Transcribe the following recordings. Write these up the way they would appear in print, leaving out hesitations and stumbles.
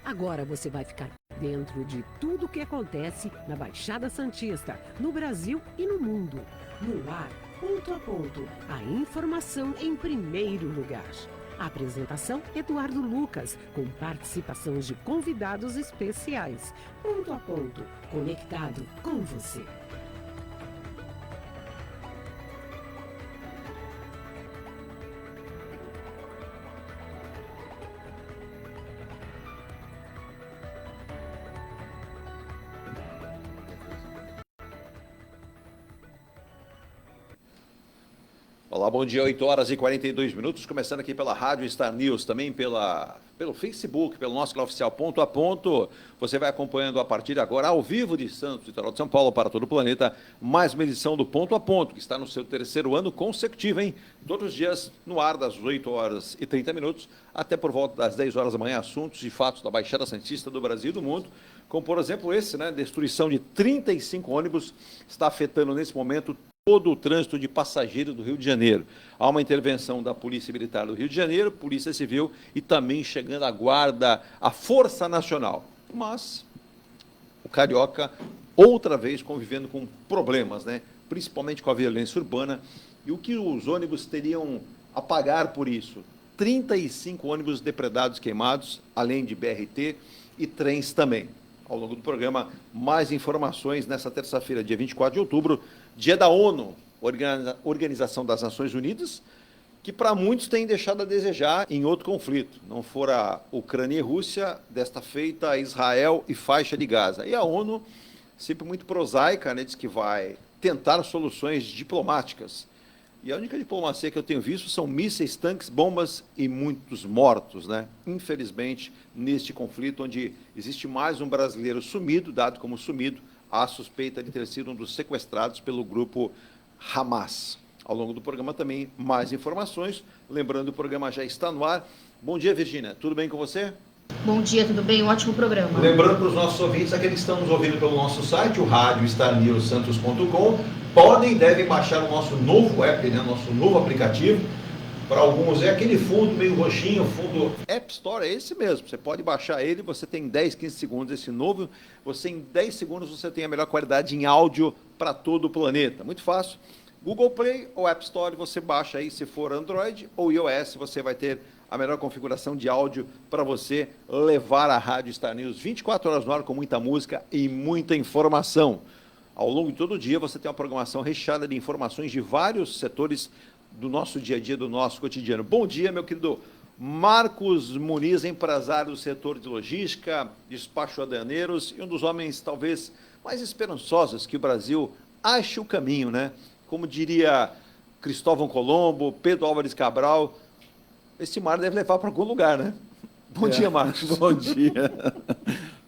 Agora você vai ficar dentro de tudo o que acontece na Baixada Santista, no Brasil e no mundo. No ar, ponto a ponto, a informação em primeiro lugar. A apresentação, Eduardo Lucas, com participação de convidados especiais. Ponto a ponto, conectado com você. Olá, bom dia, 8h42, começando aqui pela Rádio Star News, também pelo Facebook, pelo nosso canal oficial Ponto a Ponto. Você vai acompanhando a partir de agora, ao vivo de Santos, litoral de São Paulo, para todo o planeta, mais uma edição do Ponto a Ponto, que está no seu terceiro ano consecutivo, hein? Todos os dias no ar, das 8h30, até por volta das 10 horas da manhã, assuntos e fatos da Baixada Santista do Brasil e do mundo, como por exemplo esse, né? Destruição de 35 ônibus, está afetando nesse momento todo o trânsito de passageiros do Rio de Janeiro. Há uma intervenção da Polícia Militar do Rio de Janeiro, Polícia Civil e também chegando a Guarda, a Força Nacional. Mas o carioca, outra vez, convivendo com problemas, né? Principalmente com a violência urbana. E o que os ônibus teriam a pagar por isso? 35 ônibus depredados, queimados, além de BRT e trens também. Ao longo do programa, mais informações nessa terça-feira, dia 24 de outubro, dia da ONU, Organização das Nações Unidas, que para muitos tem deixado a desejar em outro conflito. Não fora Ucrânia e Rússia, desta feita Israel e faixa de Gaza. E a ONU, sempre muito prosaica, né, diz que vai tentar soluções diplomáticas. E a única diplomacia que eu tenho visto são mísseis, tanques, bombas e muitos mortos, né? Infelizmente, neste conflito, onde existe mais um brasileiro sumido, dado como sumido, a suspeita de ter sido um dos sequestrados pelo grupo Hamas. Ao longo do programa também mais informações. Lembrando, o programa já está no ar. Bom dia, Virgínia. Tudo bem com você? Bom dia, tudo bem? Um ótimo programa. Lembrando para os nossos ouvintes, aqueles que estão nos ouvindo pelo nosso site, o radiostarnewssantos.com, podem e devem baixar o nosso novo app, né, nosso novo aplicativo. Para alguns é aquele fundo meio roxinho, fundo App Store, é esse mesmo. Você pode baixar ele, você tem 10, 15 segundos esse novo. Você em 10 segundos você tem a melhor qualidade em áudio para todo o planeta. Muito fácil. Google Play ou App Store, você baixa aí, se for Android ou iOS, você vai ter a melhor configuração de áudio para você levar a Rádio Star News 24 horas no ar com muita música e muita informação. Ao longo de todo o dia você tem uma programação recheada de informações de vários setores do nosso dia a dia, do nosso cotidiano. Bom dia, meu querido Marcos Muniz, empresário do setor de logística, despacho aduaneiros e um dos homens talvez mais esperançosos que o Brasil ache o caminho, né? Como diria Cristóvão Colombo, Pedro Álvares Cabral, esse mar deve levar para algum lugar, né? Bom dia, Marcos. Bom dia.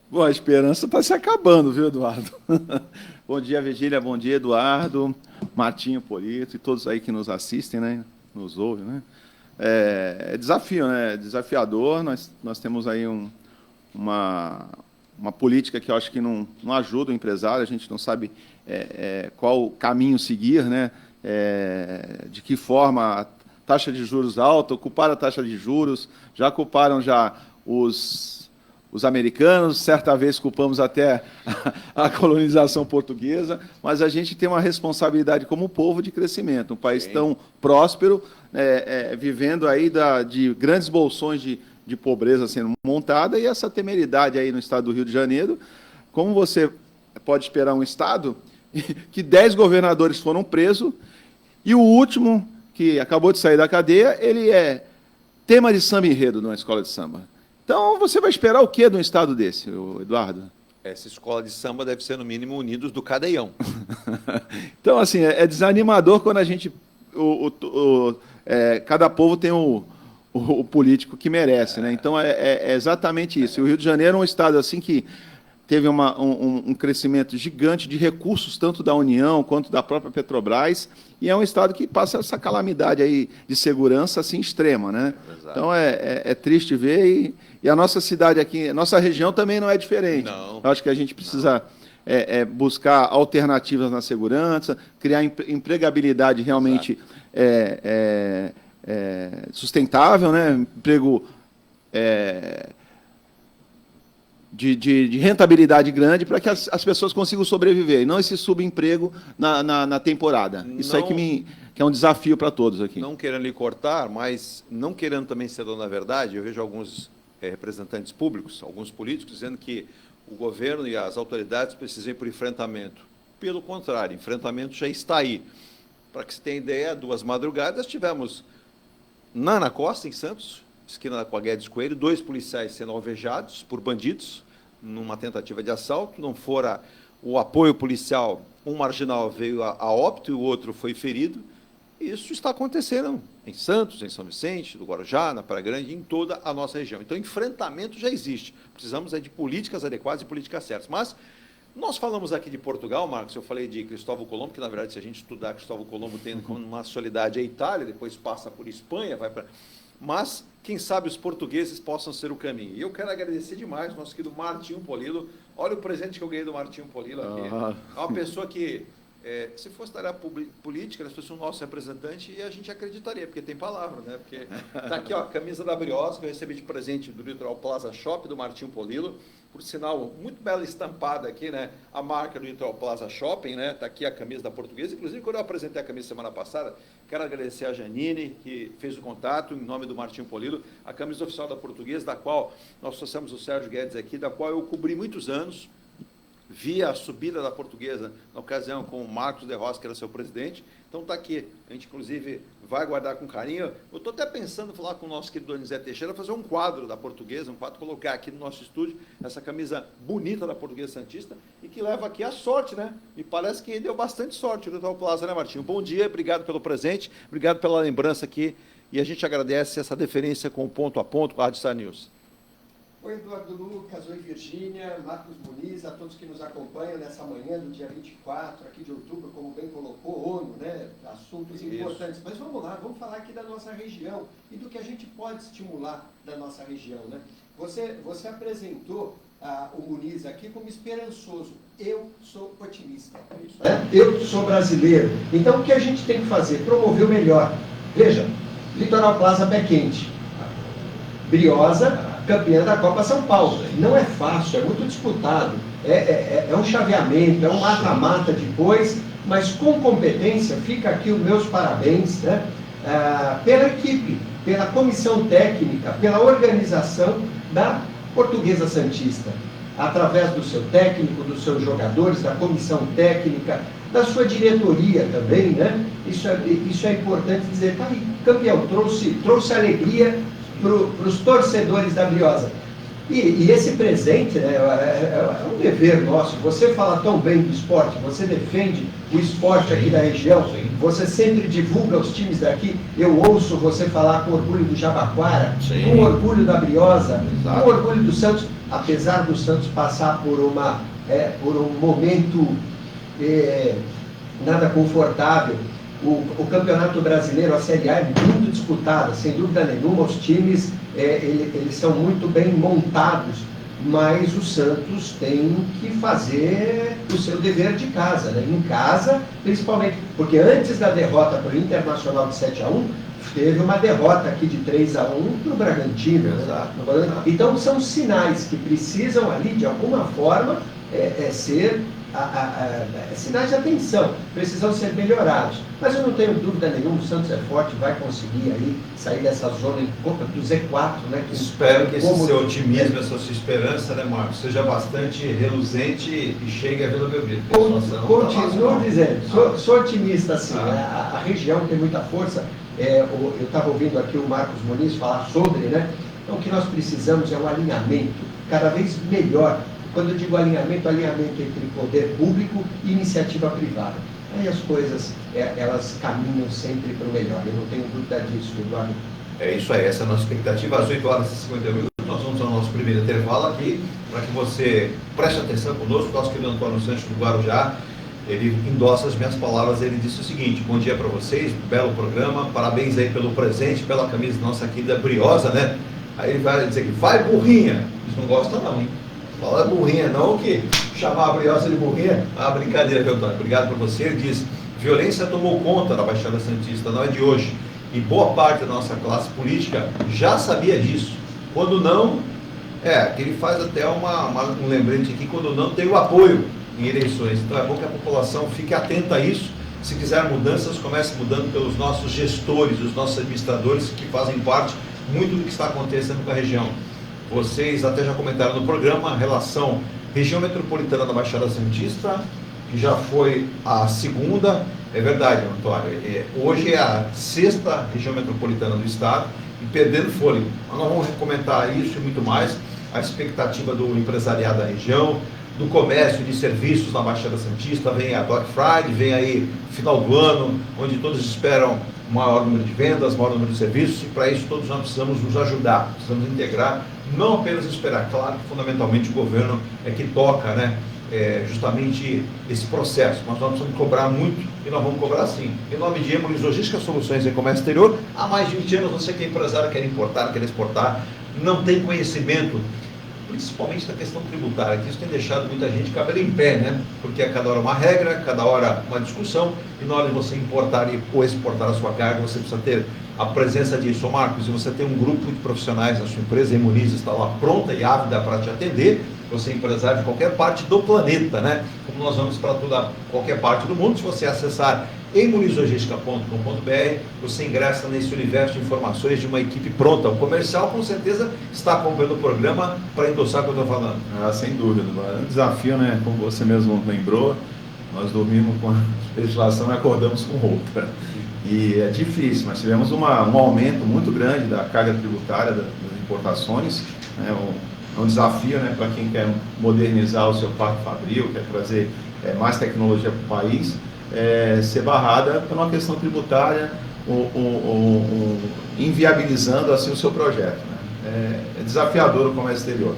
Bom, a esperança está se acabando, viu, Eduardo? Bom dia, Virgínia. Bom dia, Eduardo, Martinho Polito e todos aí que nos assistem, né? Nos ouvem, né? É desafio, né? Desafiador. Nós temos aí uma política que eu acho que não ajuda o empresário. A gente não sabe qual o caminho seguir, né? De que forma taxa de juros alta, ocupar a taxa de juros, já culparam os americanos, certa vez culpamos até a colonização portuguesa, mas a gente tem uma responsabilidade como povo de crescimento, um país tão próspero, vivendo aí de grandes bolsões de pobreza sendo montada, e essa temeridade aí no estado do Rio de Janeiro, como você pode esperar um estado que 10 governadores foram presos, e o último, que acabou de sair da cadeia, ele é tema de samba enredo numa escola de samba. Então, você vai esperar o quê de um estado desse, Eduardo? Essa escola de samba deve ser, no mínimo, Unidos do Cadeião. Então, assim, é desanimador quando a gente... cada povo tem o político que merece, né? Então, é exatamente isso. O Rio de Janeiro é um estado assim que teve um crescimento gigante de recursos, tanto da União quanto da própria Petrobras, e é um estado que passa essa calamidade aí de segurança assim, extrema, né? Então é triste ver, e a nossa cidade aqui, a nossa região também não é diferente. Não. Eu acho que a gente precisa buscar alternativas na segurança, criar empregabilidade realmente sustentável, né? Emprego de rentabilidade grande para que as pessoas consigam sobreviver, e não esse subemprego na temporada. Isso aí que é um desafio para todos aqui. Não querendo lhe cortar, mas não querendo também ser dono da verdade, eu vejo alguns representantes públicos, alguns políticos, dizendo que o governo e as autoridades precisam ir por enfrentamento. Pelo contrário, enfrentamento já está aí. Para que se tenha ideia, 2 madrugadas tivemos na Ana Costa, em Santos, esquina com a Guedes Coelho, 2 policiais sendo alvejados por bandidos numa tentativa de assalto. Não fora o apoio policial, um marginal veio a óbito e o outro foi ferido. Isso está acontecendo em Santos, em São Vicente, do Guarujá, na Praia Grande, em toda a nossa região. Então, enfrentamento já existe. Precisamos de políticas adequadas e políticas certas. Mas nós falamos aqui de Portugal, Marcos, eu falei de Cristóvão Colombo, que, na verdade, se a gente estudar Cristóvão Colombo tendo como uma solidade a Itália, depois passa por Espanha, vai para... Mas, quem sabe, os portugueses possam ser o caminho. E eu quero agradecer demais o nosso querido Martinho Polilo. Olha o presente que eu ganhei do Martinho Polilo aqui. É uma pessoa que... se fosse da área política, se fosse o nosso representante, e a gente acreditaria, porque tem palavra, né? Porque está aqui, ó, a camisa da Briosa, que eu recebi de presente do Litoral Plaza Shop, do Martinho Polilo, por sinal, muito bela estampada aqui, né? A marca do Litoral Plaza Shopping, né? Está aqui a camisa da Portuguesa. Inclusive, quando eu apresentei a camisa semana passada, quero agradecer a Janine, que fez o contato, em nome do Martinho Polilo, a camisa oficial da Portuguesa, da qual nós trouxemos o Sérgio Guedes aqui, da qual eu cobri muitos anos, via a subida da Portuguesa, na ocasião com o Marcos de Rossi, que era seu presidente. Então está aqui, a gente inclusive vai guardar com carinho. Eu estou até pensando em falar com o nosso querido Donizete Teixeira, fazer um quadro da Portuguesa, um quadro, colocar aqui no nosso estúdio, essa camisa bonita da Portuguesa Santista, e que leva aqui a sorte, né? E parece que deu bastante sorte o Litoral Plaza, né, Martinho? Bom dia, obrigado pelo presente, obrigado pela lembrança aqui, e a gente agradece essa deferência com o Ponto a Ponto, com a Rádio Star News. Oi, Eduardo Lucas, oi, Virgínia, Marcos Muniz, a todos que nos acompanham nessa manhã do dia 24 aqui de outubro, como bem colocou, ONU, né? Assuntos importantes. Mas vamos lá, vamos falar aqui da nossa região e do que a gente pode estimular da nossa região, né? Você apresentou o Muniz aqui como esperançoso. Eu sou otimista. Eu sou brasileiro. Então, o que a gente tem que fazer? Promover o melhor. Veja, Litoral Plaza Pé Quente. Briosa, campeã da Copa São Paulo. Não é fácil, é muito disputado. É um chaveamento, é um mata-mata depois, mas com competência, fica aqui os meus parabéns, né? Pela equipe, pela comissão técnica, pela organização da Portuguesa Santista, através do seu técnico, dos seus jogadores, da comissão técnica, da sua diretoria também, né? Isso é importante dizer, tá aí, campeão, trouxe alegria para os torcedores da Briosa. E esse presente, né, é um dever nosso. Você fala tão bem do esporte, você defende o esporte aqui da região, você sempre divulga os times daqui. Eu ouço você falar com orgulho do Jabaquara, com orgulho da Briosa, com orgulho do Santos, apesar do Santos passar por um momento nada confortável. O Campeonato Brasileiro, a Série A, é muito disputada, sem dúvida nenhuma. Os times eles são muito bem montados, mas o Santos tem que fazer o seu dever de casa, né? Em casa, principalmente, porque antes da derrota para o Internacional de 7-1, teve uma derrota aqui de 3-1 para o Bragantino. Né? Então, são sinais que precisam ali, de alguma forma, ser sinais de atenção, precisam ser melhorados. Mas eu não tenho dúvida nenhuma, o Santos é forte, vai conseguir aí sair dessa zona do Z4, né? Espero que esse seu otimismo, essa sua esperança, né, Marcos, seja bastante reluzente e chegue a Vila Belmiro. Continuo dizendo, sou otimista, assim, a região tem muita força. Eu estava ouvindo aqui o Marcos Muniz falar sobre, né? Então, o que nós precisamos é um alinhamento cada vez melhor. Quando eu digo alinhamento entre poder público e iniciativa privada. Aí as coisas, elas caminham sempre para o melhor. Eu não tenho dúvida disso, Eduardo. É isso aí, essa é a nossa expectativa. Às 8h50, nós vamos ao nosso primeiro intervalo aqui, para que você preste atenção conosco. O nosso querido Antônio Santos do Guarujá, ele endossa as minhas palavras. Ele disse o seguinte: bom dia para vocês, belo programa, parabéns aí pelo presente, pela camisa nossa querida Briosa, né? Aí ele vai dizer que vai burrinha. Eles não gostam não, hein? Fala burrinha não, que chamar a Briosa de burrinha, brincadeira, viu, Antônio? Obrigado por você. Ele diz: violência tomou conta da Baixada Santista, não é de hoje. E boa parte da nossa classe política já sabia disso. Quando não, Que ele faz até um lembrete aqui quando não tem o apoio em eleições. Então é bom que a população fique atenta a isso. Se quiser mudanças, comece mudando pelos nossos gestores, os nossos administradores, que fazem parte muito do que está acontecendo com a região. Vocês até já comentaram no programa a relação região metropolitana da Baixada Santista, que já foi a segunda, é verdade, Antônio, hoje é a 6ª região metropolitana do estado, e perdendo fôlego. Nós vamos comentar isso e muito mais, a expectativa do empresariado da região, do comércio de serviços na Baixada Santista. Vem a Black Friday, vem aí final do ano, onde todos esperam maior número de vendas, maior número de serviços, e para isso todos nós precisamos nos ajudar, precisamos integrar, não apenas esperar. Claro que fundamentalmente o governo é que toca, né, justamente esse processo, mas nós precisamos cobrar muito, e nós vamos cobrar sim. Em nome de Êmbolis Logística Soluções em Comércio Exterior, há mais de 20 anos, você que é empresário, quer importar, quer exportar, não tem conhecimento, principalmente da questão tributária, que isso tem deixado muita gente cabelo em pé, né? Porque a cada hora uma regra, cada hora uma discussão, e na hora de você importar ou exportar a sua carga, você precisa ter a presença disso. Ô Marcos, e você tem um grupo de profissionais na sua empresa, a Êmbolis está lá pronta e ávida para te atender. Você é empresário de qualquer parte do planeta, né? Como nós vamos para qualquer parte do mundo, se você acessar embolislogística.com.br, você ingressa nesse universo de informações de uma equipe pronta. O comercial, com certeza, está acompanhando o programa para endossar o que eu estou falando. Sem dúvida. É um desafio, né? Como você mesmo lembrou, nós dormimos com a legislação e acordamos com outra. E é difícil, mas tivemos um aumento muito grande da carga tributária das importações, né? É um desafio, né, para quem quer modernizar o seu parque fabril, quer trazer mais tecnologia para o país, ser barrada por uma questão tributária, inviabilizando assim o seu projeto, né? É desafiador o comércio exterior.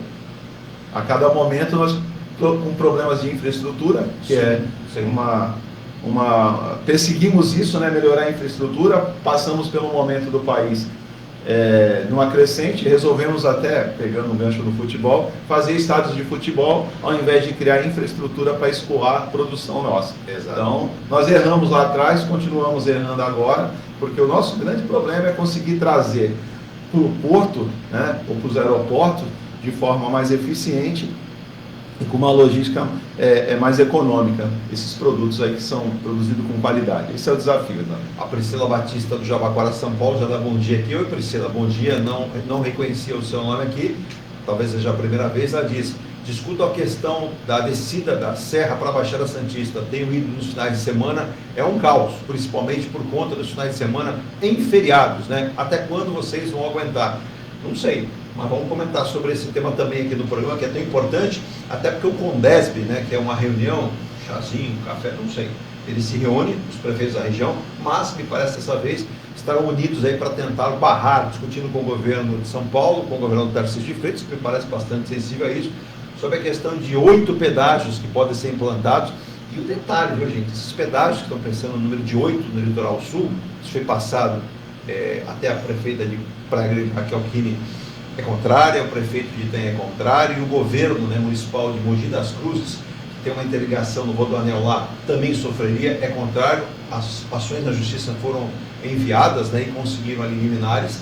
A cada momento nós com problemas de infraestrutura, que perseguimos isso, né, melhorar a infraestrutura, passamos pelo momento do país numa crescente, resolvemos até, pegando o gancho do futebol, fazer estádios de futebol, ao invés de criar infraestrutura para escoar a produção nossa. Exato. Então, nós erramos lá atrás, continuamos errando agora, porque o nosso grande problema é conseguir trazer para o porto, né, ou para os aeroportos, de forma mais eficiente e com uma logística mais econômica, esses produtos aí que são produzidos com qualidade. Esse é o desafio, né? A Priscila Batista do Jabaquara, São Paulo, já dá bom dia aqui. Oi, Priscila, bom dia. Não reconhecia o seu nome aqui, talvez seja a primeira vez. Ela diz: discuto a questão da descida da Serra para a Baixada Santista. Tenho ido nos finais de semana, é um caos, principalmente por conta dos finais de semana em feriados, né? Até quando vocês vão aguentar? Não sei, mas vamos comentar sobre esse tema também aqui no programa, que é tão importante, até porque o Condesb, né, que é uma reunião, chazinho, café, não sei, ele se reúne, os prefeitos da região, mas me parece dessa vez estarão unidos aí para tentar barrar, discutindo com o governo de São Paulo, com o governo do Tarcísio de Freitas, que me parece bastante sensível a isso, sobre a questão de 8 pedágios que podem ser implantados. E o detalhe, viu, gente, esses pedágios que estão pensando no número de 8 no litoral sul, isso foi passado até a prefeita de Praia Grande, Raquel Kine, é contrária, o prefeito de Itanha é contrário, e o governo, né, municipal de Mogi das Cruzes, que tem uma interligação no Rodoanel lá, também sofreria, é contrário. As ações na justiça foram enviadas, né, e conseguiram ali liminares.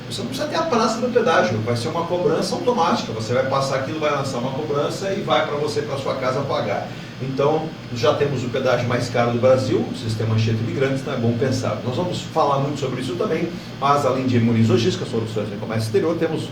Você não precisa ter a praça do pedágio, vai ser uma cobrança automática, você vai passar aquilo, vai lançar uma cobrança e vai para você, para sua casa pagar. Então, já temos o pedágio mais caro do Brasil, o sistema Anchieta Imigrantes, não é bom pensar. Nós vamos falar muito sobre isso também, mas além de Êmbolis Logística, Soluções em Comércio Exterior, temos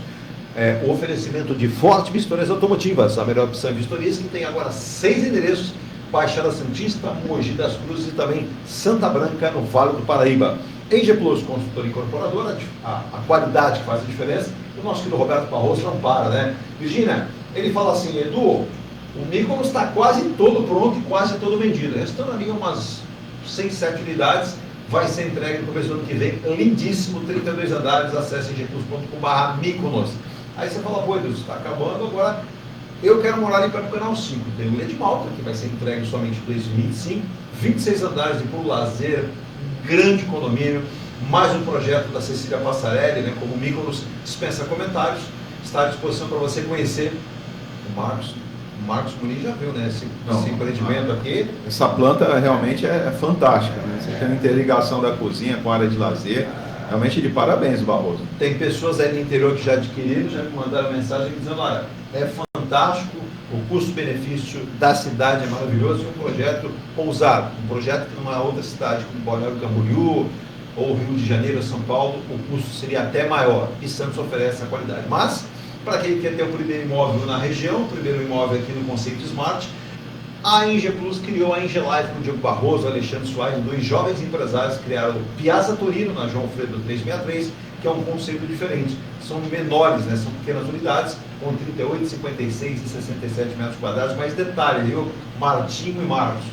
o oferecimento de Forte Vistorias Automotivas, a melhor opção de vistorias, que tem agora 6 endereços: Baixada Santista, Mogi das Cruzes e também Santa Branca, no Vale do Paraíba. Engie Plus, consultora incorporadora, a qualidade que faz a diferença. O nosso querido Roberto Barroso não para, né? Virgínia, ele fala assim: Edu, o Mykonos está quase todo pronto e quase todo vendido. Restando ali umas 6, 7 unidades, vai ser entregue no começo do ano que vem. Lindíssimo, 32 andares, acesse engieplus.com/Mykonos. Aí você fala: pô, Edu, está acabando, agora eu quero morar ali perto do Canal 5. Tem o Ilha de Malta, que vai ser entregue somente em 2025, 26 andares de puro lazer, grande condomínio, mais um projeto da Cecília Passarelli, né, como Mykonos, dispensa comentários, está à disposição para você conhecer. O Marcos Muniz já viu, né, esse empreendimento aqui. Essa planta realmente é fantástica, né? Você tem uma interligação da cozinha com a área de lazer, Realmente de parabéns, Barroso. Tem pessoas aí no interior que já adquiriram, já me mandaram mensagem dizendo, olha, é fantástico, o custo-benefício da cidade é maravilhoso, é um projeto ousado, um projeto que numa outra cidade como Balneário Camboriú, ou Rio de Janeiro ou São Paulo, o custo seria até maior, e Santos oferece essa qualidade. Mas, para quem quer ter o primeiro imóvel na região, o primeiro imóvel aqui no conceito Smart, a Enge Plus criou a Enge Life com o Diogo Barroso, Alexandre Soares, dois jovens empresários criaram o Piazza Torino, na João Fredo 363, que é um conceito diferente. São menores, né? São pequenas unidades, com 38, 56 e 67 metros quadrados. Mas detalhe, viu? Martinho e Marcos,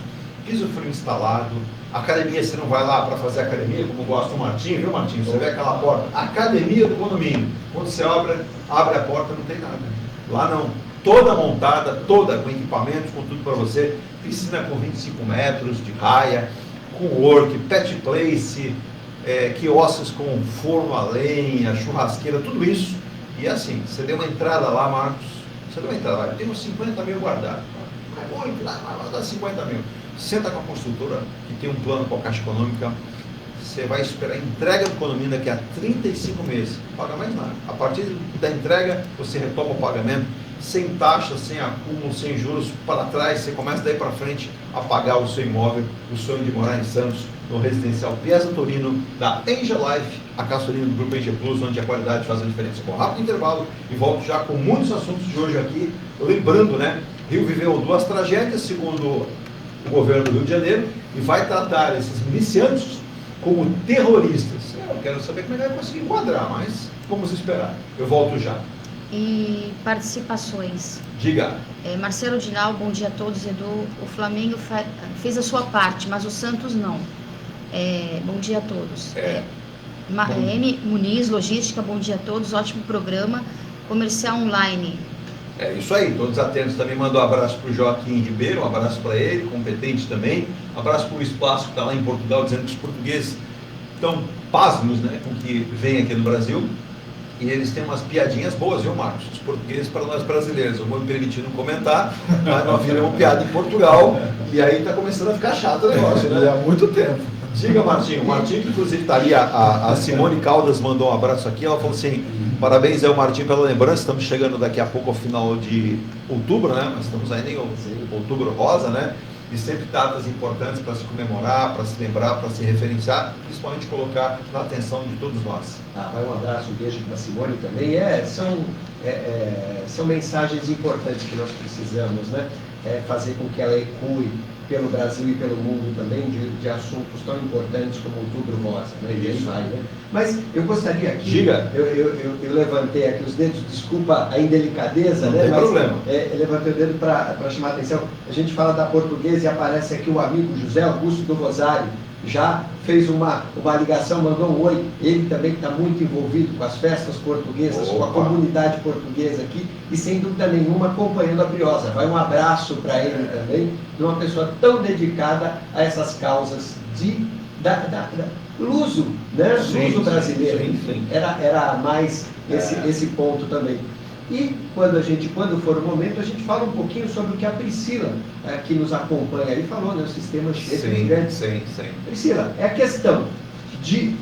piso frio instalado, academia, você não vai lá para fazer academia, como gosta o Martinho, viu, Martinho? Você vê aquela porta, academia do condomínio. Quando você abre a porta, não tem nada. Lá não. Toda montada, toda com equipamentos, com tudo para você. Piscina com 25 metros de raia, com work, pet place, quiosques com forno a lenha, churrasqueira, tudo isso. E assim, você deu uma entrada lá, Marcos, você deu uma entrada lá, tem uns 50 mil guardados. Mas vou entrar, vai dar 50 mil. Senta com a construtora, que tem um plano com a Caixa Econômica, você vai esperar a entrega do condomínio daqui a 35 meses. Não paga mais nada. A partir da entrega, você retoma o pagamento, sem taxa, sem acúmulo, sem juros, para trás, você começa daí para frente a pagar o seu imóvel, o sonho de morar em Santos, no residencial Piazza Torino, da Enge Life, a gasolina do Grupo Enge Plus, onde a qualidade faz a diferença. Com rápido intervalo, e volto já com muitos assuntos de hoje aqui, lembrando, né, Rio viveu 2 tragédias, segundo o governo do Rio de Janeiro, e vai tratar esses milicianos como terroristas. Eu quero saber como ele vai conseguir enquadrar, mas vamos esperar. Eu volto já. E participações. Diga. Marcelo Dinal, bom dia a todos. Edu, o Flamengo fez a sua parte, mas o Santos não. Bom dia a todos. M. Muniz, Logística, bom dia a todos. Ótimo programa. Comercial online. É isso aí, todos atentos. Também mando um abraço para o Joaquim Ribeiro, um abraço para ele, competente também. Um abraço para o Espaço, que está lá em Portugal, dizendo que os portugueses estão pasmos, né, com o que vem aqui no Brasil. E eles têm umas piadinhas boas, viu, Marcos? Os portugueses para nós brasileiros. Eu vou me permitir não comentar, mas nós viramos piada em Portugal e aí está começando a ficar chato o negócio, né? Há muito tempo. Diga, Martinho. O Martinho, que inclusive está ali, a Simone Caldas mandou um abraço aqui. Ela falou assim: parabéns ao Martinho pela lembrança. Estamos chegando daqui a pouco ao final de outubro, né? Mas estamos ainda em outubro rosa, né? E sempre datas importantes para se comemorar, para se lembrar, para se referenciar, principalmente colocar na atenção de todos nós. Vai um abraço, um beijo para a Simone também. São mensagens importantes que nós precisamos, né? Fazer com que ela ecoe pelo Brasil e pelo mundo também de assuntos tão importantes como o Outubro Rosa, né? E aí vai, né? Mas eu gostaria aqui... Diga. Eu levantei aqui os dedos, desculpa a indelicadeza, não, né? Tem mas problema. Eu levantei o dedo para chamar a atenção. A gente fala da portuguesa e aparece aqui o amigo José Augusto do Rosário, já fez uma ligação, mandou um oi. Ele também está muito envolvido com as festas portuguesas, com a comunidade portuguesa aqui e, sem dúvida nenhuma, acompanhando a Briosa. Vai um abraço para ele também, de uma pessoa tão dedicada a essas causas luso, né? Luso brasileiro. Sim. Era mais esse ponto também. E quando for o momento, a gente fala um pouquinho sobre o que a Priscila, que nos acompanha ali, falou, né? O sistema gigante. Sim. Priscila, é a questão de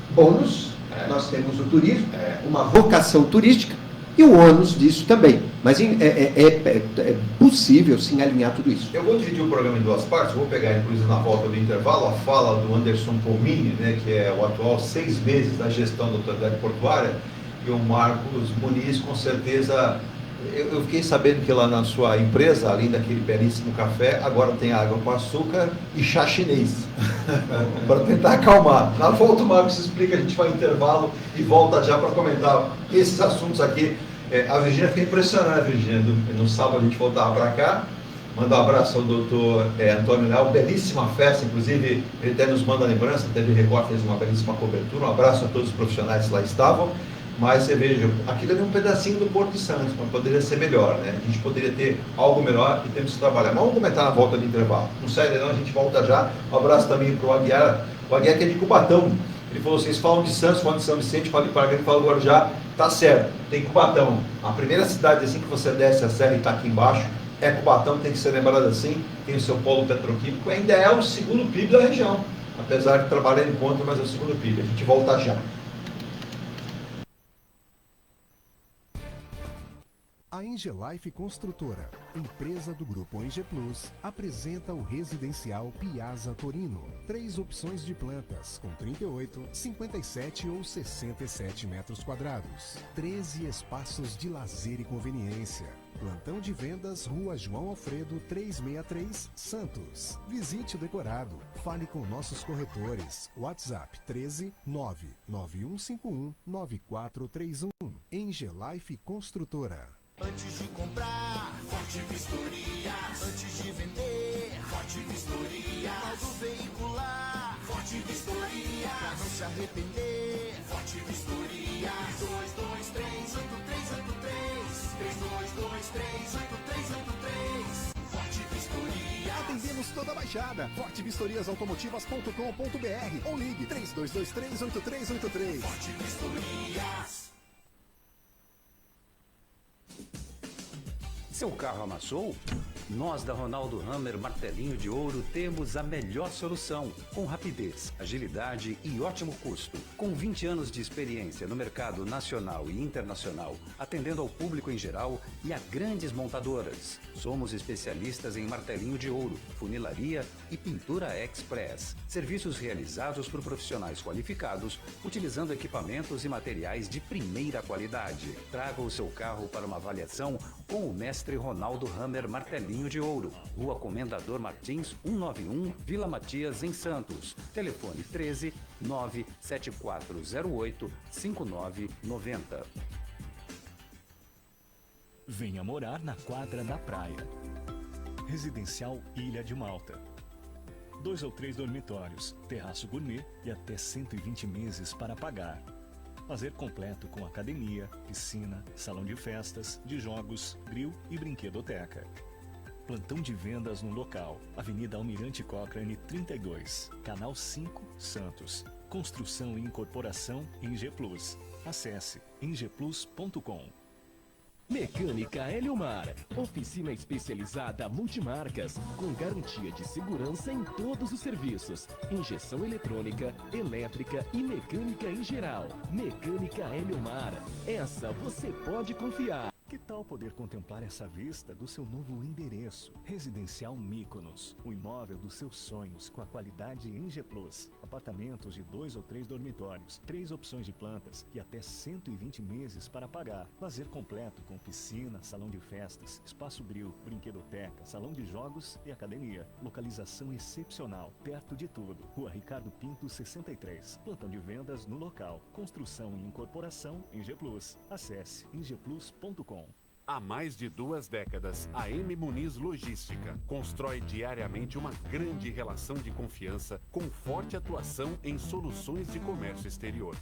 bônus, nós temos o turismo, uma vocação turística, e o ônus disso também. Mas é possível, sim, alinhar tudo isso. Eu vou dividir o programa em 2 partes, vou pegar, inclusive, na volta do intervalo, a fala do Anderson Pomini, né, que é o atual 6 meses da gestão da autoridade portuária, e o Marcos Muniz, com certeza, eu fiquei sabendo que lá na sua empresa, além daquele belíssimo café, agora tem água com açúcar e chá chinês, para tentar acalmar. Na volta o Marcos explica, a gente vai em intervalo e volta já para comentar esses assuntos aqui. A Virgínia fica impressionada, Virgínia, no sábado a gente voltava para cá, manda um abraço ao doutor Antônio Leal, belíssima festa, inclusive ele até nos manda lembrança, a TV Record fez uma belíssima cobertura, um abraço a todos os profissionais que lá estavam. Mas você veja, aquilo é um pedacinho do Porto de Santos, mas poderia ser melhor, né? A gente poderia ter algo melhor e temos que trabalhar. Mas vamos comentar na volta do intervalo. Não sai daí não, a gente volta já. Um abraço também para o Aguiar que é de Cubatão. Ele falou, vocês falam de Santos, falam de São Vicente, falam de Paraguai, falam do Guarujá. Tá certo, tem Cubatão. A primeira cidade assim que você desce a serra e está aqui embaixo é Cubatão, tem que ser lembrado assim. Tem o seu polo petroquímico, ainda é o segundo PIB da região. apesar de trabalhar em conta, mas é o segundo PIB. A gente volta já. A Engelife Construtora, empresa do Grupo Enge Plus, apresenta o residencial Piazza Torino. 3 opções de plantas, com 38, 57 ou 67 metros quadrados. 13 espaços de lazer e conveniência. Plantão de vendas, Rua João Alfredo, 363, Santos. Visite o decorado. Fale com nossos corretores. WhatsApp 13 99151 9431. Engelife Construtora. Antes de comprar, Forte Vistoria. Antes de vender, Forte Vistoria. Modo veicular, Forte Vistoria. Pra não se arrepender, Forte Vistoria. 322383. 322383. Forte Vistoria. Atendemos toda a Baixada. fortevistoriasautomotivas.com.br ou ligue 32238383. Forte Vistorias. Seu carro amassou? Nós da Ronaldo Hammer Martelinho de Ouro temos a melhor solução, com rapidez, agilidade e ótimo custo. Com 20 anos de experiência no mercado nacional e internacional, atendendo ao público em geral e a grandes montadoras. Somos especialistas em martelinho de ouro, funilaria e pintura express. Serviços realizados por profissionais qualificados, utilizando equipamentos e materiais de primeira qualidade. Traga o seu carro para uma avaliação com o mestre Ronaldo Hammer Martelinho de Ouro, Rua Comendador Martins, 191, Vila Matias, em Santos. Telefone 13 97408 5990. Venha morar na quadra da praia. Residencial Ilha de Malta. 2 ou 3 dormitórios, terraço gourmet e até 120 meses para pagar. Lazer completo com academia, piscina, salão de festas, de jogos, grill e brinquedoteca. Plantão de vendas no local. Avenida Almirante Cochrane 32, Canal 5, Santos. Construção e incorporação Enge Plus. Acesse engeplus.com. Mecânica Heliomar, oficina especializada multimarcas, com garantia de segurança em todos os serviços, injeção eletrônica, elétrica e mecânica em geral. Mecânica Heliomar, essa você pode confiar. Que tal poder contemplar essa vista do seu novo endereço? Residencial Mykonos, o imóvel dos seus sonhos com a qualidade Enge Plus. Apartamentos de 2 ou 3 dormitórios, 3 opções de plantas e até 120 meses para pagar. Lazer completo com piscina, salão de festas, espaço grill, brinquedoteca, salão de jogos e academia. Localização excepcional, perto de tudo. Rua Ricardo Pinto 63. Plantão de vendas no local. Construção e incorporação Enge Plus. Acesse engeplus.com. Há mais de 2 décadas, a M Muniz Logística constrói diariamente uma grande relação de confiança com forte atuação em soluções de comércio exterior.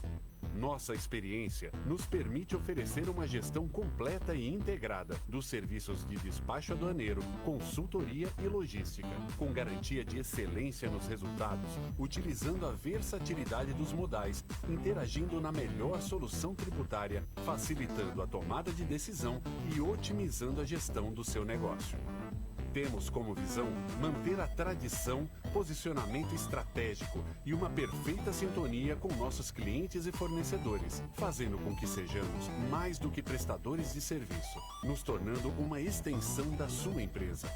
Nossa experiência nos permite oferecer uma gestão completa e integrada dos serviços de despacho aduaneiro, consultoria e logística, com garantia de excelência nos resultados, utilizando a versatilidade dos modais, interagindo na melhor solução tributária, facilitando a tomada de decisão e otimizando a gestão do seu negócio. Temos como visão manter a tradição, posicionamento estratégico e uma perfeita sintonia com nossos clientes e fornecedores, fazendo com que sejamos mais do que prestadores de serviço, nos tornando uma extensão da sua empresa.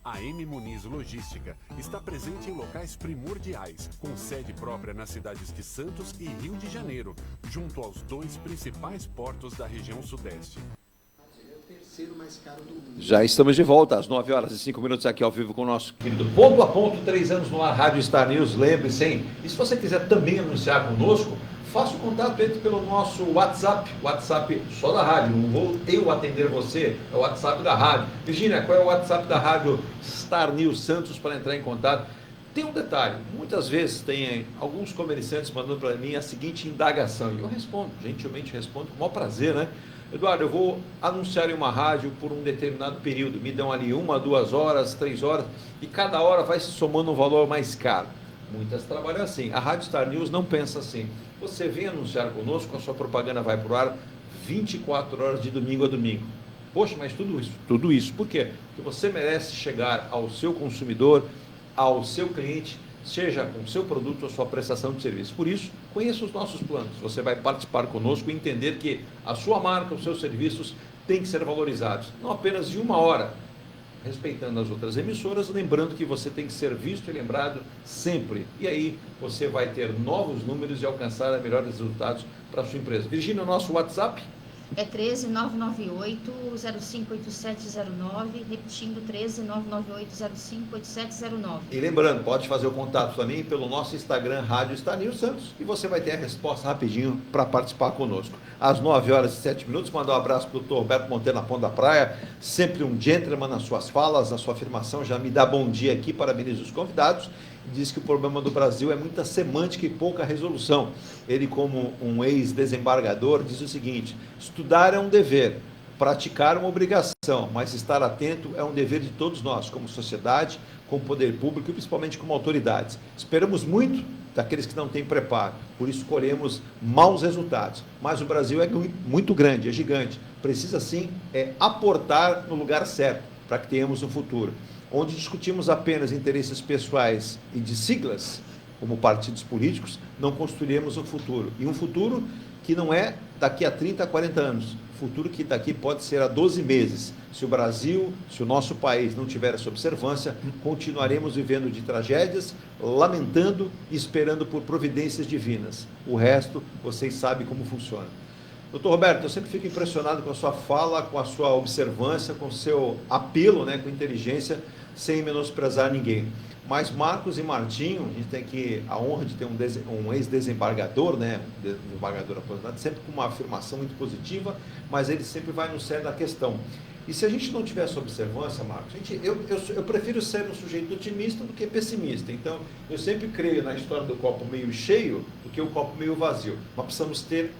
A M Muniz Logística está presente em locais primordiais, com sede própria nas cidades de Santos e Rio de Janeiro, junto aos 2 principais portos da região sudeste. Mais caro do mundo. Já estamos de volta às 9h05 aqui ao vivo com o nosso querido Ponto a Ponto, 3 anos no ar, Rádio Star News. Lembre-se, hein? E se você quiser também anunciar conosco, faça o contato entre pelo nosso WhatsApp só da rádio, não vou eu atender você, é o WhatsApp da rádio. Virgínia, qual é o WhatsApp da rádio Star News Santos para entrar em contato? Tem um detalhe, muitas vezes tem alguns comerciantes mandando para mim a seguinte indagação, e eu respondo, gentilmente respondo com o maior prazer, né? Eduardo, eu vou anunciar em uma rádio por um determinado período, me dão ali 1, 2 horas, 3 horas, e cada hora vai se somando um valor mais caro. Muitas trabalham assim, a Rádio Star News não pensa assim. Você vem anunciar conosco, a sua propaganda vai para o ar 24 horas de domingo a domingo. Poxa, mas tudo isso, por quê? Porque você merece chegar ao seu consumidor, ao seu cliente, seja com o seu produto ou sua prestação de serviço. Por isso, conheça os nossos planos. Você vai participar conosco e entender que a sua marca, os seus serviços têm que ser valorizados, não apenas de uma hora, respeitando as outras emissoras, lembrando que você tem que ser visto e lembrado sempre. E aí você vai ter novos números e alcançar melhores resultados para a sua empresa. Virgínia, o nosso WhatsApp? É 13998-058709, repetindo 13998-058709. E lembrando, pode fazer o contato também pelo nosso Instagram, Rádio Star News Santos, e você vai ter a resposta rapidinho para participar conosco. Às 9h07, mandar um abraço para o Dr. Roberto Monteiro na Ponta da Praia, sempre um gentleman nas suas falas, na sua afirmação, já me dá bom dia aqui, parabeniza os convidados. Diz que o problema do Brasil é muita semântica e pouca resolução. Ele, como um ex-desembargador, diz o seguinte: estudar é um dever, praticar é uma obrigação, mas estar atento é um dever de todos nós, como sociedade, como poder público e principalmente como autoridades. Esperamos muito daqueles que não têm preparo, por isso colhemos maus resultados. Mas o Brasil é muito grande, é gigante. Precisa sim aportar no lugar certo para que tenhamos um futuro. Onde discutimos apenas interesses pessoais e de siglas, como partidos políticos, não construiremos um futuro. E um futuro que não é daqui a 30, 40 anos. Futuro que daqui pode ser a 12 meses. Se o Brasil, se o nosso país não tiver essa observância, continuaremos vivendo de tragédias, lamentando e esperando por providências divinas. O resto, vocês sabem como funciona. Doutor Roberto, eu sempre fico impressionado com a sua fala, com a sua observância, com o seu apelo, com inteligência, sem menosprezar ninguém. Mas Marcos e Martinho, a gente tem aqui a honra de ter um ex-desembargador, desembargador aposentado, sempre com uma afirmação muito positiva, mas ele sempre vai no cerne da questão. E se a gente não tiver essa observância, Marcos, eu prefiro ser um sujeito otimista do que pessimista. Então, eu sempre creio na história do copo meio cheio do que o copo meio vazio. Mas precisamos ter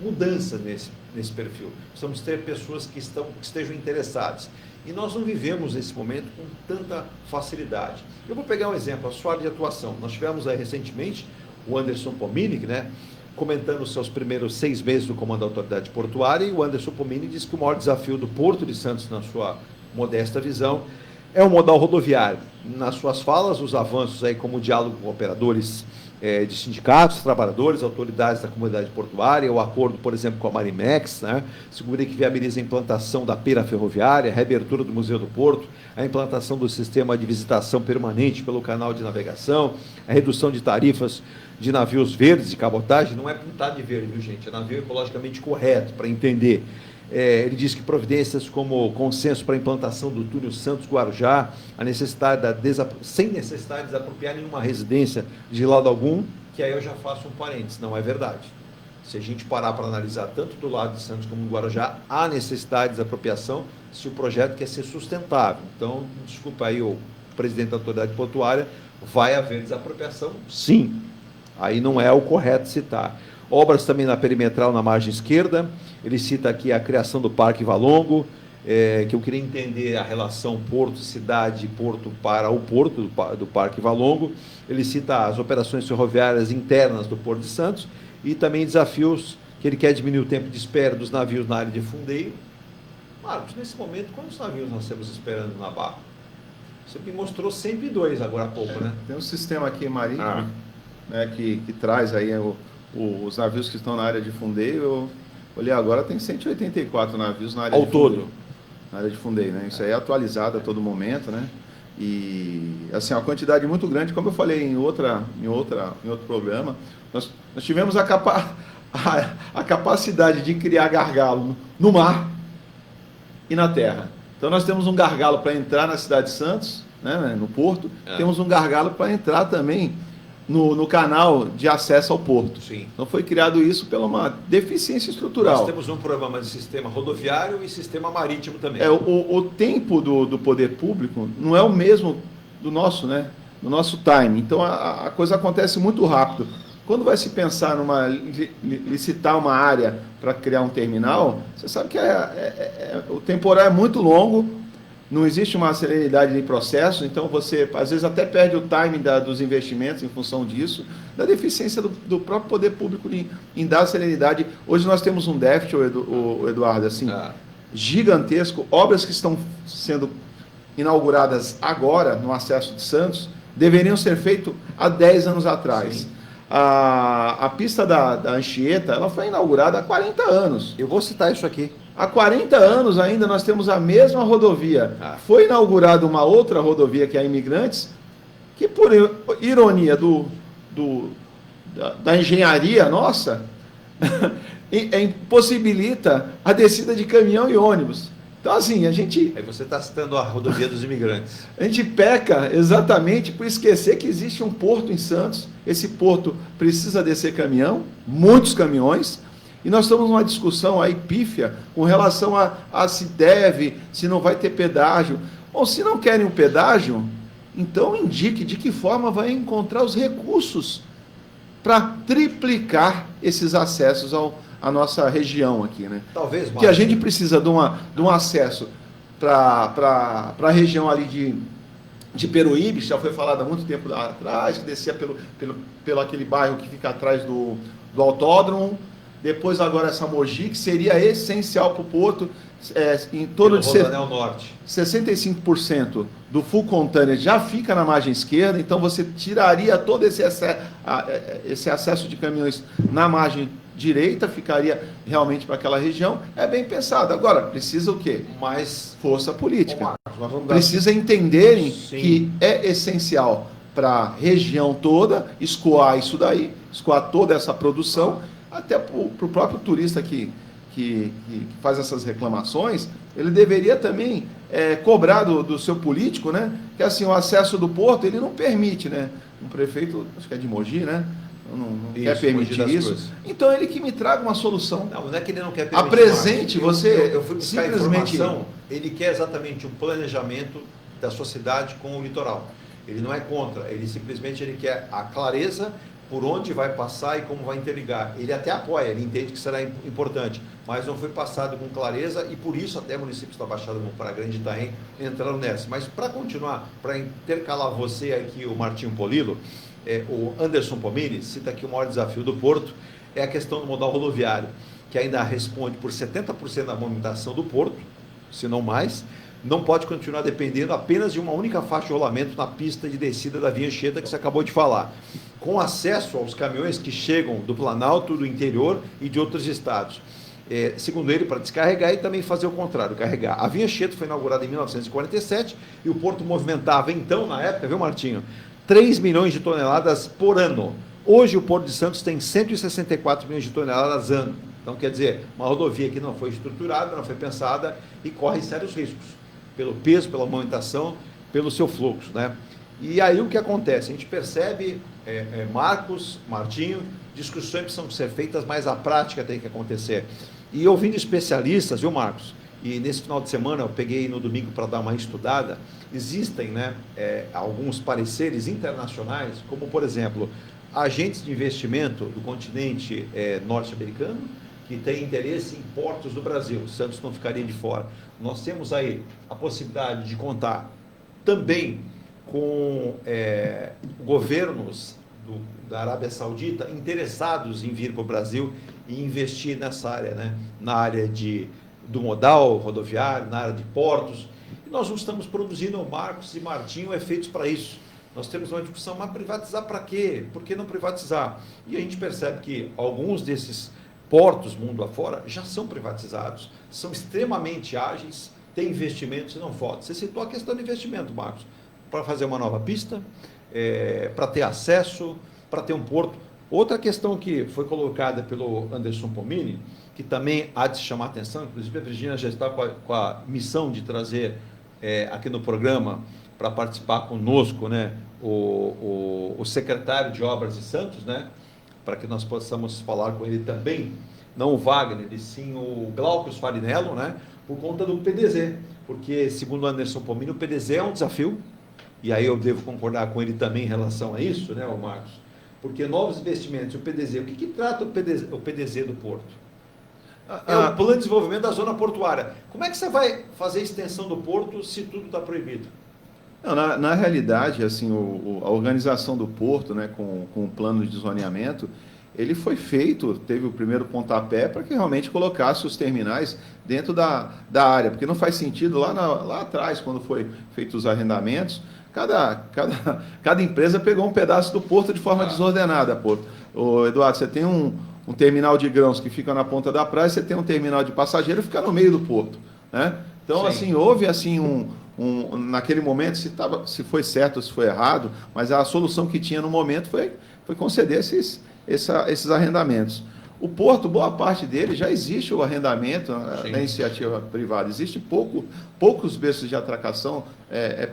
mudança nesse perfil. Precisamos ter pessoas que estejam interessadas. E nós não vivemos esse momento com tanta facilidade. Eu vou pegar um exemplo, a sua área de atuação. Nós tivemos aí recentemente o Anderson Pomini, comentando os seus primeiros 6 meses no comando da autoridade portuária, e o Anderson Pomini disse que o maior desafio do Porto de Santos, na sua modesta visão, é o modal rodoviário. Nas suas falas, os avanços aí como o diálogo com operadores de sindicatos, trabalhadores, autoridades da comunidade portuária, o acordo, por exemplo, com a Marimex, segura que viabiliza a implantação da pera ferroviária, a reabertura do Museu do Porto, a implantação do sistema de visitação permanente pelo canal de navegação, a redução de tarifas de navios verdes de cabotagem. Não é pintado de verde, viu, gente? É navio ecologicamente correto, para entender. Ele diz que providências como consenso para a implantação do túnel Santos-Guarujá, a necessidade sem necessidade de desapropriar nenhuma residência de lado algum, que aí eu já faço um parênteses, não é verdade. Se a gente parar para analisar tanto do lado de Santos como do Guarujá, há necessidade de desapropriação se o projeto quer ser sustentável. Então, desculpa aí o presidente da autoridade portuária, vai haver desapropriação? Sim. Aí não é o correto citar. Obras também na perimetral, na margem esquerda. Ele cita aqui a criação do Parque Valongo, que eu queria entender a relação porto-cidade, porto para o porto do Parque Valongo. Ele cita as operações ferroviárias internas do Porto de Santos e também desafios que ele quer diminuir o tempo de espera dos navios na área de fundeio. Marcos, nesse momento, quantos navios nós estamos esperando na Barra? Você me mostrou 102 agora há pouco, né? Tem um sistema aqui marítimo que traz aí os navios que estão na área de fundeio. Eu olhei agora, tem 184 navios na área na área de fundeio, Isso aí é atualizado a todo momento, E, assim, uma quantidade muito grande, como eu falei em outro programa, nós tivemos a capacidade de criar gargalo no mar e na terra. Então, nós temos um gargalo para entrar na cidade de Santos, no porto, temos um gargalo para entrar também no canal de acesso ao porto. Sim. Então foi criado isso pela uma deficiência estrutural. Nós temos um problema de sistema rodoviário e sistema marítimo também. O tempo do poder público não é o mesmo do nosso, do nosso time. Então a coisa acontece muito rápido. Quando vai se pensar licitar uma área para criar um terminal, você sabe que o temporal é muito longo. Não existe uma celeridade de processo, então você, às vezes, até perde o timing dos investimentos em função disso, da deficiência do próprio poder público em dar celeridade. Hoje nós temos um déficit, Eduardo, gigantesco, obras que estão sendo inauguradas agora no acesso de Santos, deveriam ser feitos há 10 anos atrás. A pista da Anchieta, ela foi inaugurada há 40 anos. Eu vou citar isso aqui. Há 40 anos ainda nós temos a mesma rodovia. Foi inaugurada uma outra rodovia, que é a Imigrantes, que por ironia da engenharia nossa, impossibilita a descida de caminhão e ônibus. Então, assim, a gente... Aí você está citando a rodovia dos Imigrantes. A gente peca exatamente por esquecer que existe um porto em Santos. Esse porto precisa descer caminhão, muitos caminhões, e nós estamos numa discussão aí pífia com relação a se deve, se não vai ter pedágio. Bom, se não querem o pedágio, então indique de que forma vai encontrar os recursos para triplicar esses acessos à nossa região aqui, né? Talvez, porque a gente precisa de um acesso para a região ali de Peruíbe, que já foi falado há muito tempo atrás, que descia pelo aquele bairro que fica atrás do autódromo. Depois agora essa Mogi, que seria essencial para o porto, em torno de 65% do full container já fica na margem esquerda, então você tiraria todo esse acesso de caminhões na margem direita, ficaria realmente para aquela região. É bem pensado. Agora, precisa o quê? Mais força política. Precisa entenderem que é essencial para a região toda escoar isso daí, escoar toda essa produção, até para o próprio turista que faz essas reclamações, ele deveria também cobrar do seu político, né? Que assim, o acesso do porto, ele não permite, né? O prefeito, acho que é de Mogi, né? Não quer permitir isso. Então ele que me traga uma solução. Não é que ele não quer permitir. Apresente você. Eu fui buscar informação. Ele quer exatamente o planejamento da sua cidade com o litoral. Ele não é contra. Ele simplesmente quer a clareza por onde vai passar e como vai interligar. Ele até apoia, ele entende que será importante, mas não foi passado com clareza e por isso até municípios da Baixada para Grande Itaém entraram nessa. Mas para continuar, para intercalar você aqui, o Martinho Polilo, o Anderson Pomini cita aqui o maior desafio do Porto, é a questão do modal rodoviário, que ainda responde por 70% da movimentação do Porto, se não mais, não pode continuar dependendo apenas de uma única faixa de rolamento na pista de descida da Via Anchieta que você acabou de falar, com acesso aos caminhões que chegam do Planalto, do interior e de outros estados. Segundo ele, para descarregar e também fazer o contrário, carregar. A Via Anchieta foi inaugurada em 1947 e o Porto movimentava então, na época, viu, Martinho, 3 milhões de toneladas por ano. Hoje o Porto de Santos tem 164 milhões de toneladas ano. Então, quer dizer, uma rodovia que não foi estruturada, não foi pensada e corre sérios riscos, pelo peso, pela movimentação, pelo seu fluxo, né? E aí o que acontece? A gente percebe, Marcos, Martinho, discussões precisam ser feitas, mas a prática tem que acontecer. E ouvindo especialistas, viu, Marcos? E nesse final de semana eu peguei no domingo para dar uma estudada, existem, né, alguns pareceres internacionais, como por exemplo, agentes de investimento do continente norte-americano, que tem interesse em portos do Brasil. Santos não ficaria de fora. Nós temos aí a possibilidade de contar também com governos da Arábia Saudita interessados em vir para o Brasil e investir nessa área, né? Na área do modal rodoviário, na área de portos. E nós não estamos produzindo, Marcos e Martinho, efeitos para isso. Nós temos uma discussão, mas privatizar para quê? Por que não privatizar? E a gente percebe que alguns desses portos mundo afora já são privatizados, são extremamente ágeis, têm investimentos e não falta. Você citou a questão do investimento, Marcos, para fazer uma nova pista, para ter acesso, para ter um porto. Outra questão que foi colocada pelo Anderson Pomini, que também há de se chamar a atenção, inclusive a Virgínia já está com a missão de trazer aqui no programa, para participar conosco, né, o secretário de Obras de Santos, né, para que nós possamos falar com ele também, não o Wagner, e sim o Glaucus Farinello, né, por conta do PDZ, porque, segundo o Anderson Pomini, o PDZ é um desafio, e aí eu devo concordar com ele também em relação a isso, né, o Marcos, porque novos investimentos, o PDZ, o que trata o PDZ do Porto? É o plano de desenvolvimento da zona portuária. Como é que você vai fazer a extensão do Porto se tudo está proibido? Não, na realidade, assim, a organização do Porto, né, com o plano de zoneamento, ele foi feito, teve o primeiro pontapé para que realmente colocasse os terminais dentro da área, porque não faz sentido lá atrás, quando foi feitos os arrendamentos, cada empresa pegou um pedaço do porto de forma desordenada. Ô, Eduardo, você tem um terminal de grãos que fica na ponta da praia, você tem um terminal de passageiro que fica no meio do porto, né? Então, Sim. assim, houve assim naquele momento, se foi certo ou se foi errado, mas a solução que tinha no momento foi conceder esses arrendamentos. O porto, boa parte dele, já existe o arrendamento da iniciativa privada, existe poucos berços de atracação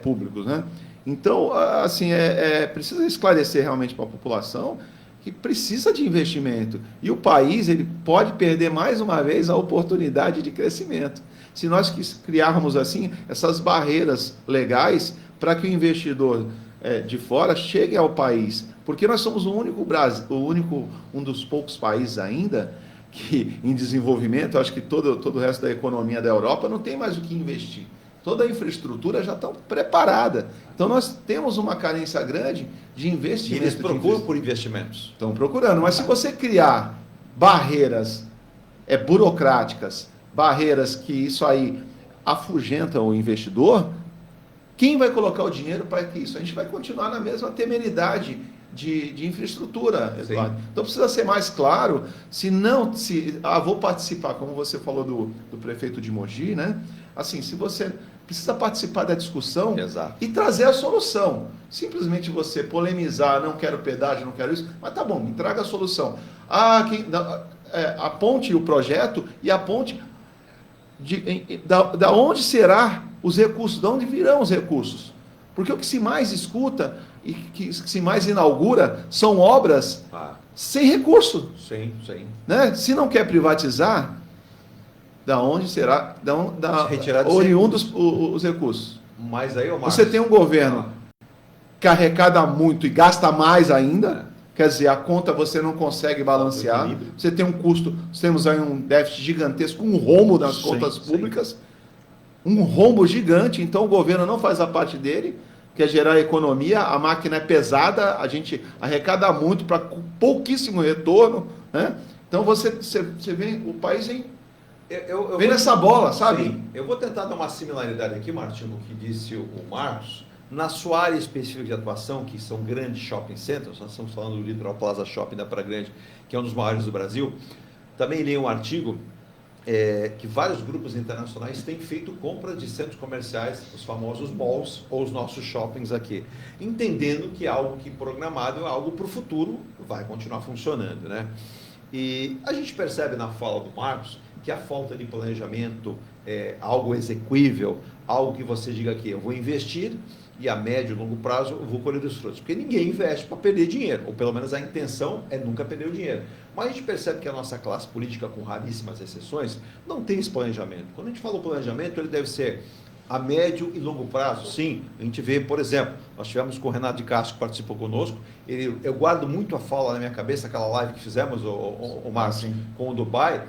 públicos, né? Então, assim, precisa esclarecer realmente para a população que precisa de investimento. E o país ele pode perder mais uma vez a oportunidade de crescimento. Se nós criarmos assim essas barreiras legais para que o investidor de fora chegue ao país, porque nós somos um dos poucos países ainda que em desenvolvimento, acho que todo o resto da economia da Europa não tem mais o que investir. Toda a infraestrutura já está preparada. Então, nós temos uma carência grande de investimento. E eles procuram por investimentos. Estão procurando. Mas se você criar barreiras burocráticas, barreiras que isso aí afugenta o investidor, quem vai colocar o dinheiro para que isso? A gente vai continuar na mesma temeridade de infraestrutura, Eduardo. Então precisa ser mais claro, vou participar, como você falou do prefeito de Mogi, né? Assim, se você precisa participar da discussão e trazer a solução. Simplesmente você polemizar, não quero pedágio, não quero isso, mas tá bom, me traga a solução. Aponte o projeto e aponte da onde será os recursos, de onde virão os recursos. Porque o que se mais escuta e que se mais inaugura são obras sem recurso. Sim. Né? Se não quer privatizar, da onde será oriundos os recursos? Mas aí, você tem um governo que arrecada muito e gasta mais ainda, quer dizer, a conta você não consegue balancear, você tem um custo, temos aí um déficit gigantesco, um rombo nas contas públicas, um rombo gigante, então o governo não faz a parte dele, que é gerar economia, a máquina é pesada, a gente arrecada muito para pouquíssimo retorno, né? Então você vê o país vem nessa bola, sabe? Sim. Eu vou tentar dar uma similaridade aqui, Martinho, no que disse o Marcos. Na sua área específica de atuação, que são grandes shopping centers, nós estamos falando do Litoral Plaza Shopping da Praia Grande, que é um dos maiores do Brasil, também li um artigo que vários grupos internacionais têm feito compra de centros comerciais, os famosos malls ou os nossos shoppings aqui, entendendo que é algo que programado é algo para o futuro, vai continuar funcionando, né? E a gente percebe na fala do Marcos que a falta de planejamento é algo execuível, algo que você diga aqui, eu vou investir e a médio e longo prazo eu vou colher os frutos. Porque ninguém investe para perder dinheiro, ou pelo menos a intenção é nunca perder o dinheiro. Mas a gente percebe que a nossa classe política, com raríssimas exceções, não tem esse planejamento. Quando a gente fala planejamento, ele deve ser a médio e longo prazo. Sim, a gente vê, por exemplo, nós tivemos com o Renato de Castro, que participou conosco, eu guardo muito a fala na minha cabeça, aquela live que fizemos, o Márcio, com o Dubai.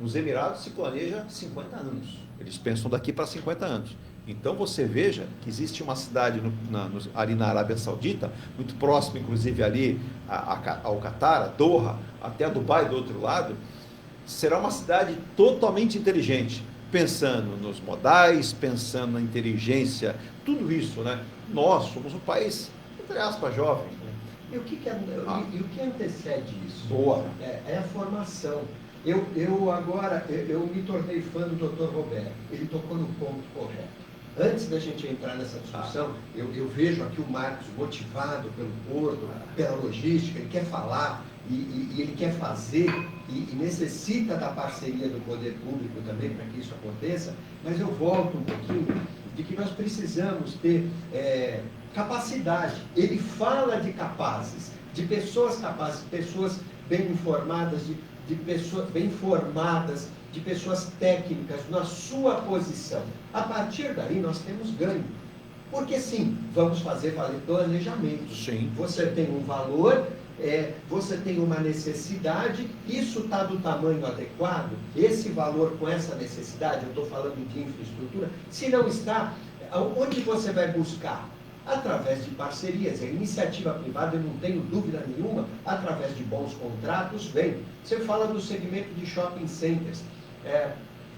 Nos Emirados se planeja 50 anos. Eles pensam daqui para 50 anos. Então você veja que existe uma cidade ali na Arábia Saudita, muito próximo, inclusive, ali ao Catar, a Doha, até a Dubai do outro lado, será uma cidade totalmente inteligente, pensando nos modais, pensando na inteligência, tudo isso, né? Nós somos um país, entre aspas, jovem. Né? E o que antecede isso? Boa. É a formação. Eu agora me tornei fã do Dr. Roberto. Ele tocou no ponto correto. Antes da gente entrar nessa discussão, eu vejo aqui o Marcos motivado pelo porto, pela logística, ele quer falar e ele quer fazer e necessita da parceria do poder público também para que isso aconteça, mas eu volto um pouquinho de que nós precisamos ter capacidade. Ele fala de capazes, de pessoas capazes, pessoas bem informadas, de pessoas bem formadas, de pessoas técnicas na sua posição. A partir daí nós temos ganho. Porque sim, vamos fazer valer planejamento. Sim. Você tem um valor, você tem uma necessidade, isso está do tamanho adequado, esse valor com essa necessidade, eu estou falando de infraestrutura, se não está, onde você vai buscar? Através de parcerias, a iniciativa privada, eu não tenho dúvida nenhuma, através de bons contratos, vem. Você fala do segmento de shopping centers.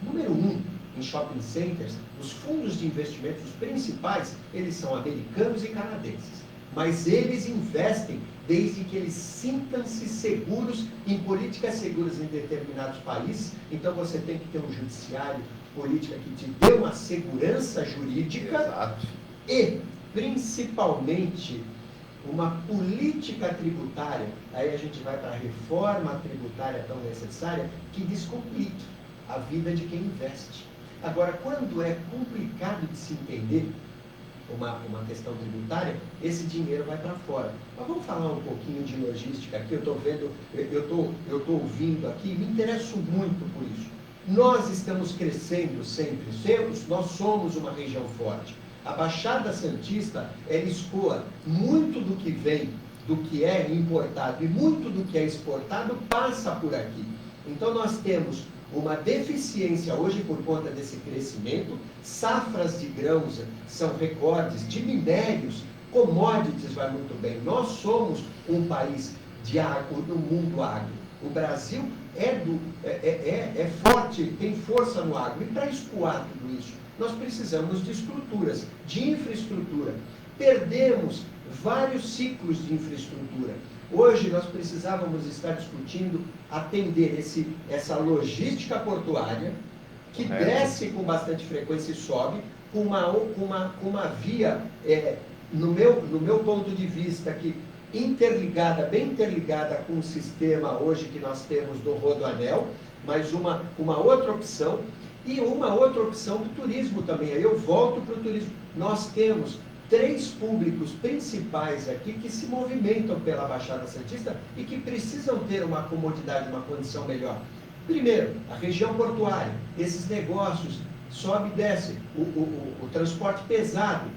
Número 1, em shopping centers, os fundos de investimentos, os principais, eles são americanos e canadenses. Mas eles investem desde que eles sintam-se seguros em políticas seguras em determinados países. Então você tem que ter um judiciário, política que te dê uma segurança jurídica. Exato. E, principalmente, uma política tributária. Aí a gente vai para a reforma tributária tão necessária que descomplique a vida de quem investe. Agora, quando é complicado de se entender uma questão tributária, esse dinheiro vai para fora. Mas vamos falar um pouquinho de logística aqui. Eu estou vendo, eu estou ouvindo aqui, me interesso muito por isso. Nós estamos crescendo sempre, nós somos uma região forte. A Baixada Santista, ela escoa muito do que vem, do que é importado e muito do que é exportado passa por aqui. Então nós temos uma deficiência hoje por conta desse crescimento, safras de grãos são recordes, de minérios, commodities vai muito bem. Nós somos um país de agro, no mundo agro. O Brasil é forte, tem força no agro. E para escoar tudo isso, nós precisamos de estruturas, de infraestrutura. Perdemos vários ciclos de infraestrutura. Hoje nós precisávamos estar discutindo atender essa logística portuária, que desce com bastante frequência e sobe, com uma via, no meu ponto de vista, que interligada, bem interligada com o sistema hoje que nós temos do Rodoanel, mas uma outra opção, e uma outra opção do turismo também. Aí eu volto para o turismo. Nós temos 3 públicos principais aqui que se movimentam pela Baixada Santista e que precisam ter uma comodidade, uma condição melhor. Primeiro, a região portuária, esses negócios, sobe e desce, o transporte pesado.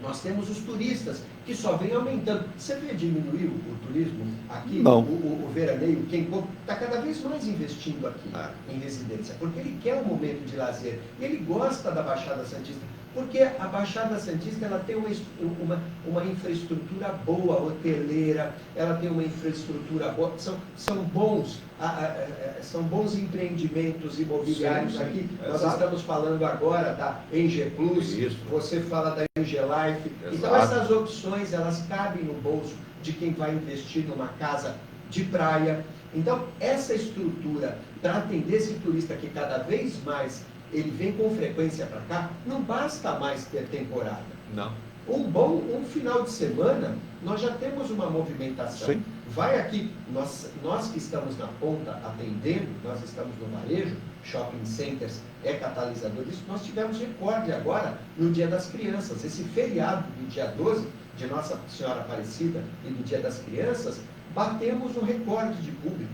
Nós temos os turistas, que só vem aumentando. Você vê diminuir o turismo aqui? Não. O veraneio, quem está cada vez mais investindo aqui em residência, porque ele quer um momento de lazer. Ele gosta da Baixada Santista, porque a Baixada Santista ela tem uma infraestrutura boa, hoteleira, ela tem uma infraestrutura boa, são bons empreendimentos imobiliários aqui. Nós estamos falando agora da Enge Plus, você fala da Enge Life. Então essas opções, elas cabem no bolso de quem vai investir numa casa de praia. Então essa estrutura para atender esse turista que cada vez mais ele vem com frequência para cá, não basta mais ter temporada. Não. Um final de semana, nós já temos uma movimentação. Sim. Vai aqui, nós que estamos na ponta atendendo, nós estamos no varejo, shopping centers é catalisador disso, nós tivemos recorde agora no Dia das Crianças. Esse feriado do dia 12, de Nossa Senhora Aparecida e do Dia das Crianças, batemos um recorde de público.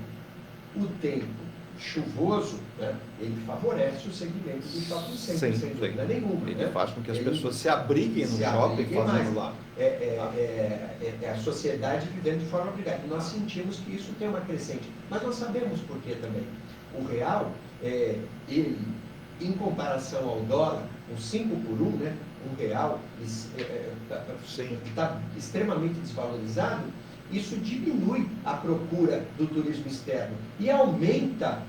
O tempo chuvoso, né, ele favorece o segmento do shopping center, sem dúvida nenhuma. Ele faz com que as pessoas se abriguem no shopping fazendo lá. É a sociedade vivendo de forma abrigada. E nós sentimos que isso tem uma crescente. Mas nós sabemos por quê também. O real, ele, em comparação ao dólar, um 5 por 1, né, um real está extremamente desvalorizado. Isso diminui a procura do turismo externo e aumenta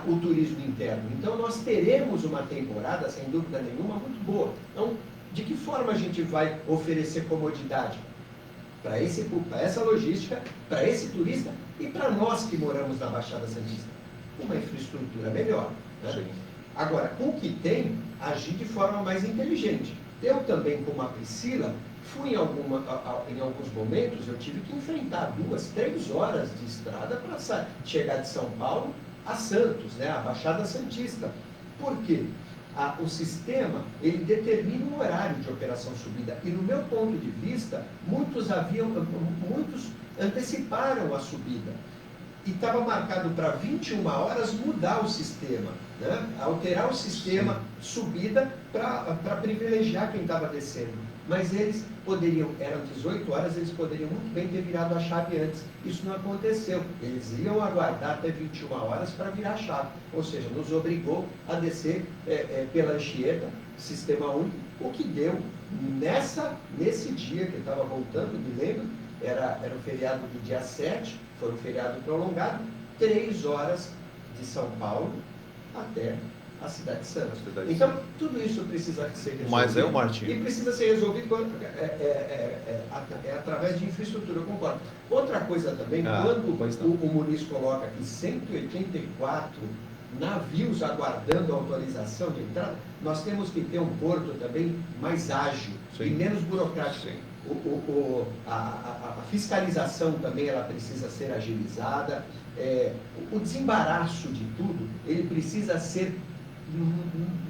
o turismo interno. Então, nós teremos uma temporada, sem dúvida nenhuma, muito boa. Então, de que forma a gente vai oferecer comodidade para essa logística, para esse turista e para nós que moramos na Baixada Santista? Uma infraestrutura melhor. Né? Agora, com o que tem, agir de forma mais inteligente. Eu também, como a Priscila, fui em alguns momentos, eu tive que enfrentar 2, 3 horas de estrada para chegar de São Paulo a Santos, né, a Baixada Santista. Por quê? O sistema, ele determina um horário de operação subida. E no meu ponto de vista, muitos anteciparam a subida. E estava marcado para 21 horas mudar o sistema, né? Alterar o sistema subida para privilegiar quem estava descendo. Mas eles poderiam, eram 18 horas, eles poderiam muito bem ter virado a chave antes. Isso não aconteceu. Eles iam aguardar até 21 horas para virar a chave. Ou seja, nos obrigou a descer pela Anchieta, sistema único, o que deu nesse dia que eu estava voltando, me lembro, era um feriado do dia 7, foi um feriado prolongado, 3 horas de São Paulo até a cidade de Santos. Então, tudo isso precisa ser resolvido. Mas é o Martinho. E precisa ser resolvido através de infraestrutura, eu concordo. Outra coisa também, quando o Muniz coloca aqui 184 navios aguardando autorização de entrada, nós temos que ter um porto também mais ágil e menos burocrático. A fiscalização também ela precisa ser agilizada. O desembaraço de tudo, ele precisa ser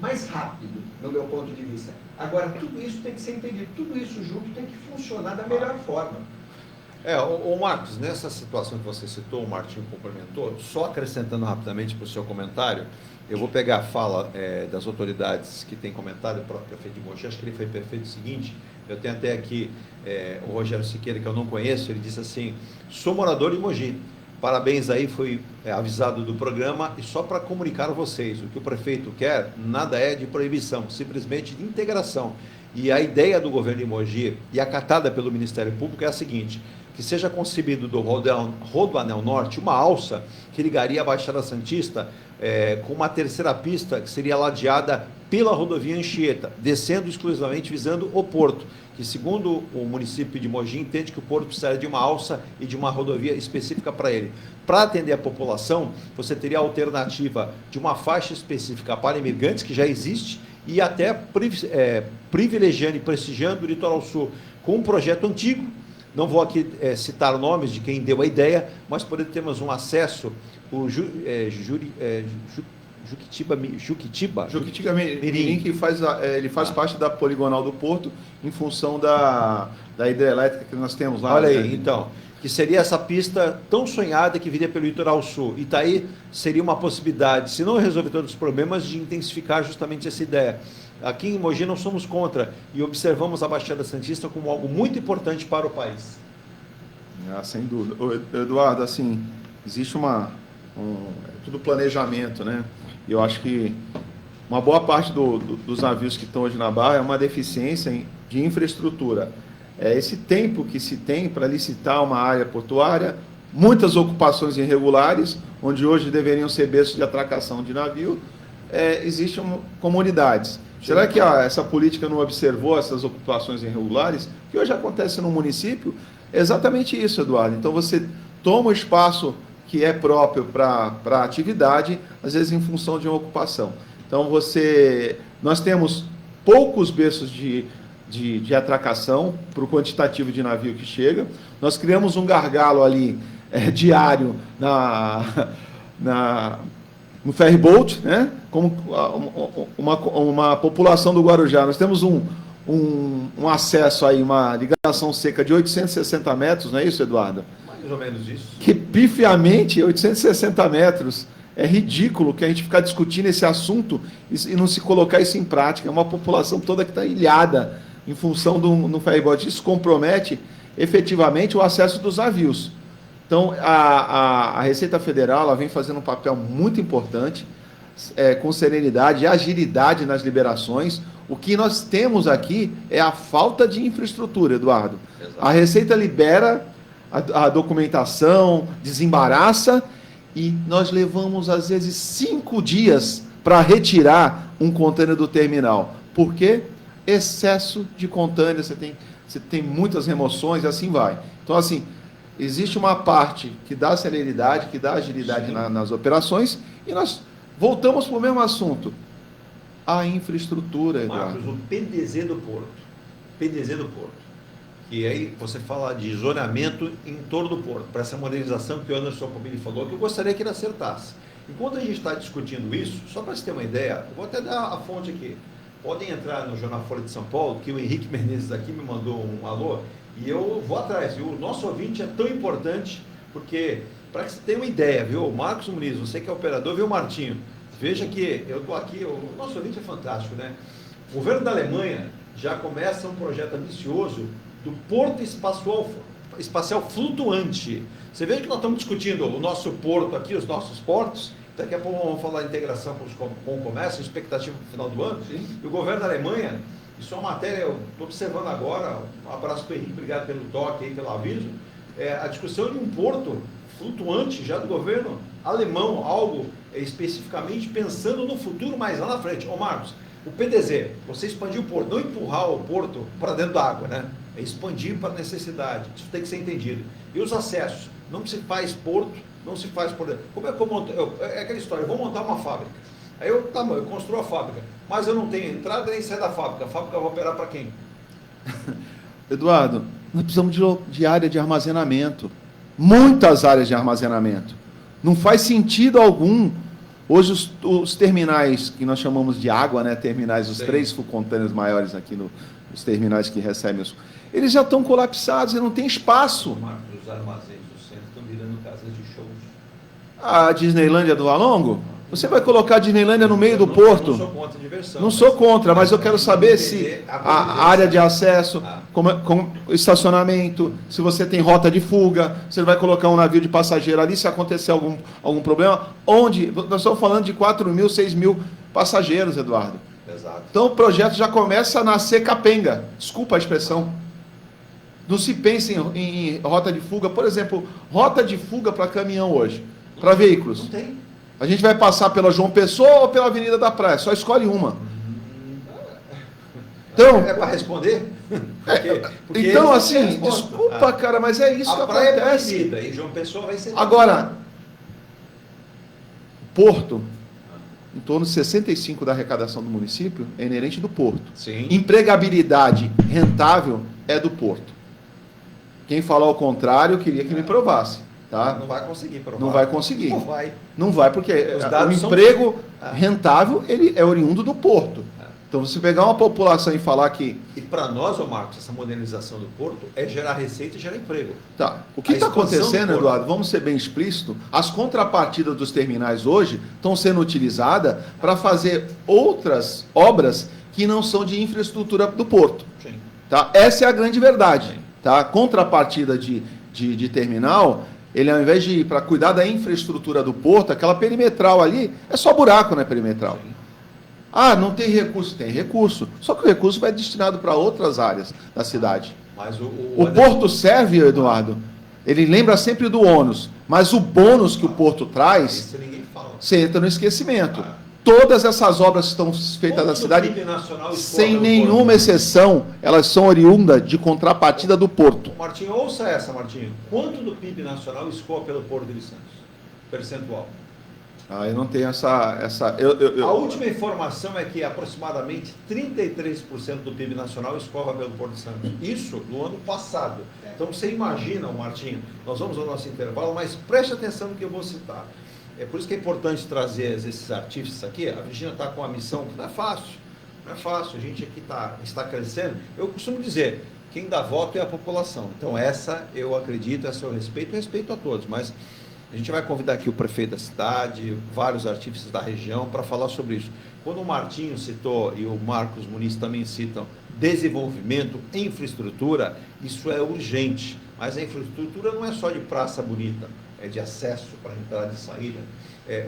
mais rápido, no meu ponto de vista. Agora, tudo isso tem que ser entendido, tudo isso junto tem que funcionar da melhor forma. O Marcos, nessa situação que você citou, o Martinho complementou, só acrescentando rapidamente para o seu comentário, eu vou pegar a fala das autoridades que têm comentado, o próprio prefeito de Mogi, acho que ele foi perfeito o seguinte, eu tenho até aqui o Rogério Siqueira, que eu não conheço, ele disse assim, sou morador de Mogi, parabéns aí, foi avisado do programa, e só para comunicar a vocês, o que o prefeito quer, nada é de proibição, simplesmente de integração. E a ideia do governo de Mogi, e acatada pelo Ministério Público, é a seguinte, que seja concebido do Rodoanel Norte uma alça que ligaria a Baixada Santista com uma terceira pista que seria ladeada pela rodovia Anchieta, descendo exclusivamente visando o porto, que segundo o município de Mogi entende que o porto precisa de uma alça e de uma rodovia específica para ele. Para atender a população, você teria a alternativa de uma faixa específica para imigrantes, que já existe, e até privilegiando e prestigiando o Litoral Sul com um projeto antigo. Não vou aqui citar nomes de quem deu a ideia, mas poder termos um acesso, o Juquitiba Mirim, que ele faz parte da poligonal do Porto, em função da hidrelétrica que nós temos lá. Olha aí, então, que seria essa pista tão sonhada que viria pelo Litoral Sul. Itaí seria uma possibilidade, se não resolver todos os problemas, de intensificar justamente essa ideia. Aqui em Mogi não somos contra e observamos a Baixada Santista como algo muito importante para o país. Sem dúvida. Eduardo, assim, existe tudo planejamento, né? E eu acho que uma boa parte dos navios que estão hoje na Barra é uma deficiência de infraestrutura. Esse tempo que se tem para licitar uma área portuária, muitas ocupações irregulares, onde hoje deveriam ser berços de atracação de navio, existem comunidades. Será que essa política não observou essas ocupações irregulares? Que hoje acontece no município, é exatamente isso, Eduardo. Então você toma o espaço que é próprio para a atividade, às vezes em função de uma ocupação. Então nós temos poucos berços de atracação para o quantitativo de navio que chega. Nós criamos um gargalo ali diário no ferryboat, né? Como uma população do Guarujá. Nós temos um acesso aí, uma ligação seca de 860 metros, não é isso, Eduardo? Mais ou menos isso. Que pifiamente 860 metros. É ridículo que a gente ficar discutindo esse assunto e não se colocar isso em prática. É uma população toda que está ilhada em função do ferryboat. Isso compromete efetivamente o acesso dos navios. Então, a Receita Federal ela vem fazendo um papel muito importante, com serenidade e agilidade nas liberações. O que nós temos aqui é a falta de infraestrutura, Eduardo. Exato. A Receita libera a documentação, desembaraça, e nós levamos, às vezes, 5 dias para retirar um contêiner do terminal. Por quê? Excesso de contêiner, você tem muitas remoções e assim vai. Então, assim, existe uma parte que dá celeridade, que dá agilidade nas operações, e nós voltamos para o mesmo assunto. A infraestrutura, Eduardo. Marcos, o PDZ do Porto. PDZ do Porto. Que aí você fala de zonamento em torno do Porto, para essa modernização que o Anderson Pomini falou, que eu gostaria que ele acertasse. Enquanto a gente está discutindo isso, só para você ter uma ideia, eu vou até dar a fonte aqui. Podem entrar no Jornal Folha de São Paulo, que o Henrique Menezes aqui me mandou um alô, e eu vou atrás, viu? O nosso ouvinte é tão importante, porque, para que você tenha uma ideia, viu? Marcos Muniz, você que é operador, viu, Martinho? Veja que eu estou aqui, o nosso ouvinte é fantástico, né? O governo da Alemanha já começa um projeto ambicioso do Porto Espacial Flutuante. Você veja que nós estamos discutindo o nosso porto aqui, os nossos portos, daqui a pouco vamos falar de integração com o comércio, expectativa para o final do ano. Sim. E o governo da Alemanha, isso é uma matéria, eu estou observando agora, um abraço para o Henrique, obrigado pelo toque aí, pelo aviso, a discussão de um porto flutuante já do governo alemão, algo especificamente pensando no futuro mais lá na frente. Ô Marcos, o PDZ, você expandiu o porto, não empurrar o porto para dentro da água, né? É expandir para necessidade, isso tem que ser entendido. E os acessos, não se faz porto, não se faz por dentro. Como é que eu monto? É aquela história, eu vou montar uma fábrica. Aí eu construo a fábrica, mas eu não tenho entrada nem saída da fábrica. A fábrica vai operar para quem? Eduardo, nós precisamos de área de armazenamento. Muitas áreas de armazenamento. Não faz sentido algum. Hoje os terminais que nós chamamos de água, né? Terminais, os 3 full containers maiores aqui nos terminais que recebem os... Eles já estão colapsados, não tem espaço. Marcos, os armazéns do centro estão virando casas de shows. A Disneylândia do Valongo? Você vai colocar a Disneylândia no meio do porto? Não sou contra a diversão. Não sou contra, mas eu quero saber se a área de acesso, como estacionamento, se você tem rota de fuga, você vai colocar um navio de passageiro ali, se acontecer algum problema, onde? Nós estamos falando de 4 mil, 6 mil passageiros, Eduardo. Exato. Então o projeto já começa a nascer capenga. Desculpa a expressão. Não se pensa em rota de fuga. Por exemplo, rota de fuga para caminhão hoje, para veículos. Não tem. A gente vai passar pela João Pessoa ou pela Avenida da Praia? Só escolhe uma. Então, é para responder? Porque então, assim, desculpa, cara, mas é isso que acontece. E João Pessoa vai ser... Agora, Porto, em torno de 65% da arrecadação do município é inerente do Porto. Sim. Empregabilidade rentável é do Porto. Quem falou ao contrário, queria que me provasse. Tá? Não vai conseguir provar. Não vai conseguir. Não vai. Não vai, porque o emprego rentável ele é oriundo do Porto. Então, você pegar uma população e falar que... E para nós, ô Marcos, essa modernização do Porto é gerar receita e gerar emprego. Tá. O que está acontecendo, Eduardo, vamos ser bem explícito, as contrapartidas dos terminais hoje estão sendo utilizadas para fazer outras obras que não são de infraestrutura do Porto. Sim. Tá? Essa é a grande verdade. Tá? A contrapartida de terminal... Ele, ao invés de ir para cuidar da infraestrutura do porto, aquela perimetral ali, é só buraco, né, perimetral? Ah, não tem recurso? Tem recurso. Só que o recurso vai destinado para outras áreas da cidade. Mas o porto serve, Eduardo, ele lembra sempre do ônus, mas o bônus que o porto traz, você entra no esquecimento. Todas essas obras que estão feitas na cidade, sem nenhuma exceção, elas são oriundas de contrapartida do Porto. Martinho, ouça essa, Martinho. Quanto do PIB nacional escoa pelo Porto de Santos? Percentual. Ah, eu não tenho essa... A última informação é que aproximadamente 33% do PIB nacional escorre pelo Porto de Santos. Isso no ano passado. Então você imagina, Martinho, nós vamos ao nosso intervalo, mas preste atenção no que eu vou citar. É por isso que é importante trazer esses artífices aqui. A Virgínia está com uma missão que não é fácil. Não é fácil. A gente aqui está crescendo. Eu costumo dizer, quem dá voto é a população. Então essa eu acredito, essa eu respeito a todos. Mas a gente vai convidar aqui o prefeito da cidade, vários artífices da região para falar sobre isso. Quando o Martinho citou e o Marcos Muniz também citam desenvolvimento, infraestrutura, isso é urgente. Mas a infraestrutura não é só de praça bonita. É de acesso para entrada e saída.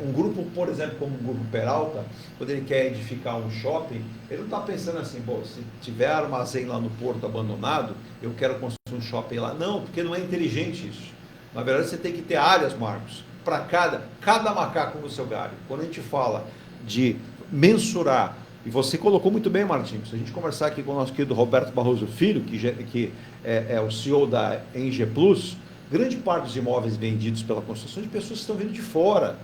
Um grupo, por exemplo, como o Grupo Peralta, quando ele quer edificar um shopping, ele não está pensando assim, bom, se tiver armazém lá no porto abandonado, eu quero construir um shopping lá. Não, porque não é inteligente isso. Na verdade, você tem que ter áreas, Marcos, para cada macaco no seu galho. Quando a gente fala de mensurar, e você colocou muito bem, Martins, se a gente conversar aqui com o nosso querido Roberto Barroso Filho, que é o CEO da Engie Plus, grande parte dos imóveis vendidos pela construção de pessoas que estão vindo de fora,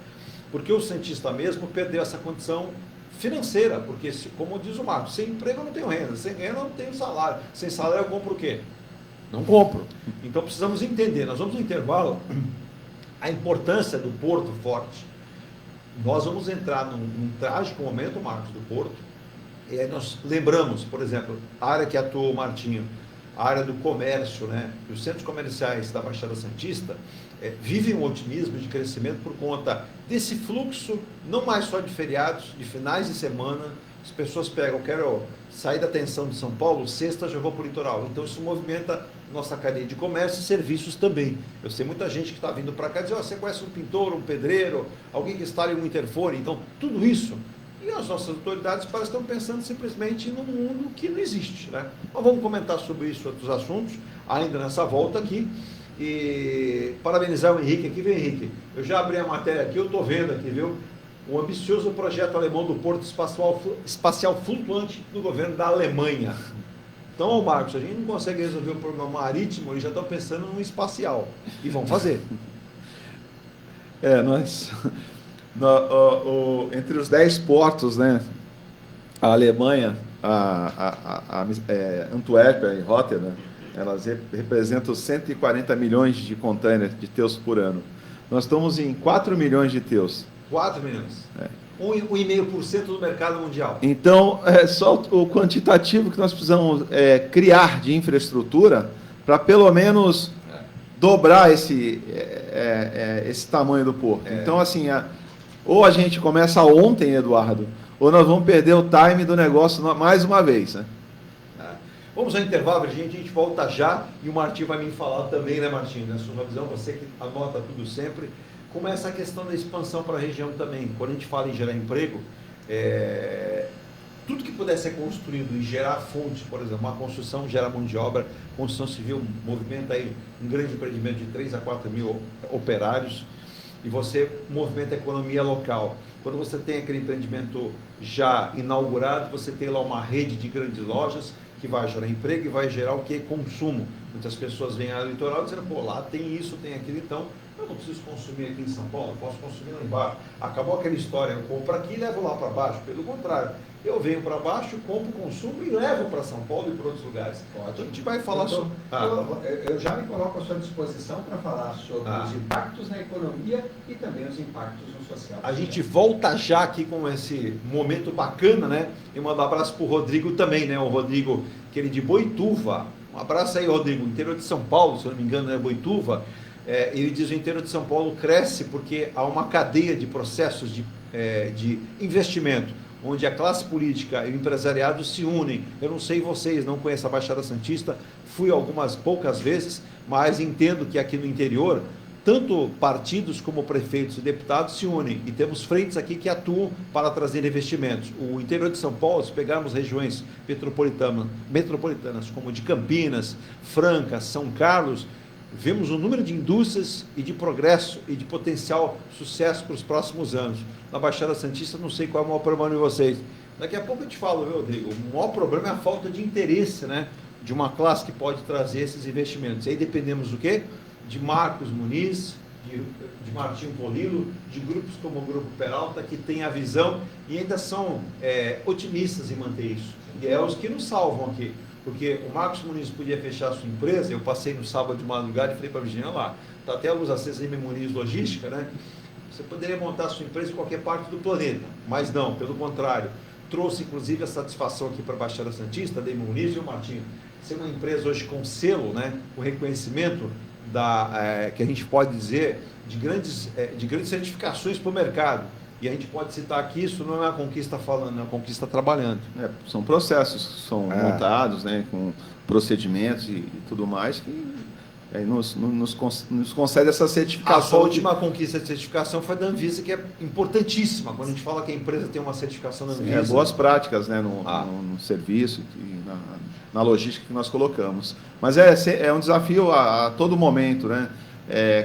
porque o Santista mesmo perdeu essa condição financeira, porque, como diz o Marcos, sem emprego eu não tenho renda, sem renda eu não tenho salário, sem salário eu compro o quê? Não compro. Então precisamos entender, nós vamos no intervalo, a importância do Porto Forte. Nós vamos entrar num trágico momento, Marcos, do Porto, e aí nós lembramos, por exemplo, a área que atuou o Martinho, a área do comércio, né? Os centros comerciais da Baixada Santista vivem um otimismo de crescimento por conta desse fluxo, não mais só de feriados, de finais de semana. As pessoas pegam, quero sair da tensão de São Paulo, sexta já vou para o litoral. Então isso movimenta nossa cadeia de comércio e serviços também. Eu sei muita gente que está vindo para cá e diz, você conhece um pintor, um pedreiro, alguém que instala um interfone. Então tudo isso... E as nossas autoridades parecem que estão pensando simplesmente num mundo que não existe, né? Nós vamos comentar sobre isso e outros assuntos, ainda nessa volta aqui. E parabenizar o Henrique aqui, viu, Henrique? Eu já abri a matéria aqui, eu estou vendo aqui, viu? O ambicioso projeto alemão do Porto Espacial Flutuante do governo da Alemanha. Então, Marcos, a gente não consegue resolver o problema marítimo, eles já estão pensando no espacial. E vão fazer. Entre os 10 portos, né, a Alemanha, Antuérpia e Rotterdam, elas representam 140 milhões de containers de teus por ano. Nós estamos em 4 milhões de teus. 4 milhões. 1,5% do mercado mundial. Então, é só o quantitativo que nós precisamos criar de infraestrutura para pelo menos dobrar esse tamanho do porto. Então, assim, ou a gente começa ontem, Eduardo, ou nós vamos perder o time do negócio mais uma vez, né? Vamos ao intervalo, Virginia, a gente volta já e o Martim vai me falar também, né, Martim, na sua visão, você que anota tudo sempre, como é essa questão da expansão para a região também. Quando a gente fala em gerar emprego, tudo que puder ser construído e gerar fontes, por exemplo, uma construção gera mão de obra, construção civil movimenta aí um grande empreendimento de 3 a 4 mil operários e você movimenta a economia local. Quando você tem aquele empreendimento já inaugurado, você tem lá uma rede de grandes lojas que vai gerar emprego e vai gerar o que? Consumo. Muitas pessoas vêm ao litoral dizendo, pô, lá tem isso, tem aquilo, então eu não preciso consumir aqui em São Paulo, posso consumir lá embaixo. Acabou aquela história, eu compro aqui e levo lá para baixo. Pelo contrário, eu venho para baixo, compro, consumo e levo para São Paulo e para outros lugares. Ótimo. A gente vai falar sobre... Eu já me coloco à sua disposição para falar sobre os impactos na economia e também os impactos no social. A gente volta já aqui com esse momento bacana, né? E mandar um abraço para o Rodrigo também, né? O Rodrigo, que ele de Boituva. Um abraço aí, Rodrigo. Interior de São Paulo, se eu não me engano, é Boituva. Ele diz que o interior de São Paulo cresce porque há uma cadeia de processos de investimento, onde a classe política e o empresariado se unem. Eu não sei vocês, não conheço a Baixada Santista, fui algumas poucas vezes, mas entendo que aqui no interior, tanto partidos como prefeitos e deputados se unem, e temos frentes aqui que atuam para trazer investimentos. O interior de São Paulo, se pegarmos regiões metropolitanas, como de Campinas, Franca, São Carlos, vemos um número de indústrias e de progresso e de potencial sucesso para os próximos anos. Na Baixada Santista, não sei qual é o maior problema de vocês. Daqui a pouco eu te falo, viu, Rodrigo? O maior problema é a falta de interesse, né, de uma classe que pode trazer esses investimentos. E aí dependemos do quê? De Marcos Muniz, de Martinho Polilo, de grupos como o Grupo Peralta, que tem a visão e ainda são otimistas em manter isso. E é os que nos salvam aqui. Porque o Marcos Muniz podia fechar a sua empresa, eu passei no sábado de madrugada e falei para a Virginia, lá, está até a luz acesa M Muniz Logística, né? Você poderia montar a sua empresa em qualquer parte do planeta, mas não, pelo contrário. Trouxe, inclusive, a satisfação aqui para a Baixada Santista, da M Muniz e o Martinho. Ser uma empresa hoje com selo, né? Com reconhecimento que a gente pode dizer de grandes certificações para o mercado. E a gente pode citar que isso não é uma conquista falando, é uma conquista trabalhando. São processos que são montados, né, com procedimentos e tudo mais, que nos concede essa certificação. A sua última conquista de certificação foi da Anvisa, que é importantíssima. Quando a gente fala que a empresa tem uma certificação da Anvisa. Boas práticas, né, no serviço e na logística que nós colocamos. Mas é um desafio a todo momento, né?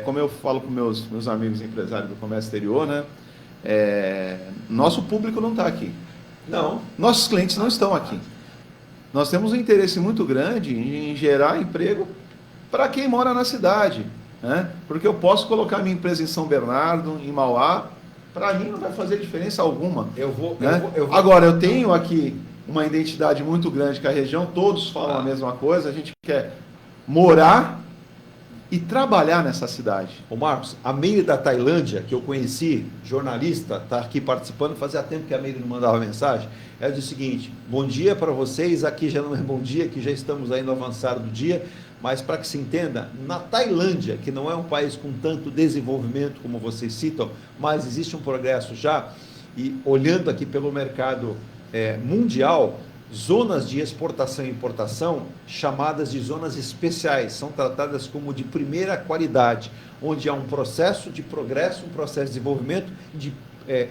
Como eu falo com meus amigos empresários do comércio exterior, né? Nosso público não está aqui. Não. Nossos clientes não estão aqui. Nós temos um interesse muito grande em gerar emprego para quem mora na cidade, né? Porque eu posso colocar minha empresa em São Bernardo, em Mauá, para mim não vai fazer diferença alguma. Eu vou. Agora, eu tenho aqui uma identidade muito grande com a região, todos falam a mesma coisa, a gente quer morar e trabalhar nessa cidade. Ô Marcos, a Meire da Tailândia, que eu conheci, jornalista, está aqui participando, fazia tempo que a Meire não mandava mensagem, ela diz o seguinte: bom dia para vocês, aqui já não é bom dia, que já estamos aí no avançado do dia, mas para que se entenda, na Tailândia, que não é um país com tanto desenvolvimento como vocês citam, mas existe um progresso já, e olhando aqui pelo mercado mundial, zonas de exportação e importação, chamadas de zonas especiais, são tratadas como de primeira qualidade, onde há um processo de progresso, um processo de desenvolvimento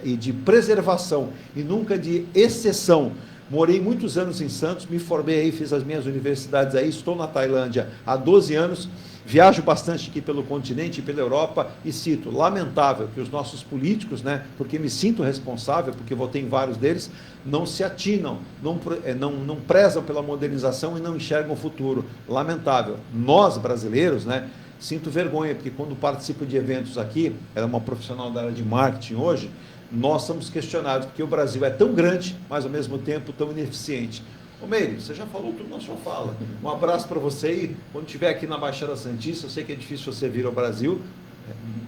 e de preservação, e nunca de exceção. Morei muitos anos em Santos, me formei aí, fiz as minhas universidades aí, estou na Tailândia há 12 anos, Viajo bastante aqui pelo continente e pela Europa e cito, lamentável que os nossos políticos, né, porque me sinto responsável, porque votei em vários deles, não se atinam, não prezam pela modernização e não enxergam o futuro. Lamentável. Nós, brasileiros, né, sinto vergonha, porque quando participo de eventos aqui, ela é uma profissional da área de marketing hoje, nós somos questionados, porque o Brasil é tão grande, mas ao mesmo tempo tão ineficiente. Ô Meire, você já falou tudo na sua fala. Um abraço para você e quando estiver aqui na Baixada Santista, eu sei que é difícil você vir ao Brasil,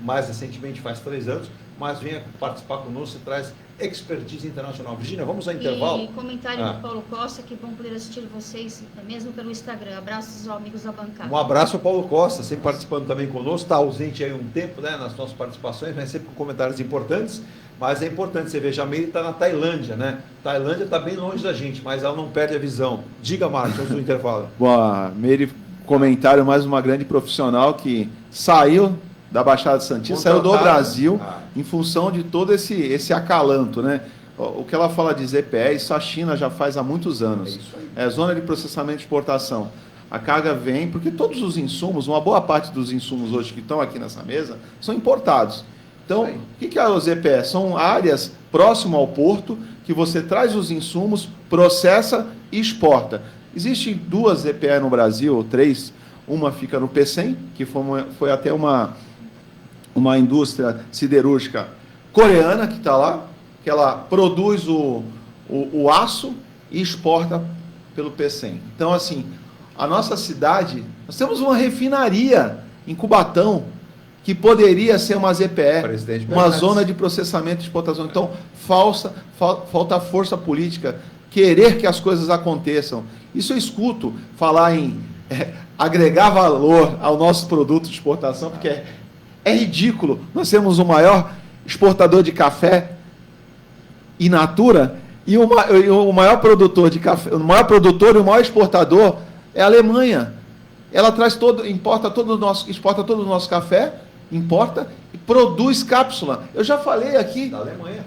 mais recentemente faz 3 anos, mas venha participar conosco e traz expertise internacional. Virgínia, vamos ao intervalo? E comentário do Paulo Costa, que vão poder assistir vocês mesmo pelo Instagram. Abraços aos amigos da bancada. Um abraço ao Paulo Costa, sempre participando também conosco, está ausente aí um tempo, né, nas nossas participações, mas sempre com comentários importantes. Mas é importante, você veja, a Meire está na Tailândia, né? Tailândia está bem longe da gente, mas ela não perde a visão. Diga, Márcio, antes do intervalo. Boa, Meire, comentário, mais uma grande profissional que saiu da Baixada Santista, saiu do Brasil em função de todo esse acalanto, né? O que ela fala de ZPE, isso a China já faz há muitos anos. É zona de processamento e exportação. A carga vem, porque todos os insumos, uma boa parte dos insumos hoje que estão aqui nessa mesa, são importados. Então, o que é o ZPE? São áreas próximo ao porto que você traz os insumos, processa e exporta. Existem 2 ZPE no Brasil, ou 3. Uma fica no Pecém, que foi até uma indústria siderúrgica coreana que está lá, que ela produz o aço e exporta pelo Pecém. Então, assim, a nossa cidade, nós temos uma refinaria em Cubatão, que poderia ser uma ZPE, uma zona de processamento e exportação. Então, falta força política, querer que as coisas aconteçam. Isso eu escuto falar em agregar valor ao nosso produto de exportação, porque é ridículo. Nós temos o maior exportador de café in natura e o maior produtor de café, o maior produtor e o maior exportador é a Alemanha. Ela exporta todo o nosso café, importa e produz cápsula. Eu já falei aqui. Da Alemanha.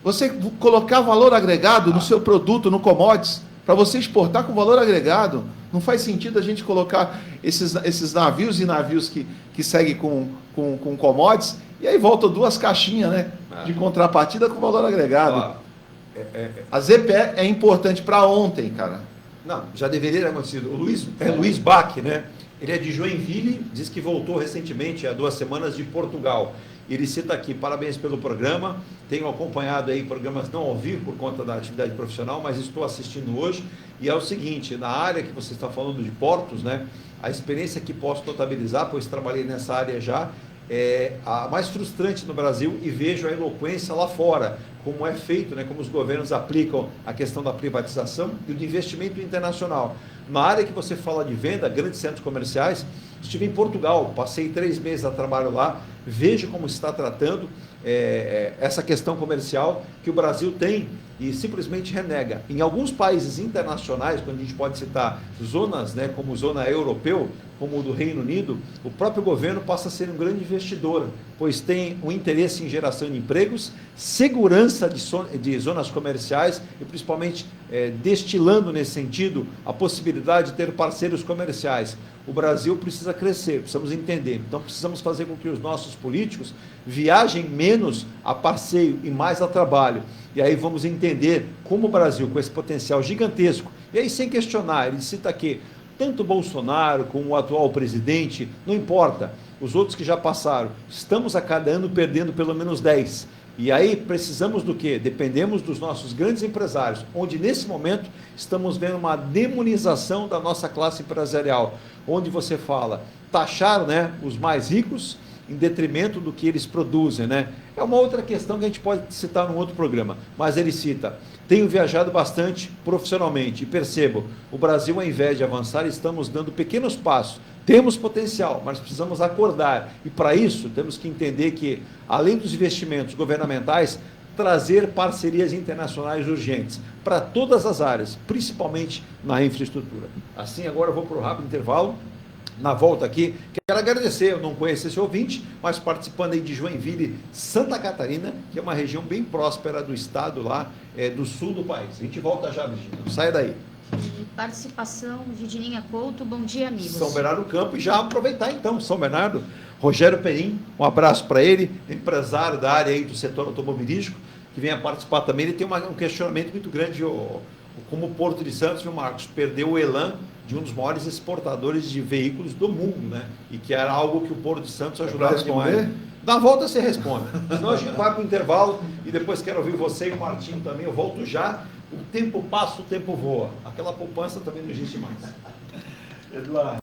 Você colocar valor agregado no seu produto, no commodities, para você exportar com valor agregado. Não faz sentido a gente colocar esses navios e navios que seguem com commodities e aí voltam 2 caixinhas, né, de contrapartida com valor agregado. A ZPE é importante para ontem, cara. Não, já deveria ter acontecido. O Luiz Bach, né? Ele é de Joinville, diz que voltou recentemente, há 2 semanas, de Portugal. Ele cita aqui, parabéns pelo programa, tenho acompanhado aí programas não ao vivo por conta da atividade profissional, mas estou assistindo hoje, e é o seguinte, na área que você está falando de portos, né, a experiência que posso notabilizar, pois trabalhei nessa área já, é a mais frustrante no Brasil e vejo a eloquência lá fora, como é feito, né, como os governos aplicam a questão da privatização e do investimento internacional. Na área que você fala de venda, grandes centros comerciais, estive em Portugal, passei 3 meses a trabalho lá, vejo como está tratando essa questão comercial que o Brasil tem e simplesmente renega. Em alguns países internacionais, quando a gente pode citar zonas, né, como zona europeu, como o do Reino Unido, o próprio governo passa a ser um grande investidor, pois tem um interesse em geração de empregos, segurança de zonas comerciais e principalmente destilando nesse sentido a possibilidade de ter parceiros comerciais. O Brasil precisa crescer, precisamos entender. Então precisamos fazer com que os nossos políticos viajem menos a passeio e mais a trabalho. E aí vamos entender como o Brasil, com esse potencial gigantesco, e aí sem questionar, ele cita aqui, tanto o Bolsonaro como o atual presidente, não importa, os outros que já passaram, estamos a cada ano perdendo pelo menos 10. E aí precisamos do quê? Dependemos dos nossos grandes empresários, onde nesse momento estamos vendo uma demonização da nossa classe empresarial, onde você fala, taxar, né, os mais ricos em detrimento do que eles produzem, né? É uma outra questão que a gente pode citar num outro programa, mas ele cita, tenho viajado bastante profissionalmente e percebo, o Brasil, ao invés de avançar, estamos dando pequenos passos. Temos potencial, mas precisamos acordar. E para isso, temos que entender que, além dos investimentos governamentais, trazer parcerias internacionais urgentes para todas as áreas, principalmente na infraestrutura. Assim, agora eu vou para o rápido intervalo. Na volta aqui, quero agradecer, eu não conheço esse ouvinte, mas participando aí de Joinville, Santa Catarina, que é uma região bem próspera do estado lá, do sul do país. A gente volta já, Virgínia, não saia daí. E participação de Dininha Couto. Bom dia, amigos. São Bernardo do Campo. E já aproveitar então, São Bernardo, Rogério Perim, um abraço para ele, empresário da área aí do setor automobilístico, que venha participar também. Ele tem um questionamento muito grande, como o Porto de Santos, viu, Marcos, perdeu o elan de um dos maiores exportadores de veículos do mundo, né? E que era algo que o Porto de Santos ajudava demais. Na volta você responde. Senão a gente vai para o intervalo e depois quero ouvir você e o Martinho também. Eu volto já. O tempo passa, o tempo voa. Aquela poupança também não existe mais. Eduardo.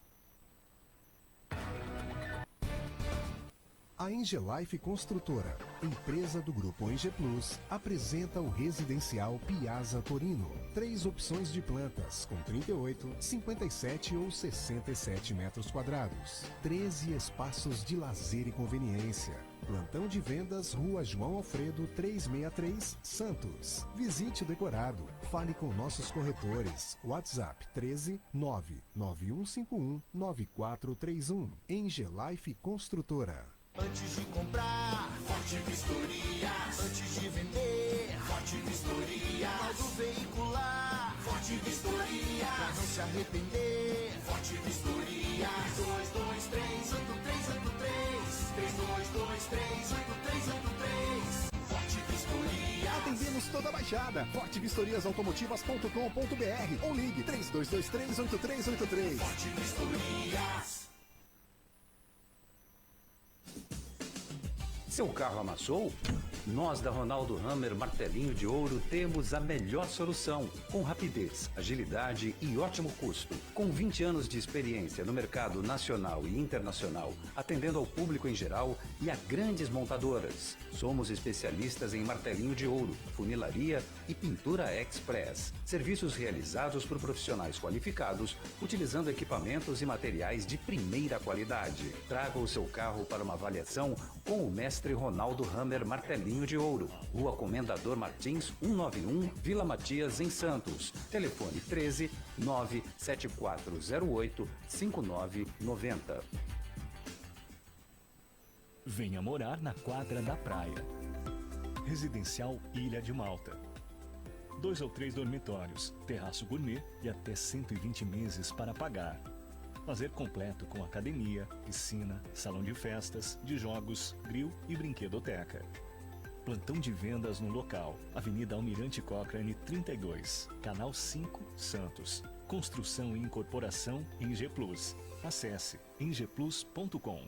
A Engelife Construtora, empresa do Grupo Enge Plus, apresenta o residencial Piazza Torino. 3 opções de plantas, com 38, 57 ou 67 metros quadrados. 13 espaços de lazer e conveniência. Plantão de vendas, Rua João Alfredo, 363, Santos. Visite o decorado. Fale com nossos corretores. WhatsApp 13 99151 9431. Engelife Construtora. Antes de comprar, Forte Vistoria. Antes de vender, Forte Vistoria. Algo veicular, Forte Vistoria. Pra não se arrepender, Forte Vistoria. 3223 8383 3223 8383. Forte Vistoria. Atendemos toda a Baixada. fortevistoriasautomotivas.com.br ou ligue 3223 8383. Forte Vistorias. Seu carro amassou? Nós da Ronaldo Hammer Martelinho de Ouro temos a melhor solução, com rapidez, agilidade e ótimo custo. Com 20 anos de experiência no mercado nacional e internacional, atendendo ao público em geral e a grandes montadoras. Somos especialistas em martelinho de ouro, funilaria e pintura express. Serviços realizados por profissionais qualificados, utilizando equipamentos e materiais de primeira qualidade. Traga o seu carro para uma avaliação com o mestre Ronaldo Hammer Martelinho de Ouro, Rua Comendador Martins, 191, Vila Matias, em Santos. Telefone 13 97408 5990. Venha morar na quadra da praia. Residencial Ilha de Malta. 2 ou 3 dormitórios, terraço gourmet e até 120 meses para pagar. Lazer completo com academia, piscina, salão de festas, de jogos, grill e brinquedoteca. Plantão de vendas no local, Avenida Almirante Cochrane 32, Canal 5, Santos. Construção e incorporação Enge Plus. Acesse engeplus.com.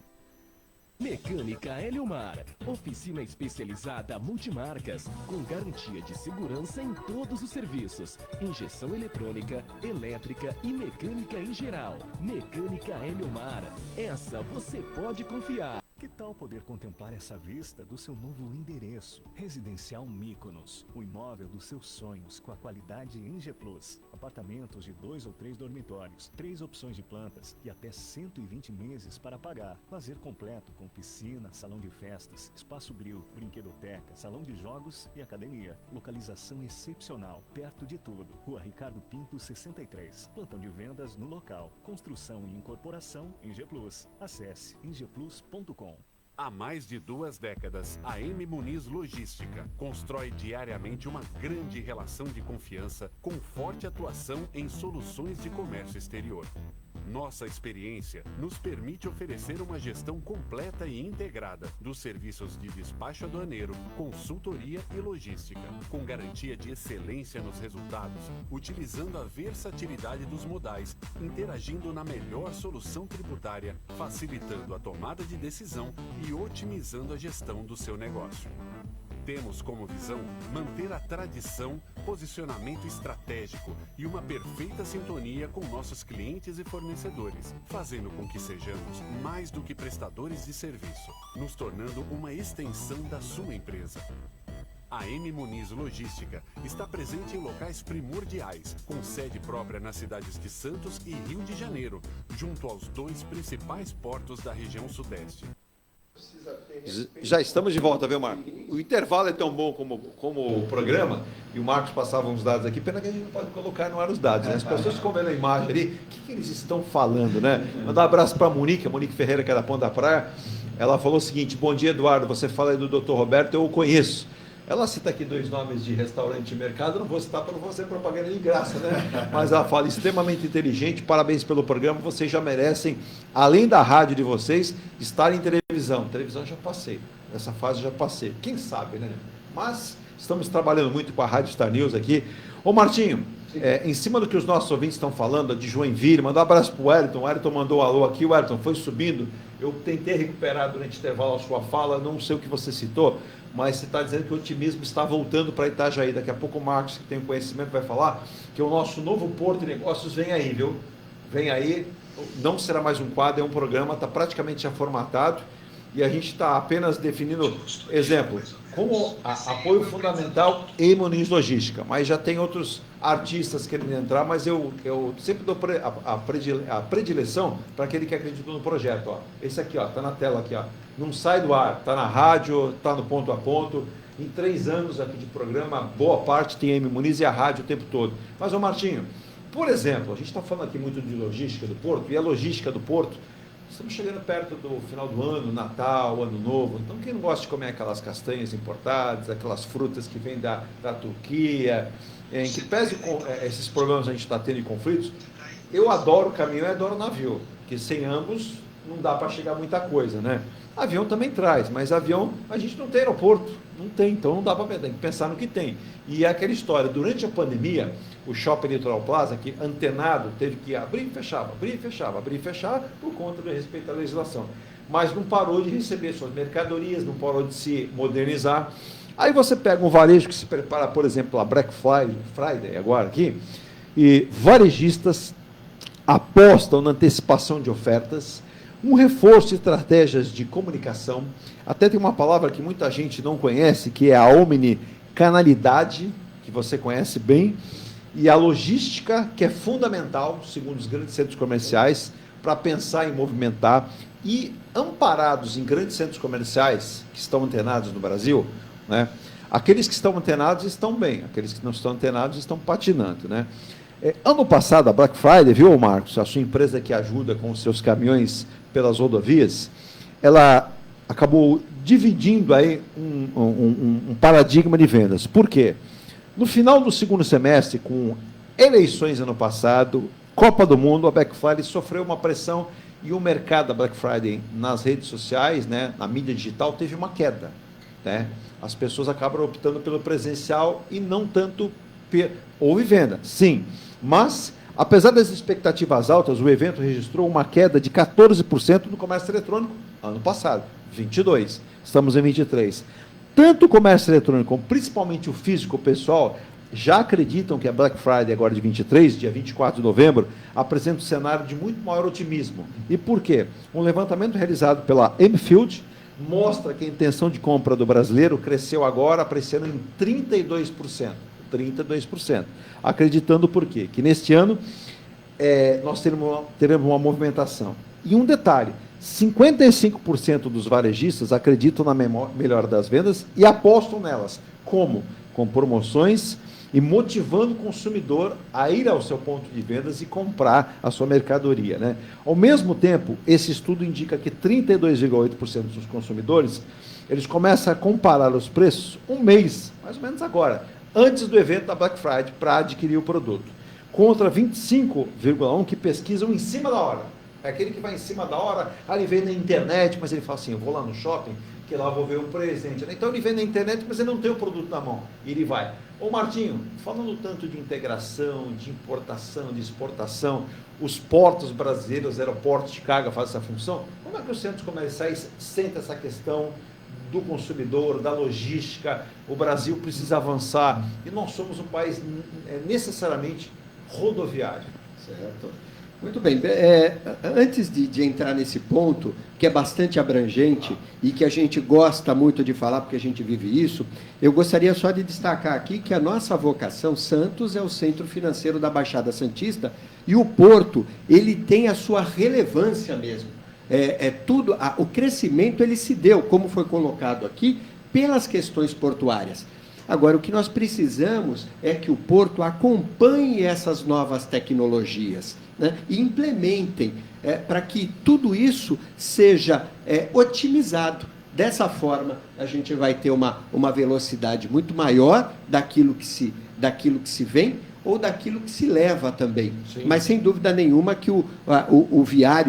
Mecânica Eliomar, oficina especializada multimarcas, com garantia de segurança em todos os serviços, injeção eletrônica, elétrica e mecânica em geral. Mecânica Eliomar, essa você pode confiar. Que tal poder contemplar essa vista do seu novo endereço? Residencial Mykonos, o imóvel dos seus sonhos com a qualidade Enge Plus. Apartamentos de 2 ou 3 dormitórios, 3 opções de plantas e até 120 meses para pagar. Lazer completo com piscina, salão de festas, espaço grill, brinquedoteca, salão de jogos e academia. Localização excepcional, perto de tudo. Rua Ricardo Pinto 63. Plantão de vendas no local. Construção e incorporação Enge Plus. Acesse engeplus.com. Há mais de 2 décadas, a M Muniz Logística constrói diariamente uma grande relação de confiança com forte atuação em soluções de comércio exterior. Nossa experiência nos permite oferecer uma gestão completa e integrada dos serviços de despacho aduaneiro, consultoria e logística, com garantia de excelência nos resultados, utilizando a versatilidade dos modais, interagindo na melhor solução tributária, facilitando a tomada de decisão e otimizando a gestão do seu negócio. Temos como visão manter a tradição, posicionamento estratégico e uma perfeita sintonia com nossos clientes e fornecedores, fazendo com que sejamos mais do que prestadores de serviço, nos tornando uma extensão da sua empresa. A M Muniz Logística está presente em locais primordiais, com sede própria nas cidades de Santos e Rio de Janeiro, junto aos 2 principais portos da região sudeste. Já estamos de volta, viu, Marcos? O intervalo é tão bom como o programa, e o Marcos passava uns dados aqui, pena que a gente não pode colocar no ar os dados, né? As pessoas ficam vendo a imagem ali, o que eles estão falando, né? Mandar um abraço para a Monique Ferreira, que é da Ponta da Praia. Ela falou o seguinte: bom dia, Eduardo, você fala aí do Dr. Roberto, eu o conheço. Ela cita aqui 2 nomes de restaurante e mercado, não vou citar para não fazer propaganda de graça, né? Mas ela fala, extremamente inteligente, parabéns pelo programa, vocês já merecem, além da rádio de vocês, estar em televisão. Televisão já passei, essa fase já passei. Quem sabe, né? Mas estamos trabalhando muito com a Rádio Star News aqui. Ô Martinho, em cima do que os nossos ouvintes estão falando, de Joinville, mandar um abraço para o Wellington mandou um alô aqui, o Wellington foi subindo, eu tentei recuperar durante o intervalo a sua fala, não sei o que você citou, mas você está dizendo que o otimismo está voltando para Itajaí. Daqui a pouco o Marcos, que tem conhecimento, vai falar que o nosso novo Porto de Negócios vem aí, viu? Vem aí, não será mais um quadro, é um programa, está praticamente já formatado, e a gente está apenas definindo, exemplo, como apoio fundamental em Muniz Logística, mas já tem outros artistas querendo entrar, mas eu sempre dou a predileção para aquele que acreditou no projeto. Ó. Esse aqui, está na tela aqui, ó. Não sai do ar, está na rádio, está no ponto a ponto. Em 3 anos aqui de programa, boa parte tem a M Muniz e a rádio o tempo todo. Mas, ô Martinho, por exemplo, a gente está falando aqui muito de logística do Porto, e a logística do Porto, estamos chegando perto do final do ano, Natal, Ano Novo, então quem não gosta de comer aquelas castanhas importadas, aquelas frutas que vêm da Turquia, em que pese com esses problemas a gente está tendo em conflitos, eu adoro o caminhão e adoro o navio, porque sem ambos não dá para chegar muita coisa, né? Avião também traz, mas avião a gente não tem aeroporto, não tem, então não dá para tem que pensar no que tem. E é aquela história, durante a pandemia, o Shopping Litoral Plaza, que antenado, teve que abrir e fechava, abrir e fechava, abrir e fechava, por conta do respeito à legislação. Mas não parou de receber suas mercadorias, não parou de se modernizar. Aí você pega um varejo que se prepara, por exemplo, a Black Friday agora aqui, e varejistas apostam na antecipação de ofertas, um reforço de estratégias de comunicação, até tem uma palavra que muita gente não conhece, que é a omnicanalidade, que você conhece bem, e a logística, que é fundamental, segundo os grandes centros comerciais, para pensar em movimentar, e amparados em grandes centros comerciais que estão antenados no Brasil, né? Aqueles que estão antenados estão bem, aqueles que não estão antenados estão patinando, né? Ano passado, a Black Friday, viu, Marcos, a sua empresa que ajuda com os seus caminhões pelas rodovias, ela acabou dividindo aí um paradigma de vendas. Por quê? No final do segundo semestre, com eleições ano passado, Copa do Mundo, a Black Friday sofreu uma pressão e o mercado da Black Friday nas redes sociais, né, na mídia digital, teve uma queda, né? As pessoas acabam optando pelo presencial e não tanto... Houve venda, sim, mas, apesar das expectativas altas, o evento registrou uma queda de 14% no comércio eletrônico ano passado, 22, estamos em 23. Tanto o comércio eletrônico, como principalmente o físico, o pessoal, já acreditam que a Black Friday, agora de 23, dia 24 de novembro, apresenta um cenário de muito maior otimismo. E por quê? Um levantamento realizado pela M-Field mostra que a intenção de compra do brasileiro cresceu agora, apreciando em 32%. 32%. Acreditando por quê? Que neste ano nós teremos uma movimentação. E um detalhe, 55% dos varejistas acreditam na melhora das vendas e apostam nelas. Como? Com promoções e motivando o consumidor a ir ao seu ponto de vendas e comprar a sua mercadoria, né? Ao mesmo tempo, esse estudo indica que 32,8% dos consumidores, eles começam a comparar os preços um mês, mais ou menos agora, antes do evento da Black Friday, para adquirir o produto. Contra 25,1% que pesquisam em cima da hora. É aquele que vai em cima da hora, ele vê na internet, mas ele fala assim, eu vou lá no shopping, que lá vou ver o presente. Então ele vê na internet, mas ele não tem o produto na mão. E ele vai. Ô Martinho, falando tanto de integração, de importação, de exportação, os portos brasileiros, os aeroportos de carga fazem essa função, como é que os centros comerciais sentem essa questão do consumidor, da logística? O Brasil precisa avançar e nós somos um país necessariamente rodoviário. Certo. Muito bem. Antes de entrar nesse ponto, que é bastante abrangente e que a gente gosta muito de falar, porque a gente vive isso, eu gostaria só de destacar aqui que a nossa vocação, Santos é o centro financeiro da Baixada Santista, e o Porto, ele tem a sua relevância mesmo. Tudo, o crescimento ele se deu, como foi colocado aqui, pelas questões portuárias. Agora, o que nós precisamos é que o Porto acompanhe essas novas tecnologias, né, e implementem para que tudo isso seja otimizado. Dessa forma, a gente vai ter uma velocidade muito maior daquilo que se vem ou daquilo que se leva também. Sim. Mas, sem dúvida nenhuma, que o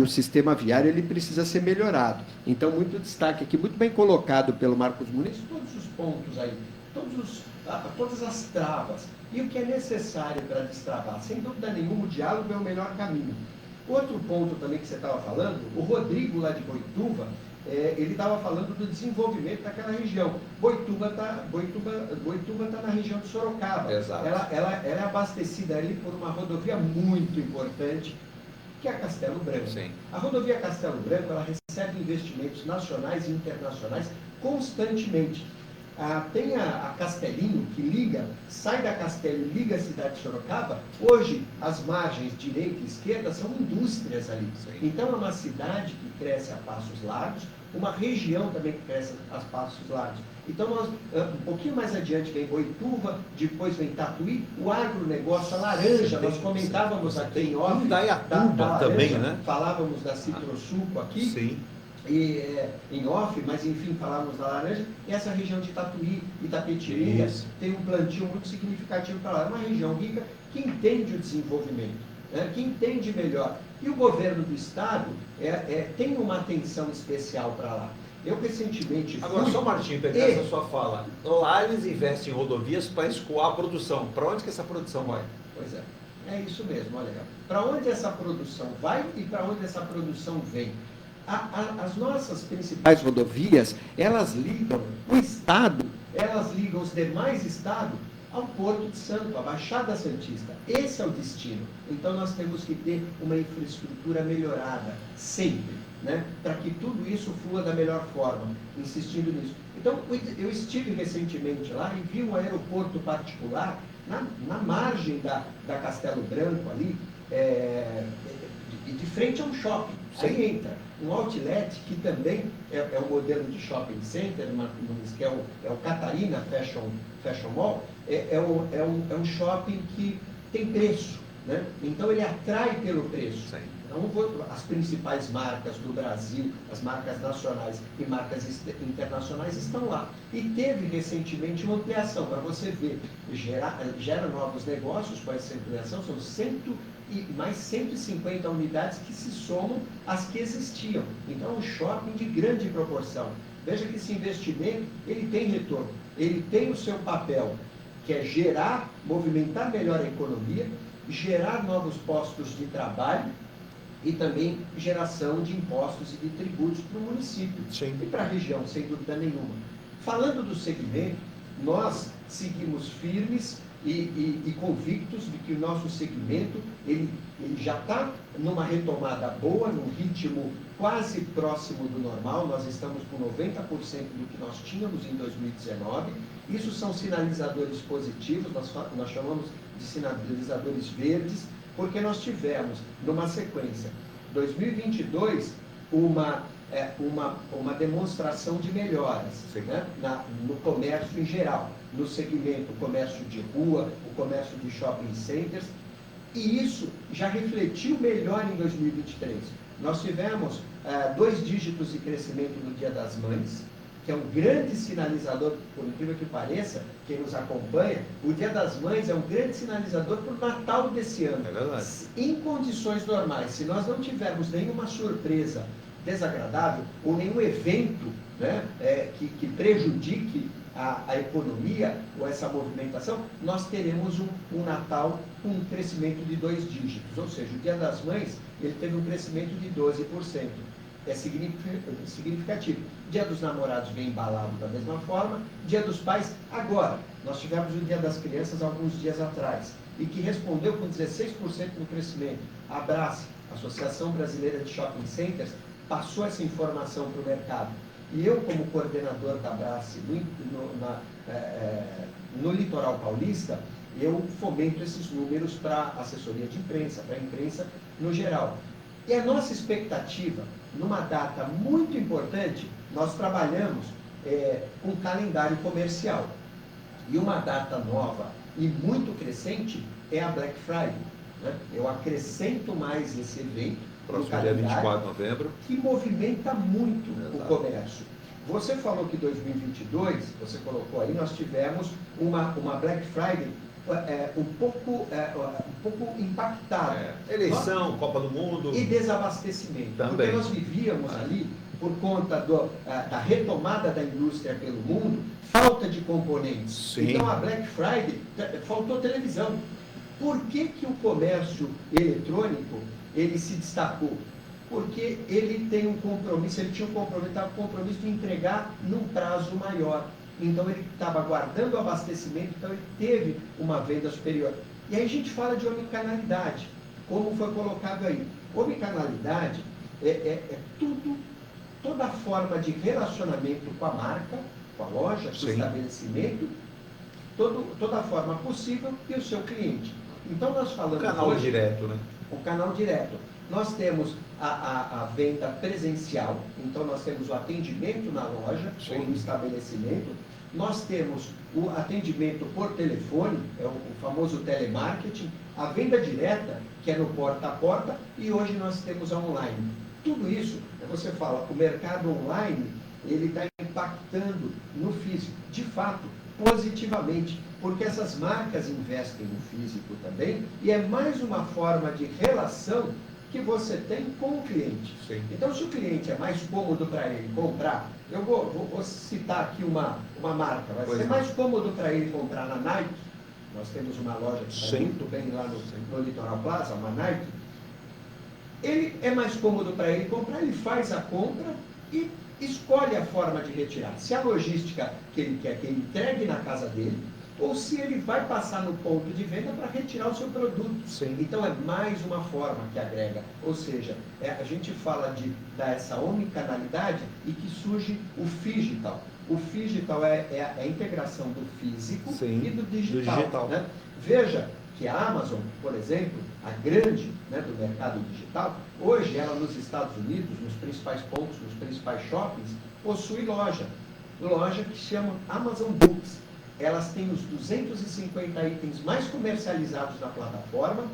sistema viário, ele precisa ser melhorado. Então, muito destaque aqui, muito bem colocado pelo Marcos Muniz, todos os pontos aí, todas as travas. E o que é necessário para destravar? Sem dúvida nenhuma, o diálogo é o melhor caminho. Outro ponto também que você estava falando, o Rodrigo, lá de Boituva, ele estava falando do desenvolvimento daquela região. Boituva tá na região de Sorocaba. Exato. Ela é abastecida ali por uma rodovia muito importante, que é a Castelo Branco. Sim. A rodovia Castelo Branco, ela recebe investimentos nacionais e internacionais constantemente. Tem a Castelinho, que sai da Castelo e liga a cidade de Sorocaba. Hoje, as margens direita e esquerda são indústrias ali. Sim. Então, é uma cidade que cresce a passos largos, uma região também que cresce a passos largos. Então, nós, um pouquinho mais adiante vem Boituva, depois vem Tatuí, o agronegócio, a laranja, nós comentávamos aqui em off, Indaiatuba também, né? Falávamos da Citrosuco aqui. Sim. Em off, mas enfim, falávamos da laranja, e essa região de Tatuí, Itapetininga, tem um plantio muito significativo para lá. É uma região rica que entende o desenvolvimento, né, que entende melhor. E o governo do Estado tem uma atenção especial para lá. Eu recentemente Agora, só Martinho, pegar essa sua fala. Lá eles investem em rodovias para escoar a produção. Para onde que essa produção vai? Pois é isso mesmo, olha. Para onde essa produção vai e para onde essa produção vem? As nossas principais rodovias, elas ligam o Estado, elas ligam os demais estados ao Porto de Santo, à Baixada Santista. Esse é o destino. Então, nós temos que ter uma infraestrutura melhorada, sempre, né? Para que tudo isso flua da melhor forma, insistindo nisso. Então, eu estive recentemente lá e vi um aeroporto particular na margem da Castelo Branco, ali, de frente a um shopping. Aí entra um outlet, que também é um modelo de shopping center, que é o Catarina Fashion Mall, é um shopping que tem preço, né? Então ele atrai pelo preço. Sim. Então, as principais marcas do Brasil, as marcas nacionais e marcas internacionais estão lá. E teve recentemente uma ampliação, para você ver, gera novos negócios com essa ampliação, são mais 150 unidades que se somam às que existiam. Então, é um shopping de grande proporção. Veja que esse investimento, ele tem retorno, ele tem o seu papel, que é movimentar melhor a economia, gerar novos postos de trabalho e também geração de impostos e de tributos para o município. Sim. E para a região, sem dúvida nenhuma. Falando do segmento, nós seguimos firmes e convictos de que o nosso segmento ele já está numa retomada boa, num ritmo quase próximo do normal. Nós estamos com 90% do que nós tínhamos em 2019. Isso são sinalizadores positivos, nós chamamos de sinalizadores verdes, porque nós tivemos, numa sequência, 2022, uma demonstração de melhoras, né, no comércio em geral, no segmento comércio de rua, o comércio de shopping centers, e isso já refletiu melhor em 2023. Nós tivemos 2 dígitos de crescimento no Dia das Mães, que é um grande sinalizador, por incrível que pareça, quem nos acompanha, o Dia das Mães é um grande sinalizador para o Natal desse ano. É verdade. Em condições normais, se nós não tivermos nenhuma surpresa desagradável ou nenhum evento, né, que prejudique a economia ou essa movimentação, nós teremos um Natal com um crescimento de 2 dígitos. Ou seja, o Dia das Mães ele teve um crescimento de 12%. É significativo. Dia dos Namorados vem embalado da mesma forma. Dia dos Pais, agora. Nós tivemos o Dia das Crianças alguns dias atrás, e que respondeu com 16% no crescimento. A Abrace, Associação Brasileira de Shopping Centers, passou essa informação para o mercado. E eu, como coordenador da Abrace no litoral paulista, eu fomento esses números para a assessoria de imprensa, para a imprensa no geral. E a nossa expectativa, numa data muito importante, nós trabalhamos com calendário comercial. E uma data nova e muito crescente é a Black Friday, né? Eu acrescento mais esse evento, próximo dia 24 de novembro, que movimenta muito o comércio. Você falou que 2022, você colocou aí, nós tivemos uma Black Friday um pouco impactada. Eleição, Copa do Mundo. E desabastecimento. Também. Porque nós vivíamos ali, por conta da retomada da indústria pelo mundo, falta de componentes. Sim. Então a Black Friday, faltou televisão. Por que o comércio eletrônico ele se destacou? Porque ele tem um compromisso, ele tinha um compromisso de entregar num prazo maior. Então ele estava guardando o abastecimento, então ele teve uma venda superior. E aí a gente fala de omnicanalidade, como foi colocado aí. Omnicanalidade é toda forma de relacionamento com a marca, com a loja, com o estabelecimento, toda a forma possível e o seu cliente. Então nós falamos o canal hoje, direto, né? O canal direto. Nós temos a venda presencial, então nós temos o atendimento na loja ou no estabelecimento, nós temos o atendimento por telefone, é o famoso telemarketing, a venda direta, que é no porta a porta, e hoje nós temos a online. Tudo isso, você fala, o mercado online, ele está impactando no físico, de fato, positivamente, porque essas marcas investem no físico também, e é mais uma forma de relação que você tem com o cliente. Sim. Então, se o cliente é mais cômodo para ele comprar, eu vou citar aqui uma marca, vai ser mais cômodo para ele comprar na Nike, nós temos uma loja que está muito bem lá no Litoral Plaza, uma Nike, ele é mais cômodo para ele comprar, ele faz a compra e escolhe a forma de retirar. Se a logística que ele quer que ele entregue na casa dele, ou se ele vai passar no ponto de venda para retirar o seu produto. Sim. Então é mais uma forma que agrega. Ou seja, a gente fala de dar essa omnicanalidade e que surge o phygital. O phygital é a integração do físico e do digital. Né? Veja que a Amazon, por exemplo, a grande, né, do mercado digital, hoje ela nos Estados Unidos, nos principais pontos, nos principais shoppings, possui loja que chama Amazon Books. Elas têm os 250 itens mais comercializados na plataforma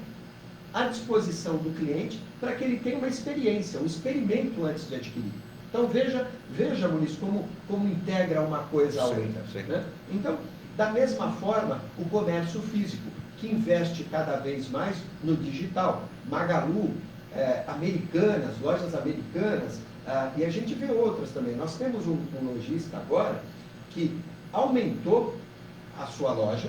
à disposição do cliente para que ele tenha uma experiência, um experimento antes de adquirir. Então veja Muniz, como integra uma coisa à outra. Né? Então, da mesma forma, o comércio físico, que investe cada vez mais no digital. Magalu, Americanas, lojas americanas, e a gente vê outras também. Nós temos um lojista agora que aumentou a sua loja,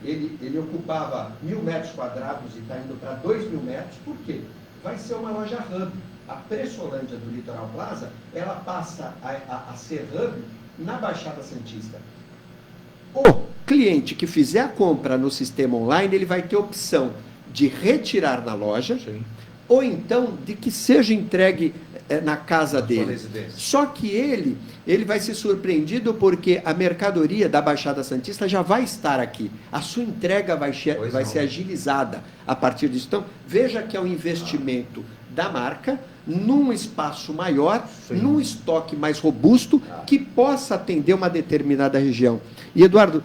ele ocupava 1.000 metros quadrados e está indo para 2.000 metros, por quê? Vai ser uma loja hub. A Pressolândia do Litoral Plaza, ela passa a ser hub na Baixada Santista. O cliente que fizer a compra no sistema online, ele vai ter opção de retirar na loja, ou então de que seja entregue na casa dele. Só que ele vai ser surpreendido porque a mercadoria da Baixada Santista já vai estar aqui. A sua entrega vai ser agilizada a partir disso. Então, veja que é um investimento da marca num espaço maior, num estoque mais robusto, que possa atender uma determinada região. E, Eduardo,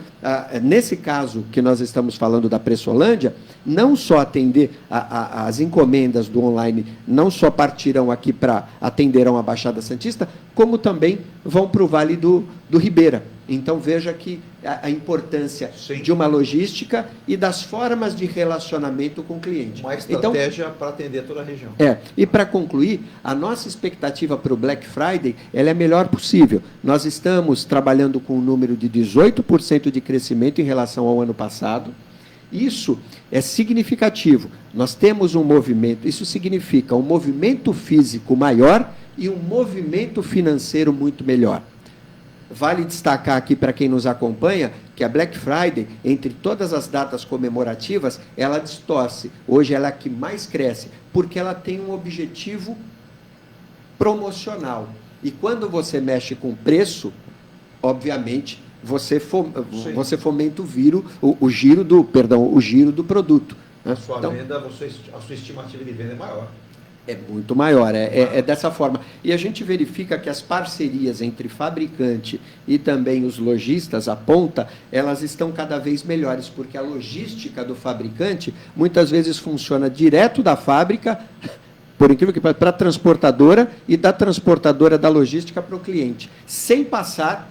nesse caso que nós estamos falando da Pressolândia, não só atender as encomendas do online, não só partirão aqui para atenderão a Baixada Santista, como também vão para o Vale do Ribeira. Então, veja que a importância de uma logística e das formas de relacionamento com o cliente. Uma estratégia para atender toda a região. E para concluir, a nossa expectativa para o Black Friday ela é a melhor possível. Nós estamos trabalhando com um número de 18% de crescimento em relação ao ano passado. Isso é significativo. Nós temos um movimento, isso significa um movimento físico maior e um movimento financeiro muito melhor. Vale destacar aqui para quem nos acompanha que a Black Friday, entre todas as datas comemorativas, ela distorce. Hoje ela é a que mais cresce, porque ela tem um objetivo promocional. E quando você mexe com preço, obviamente, você fomenta o giro do produto. Né? A sua venda, a sua estimativa de venda é maior. É muito maior, é dessa forma. E a gente verifica que as parcerias entre fabricante e também os lojistas, a ponta, elas estão cada vez melhores, porque a logística do fabricante muitas vezes funciona direto da fábrica por incrível que pareça, para a transportadora e da transportadora da logística para o cliente, sem passar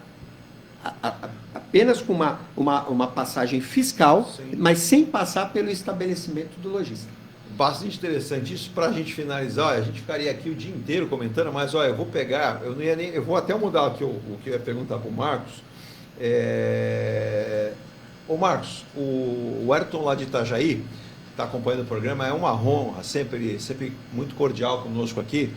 apenas com uma passagem fiscal, sim, mas sem passar pelo estabelecimento do lojista. Bastante interessante. Isso para a gente finalizar, olha, a gente ficaria aqui o dia inteiro comentando, mas olha, eu vou pegar, eu vou até mudar aqui o que eu ia perguntar para o Marcos. Ô Marcos, o Ayrton lá de Itajaí, está acompanhando o programa, é uma honra, sempre muito cordial conosco aqui.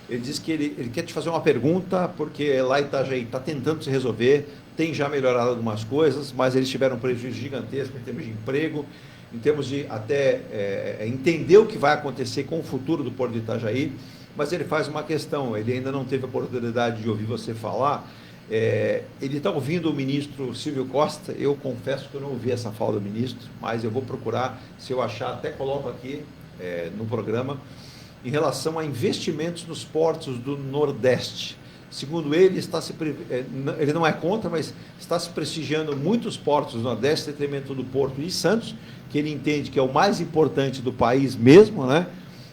Ele disse que ele quer te fazer uma pergunta, porque lá em Itajaí está tentando se resolver, tem já melhorado algumas coisas, mas eles tiveram um prejuízo gigantesco em termos de emprego, em termos de até entender o que vai acontecer com o futuro do Porto de Itajaí, mas ele faz uma questão, ele ainda não teve a oportunidade de ouvir você falar. Ele está ouvindo o ministro Silvio Costa, eu confesso que eu não ouvi essa fala do ministro, mas eu vou procurar, se eu achar, até coloco aqui no programa, em relação a investimentos nos portos do Nordeste. Segundo ele, ele não é contra, mas está se prestigiando muitos portos do Nordeste, em detrimento do Porto de Santos, que ele entende que é o mais importante do país mesmo, né?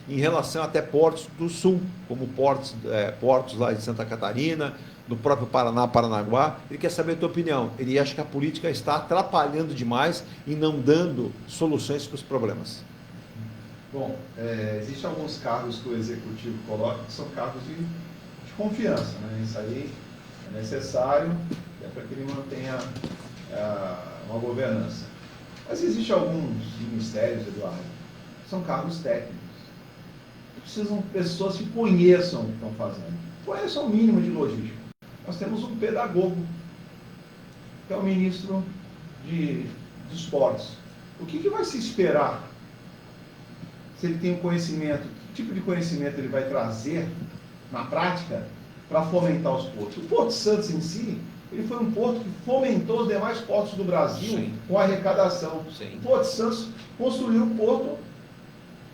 Em relação até portos do Sul, como portos lá de Santa Catarina, do próprio Paraná, Paranaguá. Ele quer saber a tua opinião. Ele acha que a política está atrapalhando demais e não dando soluções para os problemas. Bom, existem alguns cargos que o Executivo coloca que são cargos de confiança, né? Isso aí é necessário para que ele mantenha uma governança. Mas existem alguns ministérios, Eduardo, que são cargos técnicos. Precisam de pessoas que conheçam o que estão fazendo. Conheçam o mínimo de logística. Nós temos um pedagogo, que é o ministro de esportes. O que vai se esperar se ele tem um conhecimento, que tipo de conhecimento ele vai trazer na prática para fomentar os portos? O Porto de Santos em si, ele foi um porto que fomentou os demais portos do Brasil, sim, com arrecadação. Sim. O Porto de Santos construiu um porto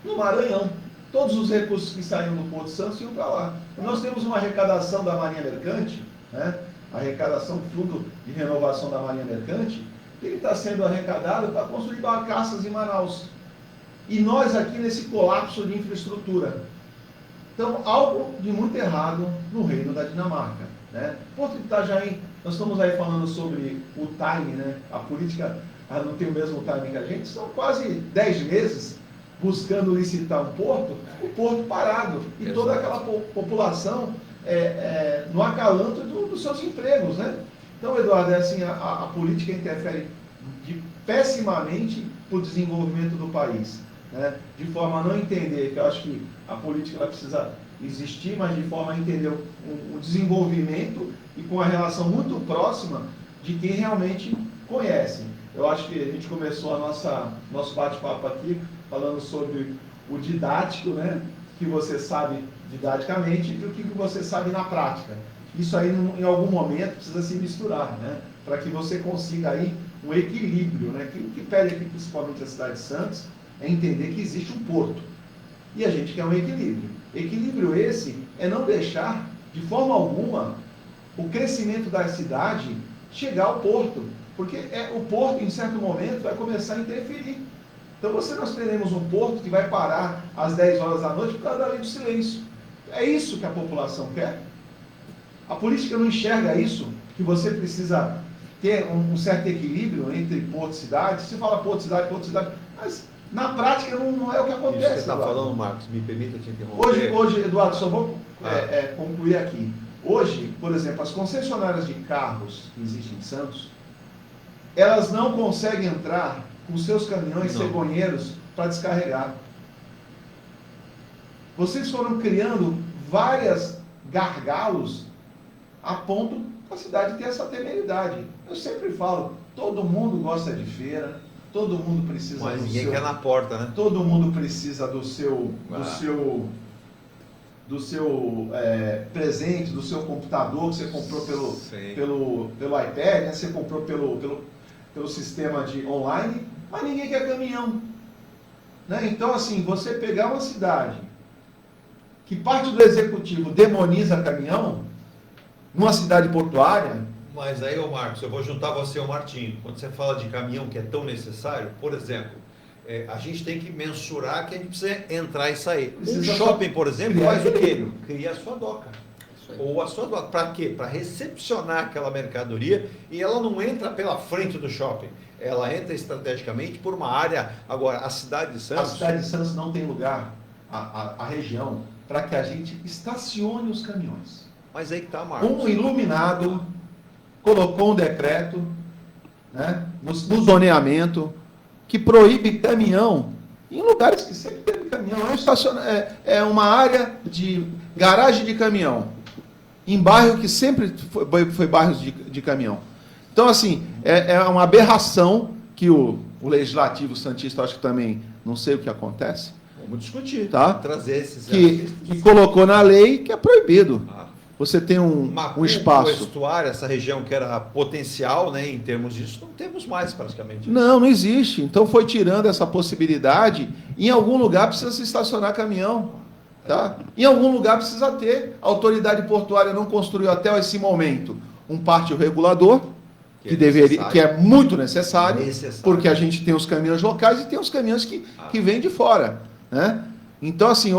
no Maranhão. Todos os recursos que saíam do Porto de Santos iam para lá. Nós temos uma arrecadação da Marinha Mercante, né? Arrecadação fruto de renovação da Marinha Mercante, que ele está sendo arrecadado para construir barcaças em Manaus. E nós aqui nesse colapso de infraestrutura. Então, algo de muito errado no reino da Dinamarca, né? Porto de Itajaí, nós estamos aí falando sobre o time, né? A política não tem o mesmo time que a gente, são quase 10 meses buscando licitar um porto, o porto parado, e exato, toda aquela população no acalanto dos seus empregos, né? Então, Eduardo, assim, a política interfere pessimamente para o desenvolvimento do país, né? De forma a não entender, que eu acho que a política ela precisa existir, mas de forma a entender o desenvolvimento e com a relação muito próxima de quem realmente conhece. Eu acho que a gente começou nosso bate-papo aqui falando sobre o didático, né? Que você sabe didaticamente e o que você sabe na prática. Isso aí, em algum momento, precisa se misturar, né? Para que você consiga aí um equilíbrio, né? O que pede aqui, principalmente a cidade de Santos, é entender que existe um porto. E a gente quer um equilíbrio. Equilíbrio esse é não deixar, de forma alguma, o crescimento da cidade chegar ao porto. Porque o porto, em certo momento, vai começar a interferir. Então, nós teremos um porto que vai parar às 10 horas da noite por causa da lei do silêncio. É isso que a população quer? A política não enxerga isso, que você precisa ter um certo equilíbrio entre porto e cidade. Você fala porto, cidade, mas na prática não é o que acontece. Isso que você está falando, Marcos, me permita te interromper. Hoje, Eduardo, só vou concluir aqui. Hoje, por exemplo, as concessionárias de carros que existem em Santos, elas não conseguem entrar com seus caminhões cegonheiros para descarregar. Vocês foram criando vários gargalos a ponto da cidade ter essa temeridade. Eu sempre falo, todo mundo gosta de feira, todo mundo precisa mas ninguém quer na porta, né? Todo mundo precisa do seu presente, do seu computador que você comprou pelo iPad, né? Você comprou pelo sistema de online, mas ninguém quer caminhão, né? Então, assim, você pegar uma cidade que parte do executivo demoniza caminhão, numa cidade portuária... Mas aí, Marcos, eu vou juntar você e o Martinho. Quando você fala de caminhão que é tão necessário, por exemplo, a gente tem que mensurar que a gente precisa entrar e sair. Precisa Um shopping, por exemplo, criar faz o quê? Cria a sua doca. Ou a sua doca. Para quê? Para recepcionar aquela mercadoria e ela não entra pela frente do shopping. Ela entra estrategicamente por uma área. Agora, a cidade de Santos... A cidade de Santos não tem lugar, a região, para que a gente estacione os caminhões. Mas aí que está, Marcos. Um iluminado colocou um decreto, né, no zoneamento que proíbe caminhão em lugares que sempre teve caminhão. É uma área de garagem de caminhão, em bairro que sempre foi bairros de caminhão. Então, assim, é uma aberração que o legislativo santista, acho que também, não sei o que acontece. Vamos discutir, tá? Trazer esses... Que colocou na lei que é proibido. Você tem um espaço. O estuário, essa região que era potencial, né, em termos disso, não temos mais praticamente. Não existe. Então foi tirando essa possibilidade. Em algum lugar precisa se estacionar caminhão. Tá? Em algum lugar precisa ter. A autoridade portuária não construiu até esse momento um pátio regulador, que é muito necessário, porque a gente tem os caminhões locais e tem os caminhões que vêm de fora. Né? Então, assim,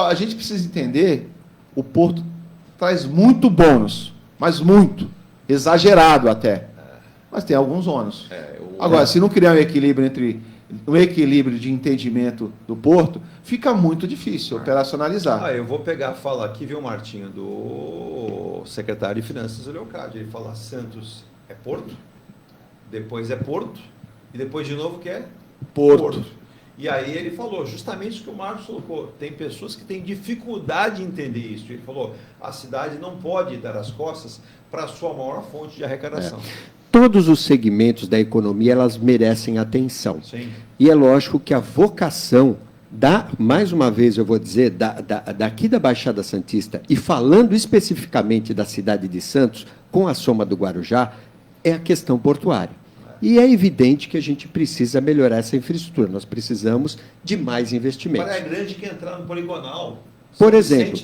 a gente precisa entender, o porto traz muito bônus, mas muito, exagerado até. Mas tem alguns ônus. Agora, se não criar um equilíbrio de entendimento do porto, fica muito difícil operacionalizar. Eu vou pegar a fala aqui, viu, Martinho, do secretário de Finanças do Leocádio. Ele fala: Santos é porto, depois é porto, e depois de novo que é porto. E aí ele falou justamente o que o Marcos colocou. Tem pessoas que têm dificuldade em entender isso. Ele falou: a cidade não pode dar as costas para a sua maior fonte de arrecadação. Todos os segmentos da economia, elas merecem atenção. Sim. E é lógico que a vocação mais uma vez eu vou dizer, daqui da Baixada Santista, e falando especificamente da cidade de Santos, com a soma do Guarujá, é a questão portuária. E é evidente que a gente precisa melhorar essa infraestrutura. Nós precisamos de mais investimentos. Praia Grande que entrar no poligonal. Por exemplo,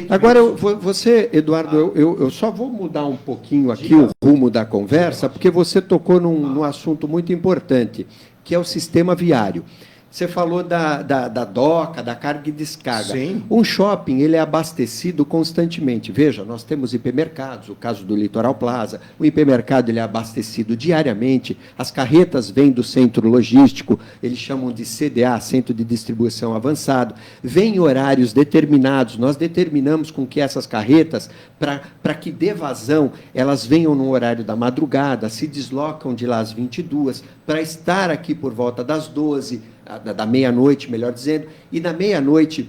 agora você, Eduardo, eu só vou mudar um pouquinho aqui o rumo da conversa, porque você tocou num assunto muito importante, que é o sistema viário. Você falou da doca, da carga e descarga. Sim. Um shopping, ele é abastecido constantemente. Veja, nós temos hipermercados, o caso do Litoral Plaza. O hipermercado ele é abastecido diariamente. As carretas vêm do centro logístico, eles chamam de CDA, Centro de Distribuição Avançado. Vêm em horários determinados. Nós determinamos com que essas carretas, para que dê vazão, elas venham no horário da madrugada, se deslocam de lá às 22, para estar aqui por volta das 12, da meia-noite, melhor dizendo, e na meia-noite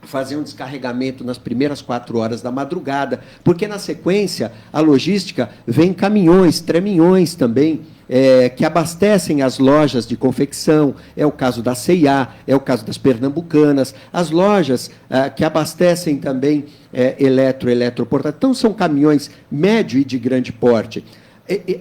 fazer um descarregamento nas primeiras 4 horas da madrugada, porque na sequência a logística vem caminhões, treminhões também, que abastecem as lojas de confecção, é o caso da C&A, é o caso das Pernambucanas, as lojas que abastecem também eletroportátil. Então são caminhões médio e de grande porte.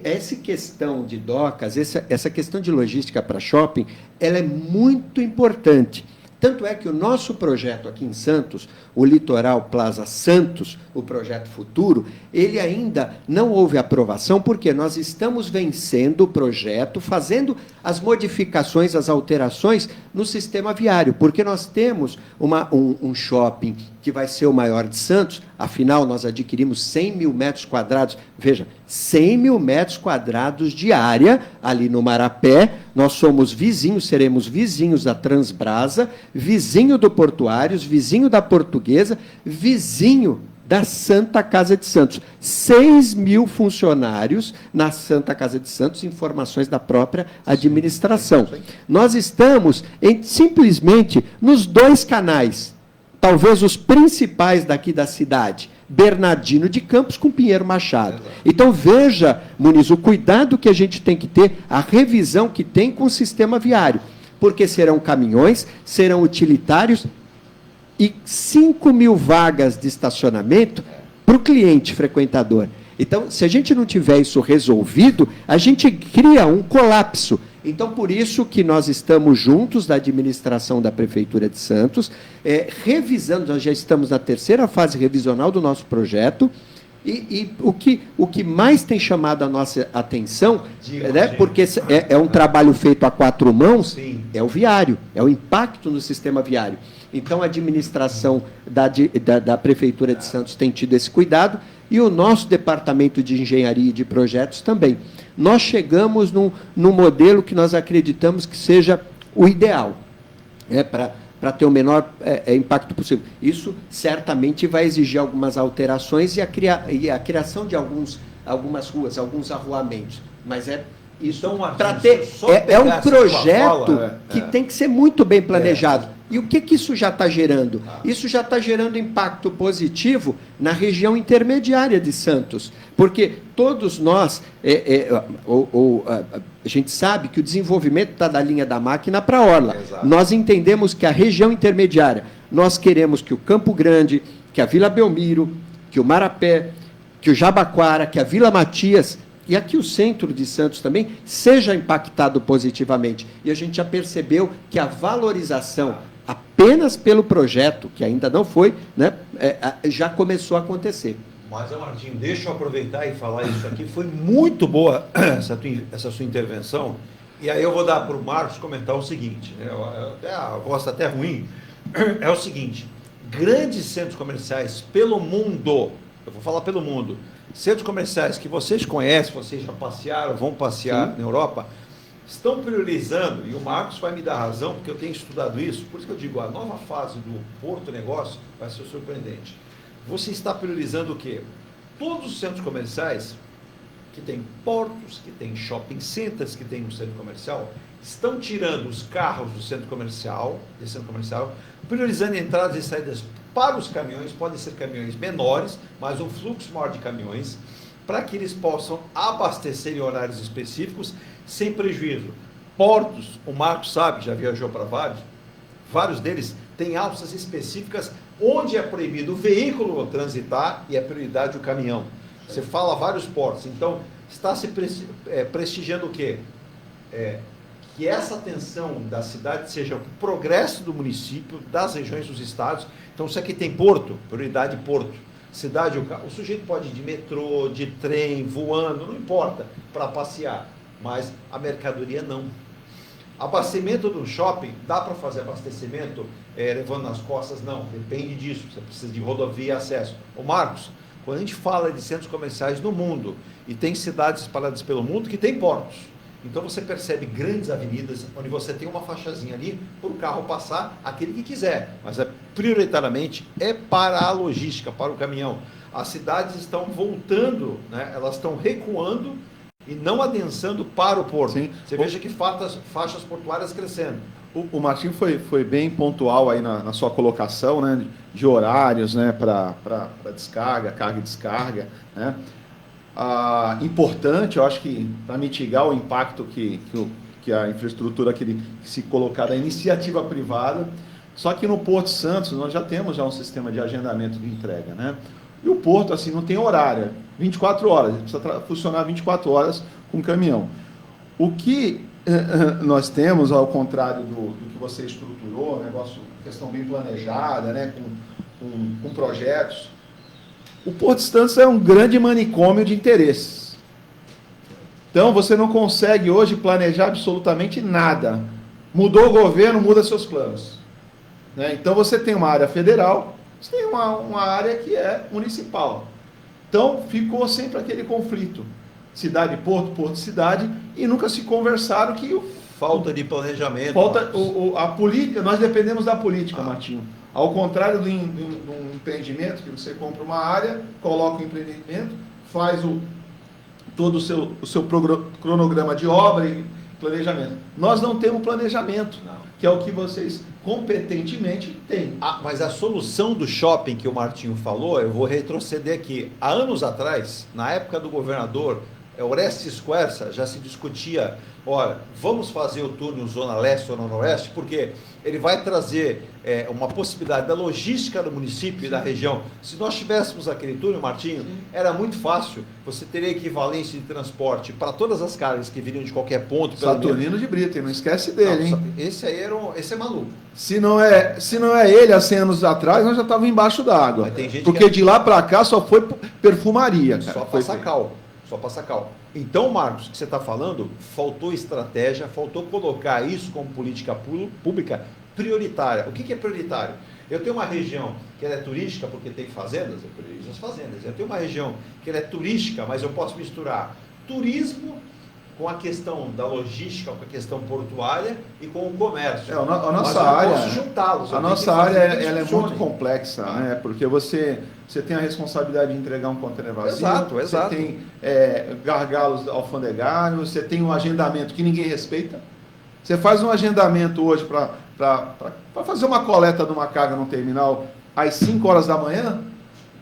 Essa questão de docas, essa questão de logística para shopping, ela é muito importante. Tanto é que o nosso projeto aqui em Santos, o Litoral Plaza Santos, o projeto futuro, ele ainda não houve aprovação, porque nós estamos vencendo o projeto, fazendo as modificações, as alterações no sistema viário, porque nós temos um shopping que vai ser o maior de Santos, afinal, nós adquirimos 100 mil metros quadrados, veja, 100 mil metros quadrados de área, ali no Marapé, nós somos vizinhos, seremos vizinhos da Transbrasa, vizinho do Portuários, vizinho da Portuguesa, vizinho da Santa Casa de Santos. 6 mil funcionários na Santa Casa de Santos, informações da própria administração. Nós estamos simplesmente nos 2 canais, talvez os principais daqui da cidade, Bernardino de Campos com Pinheiro Machado. Então, veja, Muniz, o cuidado que a gente tem que ter, a revisão que tem com o sistema viário, porque serão caminhões, serão utilitários e 5 mil vagas de estacionamento para o cliente frequentador. Então, se a gente não tiver isso resolvido, a gente cria um colapso. Então, por isso que nós estamos juntos da administração da Prefeitura de Santos, revisando, nós já estamos na 3ª fase revisional do nosso projeto, E o que mais tem chamado a nossa atenção, né, porque é um trabalho feito a 4 mãos, é o viário, é o impacto no sistema viário. Então, a administração da Prefeitura de Santos tem tido esse cuidado, e o nosso Departamento de Engenharia e de Projetos também. Nós chegamos num modelo que nós acreditamos que seja o ideal, né, para ter o menor impacto possível. Isso certamente vai exigir algumas alterações e a criação de algumas ruas, alguns arruamentos. Mas isso então, para ter um projeto que tem que ser muito bem planejado. E o que isso já está gerando? Isso já está gerando impacto positivo na região intermediária de Santos, porque todos nós, a gente sabe que o desenvolvimento está da linha da máquina para a orla. Exato. Nós entendemos que a região intermediária, nós queremos que o Campo Grande, que a Vila Belmiro, que o Marapé, que o Jabaquara, que a Vila Matias, e aqui o centro de Santos também, seja impactado positivamente. E a gente já percebeu que a valorização apenas pelo projeto, que ainda não foi, né, já começou a acontecer. Mas, Martinho, deixa eu aproveitar e falar isso aqui. Foi muito boa essa sua intervenção. E aí eu vou dar para o Marcos comentar o seguinte, né, a voz está até ruim, é o seguinte, grandes centros comerciais pelo mundo, eu vou falar pelo mundo, centros comerciais que vocês conhecem, vocês já passearam, vão passear na Europa, estão priorizando, e o Marcos vai me dar razão, porque eu tenho estudado isso, por isso que eu digo, a nova fase do Porto Negócio vai ser surpreendente. Você está priorizando o quê? Todos os centros comerciais que têm portos, que têm shopping centers, que têm um centro comercial, estão tirando os carros do centro comercial, priorizando entradas e saídas para os caminhões, podem ser caminhões menores, mas um fluxo maior de caminhões, para que eles possam abastecer em horários específicos, sem prejuízo. Portos, o Marcos sabe, já viajou para vários deles têm alças específicas onde é proibido o veículo transitar e é prioridade o caminhão. Você fala vários portos, então está se prestigiando o quê? Que essa atenção da cidade seja o progresso do município, das regiões, dos estados. Então, se aqui tem porto, prioridade porto. Cidade, o sujeito pode ir de metrô, de trem, voando, não importa, para passear. Mas a mercadoria não. Abastecimento do shopping, dá para fazer abastecimento levando nas costas? Não, depende disso, você precisa de rodovia e acesso. Ô Marcos, quando a gente fala de centros comerciais no mundo, e tem cidades espalhadas pelo mundo que tem portos, então você percebe grandes avenidas, onde você tem uma faixazinha ali, para o carro passar, aquele que quiser, mas prioritariamente é para a logística, para o caminhão. As cidades estão voltando, né? Elas estão recuando, e não adensando para o porto. Sim. Você veja que faixas portuárias crescendo. O Martinho foi bem pontual aí na sua colocação, né, de horários, né, para descarga, carga e descarga, né. Importante, eu acho que para mitigar o impacto que a infraestrutura que se colocar da iniciativa privada, só que no Porto Santos nós já temos um sistema de agendamento de entrega, né. E o porto, assim, não tem horário, 24 horas, ele precisa funcionar 24 horas com caminhão. O que nós temos, ao contrário do que você estruturou, questão bem planejada, né, com projetos, o Porto de Santos é um grande manicômio de interesses. Então, você não consegue hoje planejar absolutamente nada. Mudou o governo, muda seus planos. Né? Então, você tem uma área federal, você tem uma área que é municipal. Então, ficou sempre aquele conflito. Cidade-porto, porto-cidade, e nunca se conversaram que... Falta de planejamento. A política, nós dependemos da política, Martinho. Ao contrário de um empreendimento, que você compra uma área, coloca o empreendimento, faz todo o seu cronograma de obra e planejamento. Nós não temos planejamento, que é o que vocês competentemente têm. Mas a solução do shopping que o Martinho falou, eu vou retroceder aqui. Há anos atrás, na época do governador Orestes Quercia já se discutia, olha, vamos fazer o túnel Zona Leste ou Zona Oeste, porque ele vai trazer uma possibilidade da logística do município e da região. Se nós tivéssemos aquele túnel, Martinho, era muito fácil, você teria equivalência de transporte para todas as cargas que viriam de qualquer ponto. Saturnino de Brito, não esquece dele, hein? Esse aí esse é maluco. Se não é ele, há 100 anos atrás, nós já estávamos embaixo d'água. Porque de lá para cá só foi perfumaria. Cara. Só passa cal. Só passa cal. Então, Marcos, o que você está falando, faltou estratégia, faltou colocar isso como política pública prioritária. O que é prioritário? Eu tenho uma região que ela é turística porque tem fazendas, eu priorizo as fazendas. Eu tenho uma região que ela é turística, mas eu posso misturar turismo com a questão da logística, com a questão portuária e com o comércio. A nossa área, posso juntá-los. A nossa área ela é muito complexa, né? Porque você tem a responsabilidade de entregar um container vazio, você tem gargalos alfandegários, você tem um agendamento que ninguém respeita. Você faz um agendamento hoje para fazer uma coleta de uma carga no terminal às 5 horas da manhã,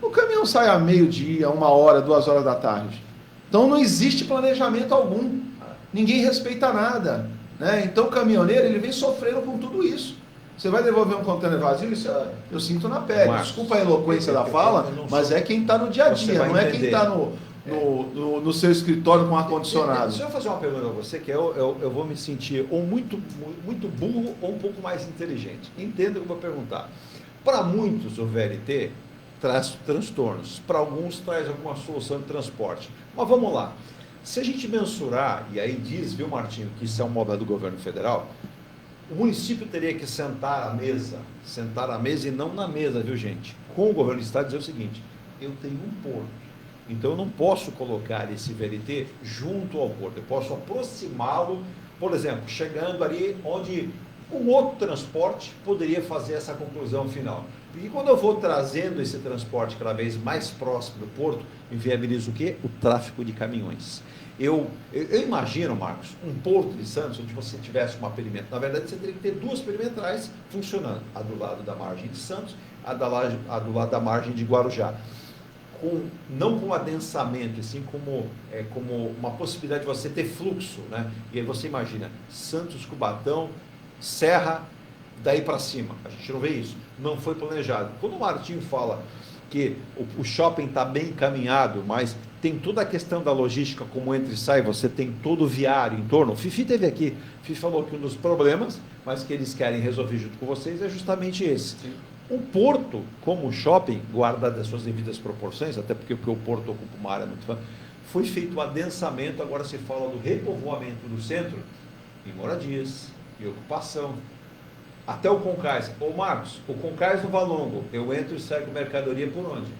o caminhão sai a meio-dia, 1 hora, 2 horas da tarde. Então não existe planejamento algum. Ninguém respeita nada, né? Então o caminhoneiro ele vem sofrendo com tudo isso. Você vai devolver um container vazio, isso eu sinto na pele. Marcos, desculpa a eloquência da fala, mas é quem está no dia a dia, não é quem está no seu escritório com ar-condicionado. Deixa eu fazer uma pergunta a você, que eu vou me sentir ou muito burro ou um pouco mais inteligente. Entenda o que eu vou perguntar. Para muitos, o VLT traz transtornos. Para alguns, traz alguma solução de transporte. Mas vamos lá. Se a gente mensurar, e aí diz, viu, Martinho, que isso é uma obra do governo federal, o município teria que sentar à mesa e não na mesa, viu, gente? Com o governo do estado dizer o seguinte, eu tenho um porto, então eu não posso colocar esse VLT junto ao porto, eu posso aproximá-lo, por exemplo, chegando ali onde um outro transporte poderia fazer essa conclusão final. Porque quando eu vou trazendo esse transporte cada vez mais próximo do porto, inviabiliza o quê? O tráfego de caminhões. Eu imagino, Marcos, um porto de Santos onde você tivesse uma perimetral. Na verdade, você teria que ter 2 perimetrais funcionando. A do lado da margem de Santos, a do lado da margem de Guarujá. Não com adensamento, assim como uma possibilidade de você ter fluxo, né? E aí você imagina, Santos, Cubatão, Serra, daí para cima. A gente não vê isso. Não foi planejado. Quando o Martinho fala que o shopping está bem encaminhado, mas tem toda a questão da logística, como entra e sai, você tem todo o viário em torno. O Fifi esteve aqui, o Fifi falou que um dos problemas, mas que eles querem resolver junto com vocês, é justamente esse. Sim. O porto, como o shopping, guardado as suas devidas proporções, até porque o porto ocupa uma área muito fã, foi feito o adensamento, agora se fala do repovoamento do centro, em moradias, em ocupação, até o Concais. Ô Marcos, o Concais no Valongo, eu entro e saio com mercadoria por onde?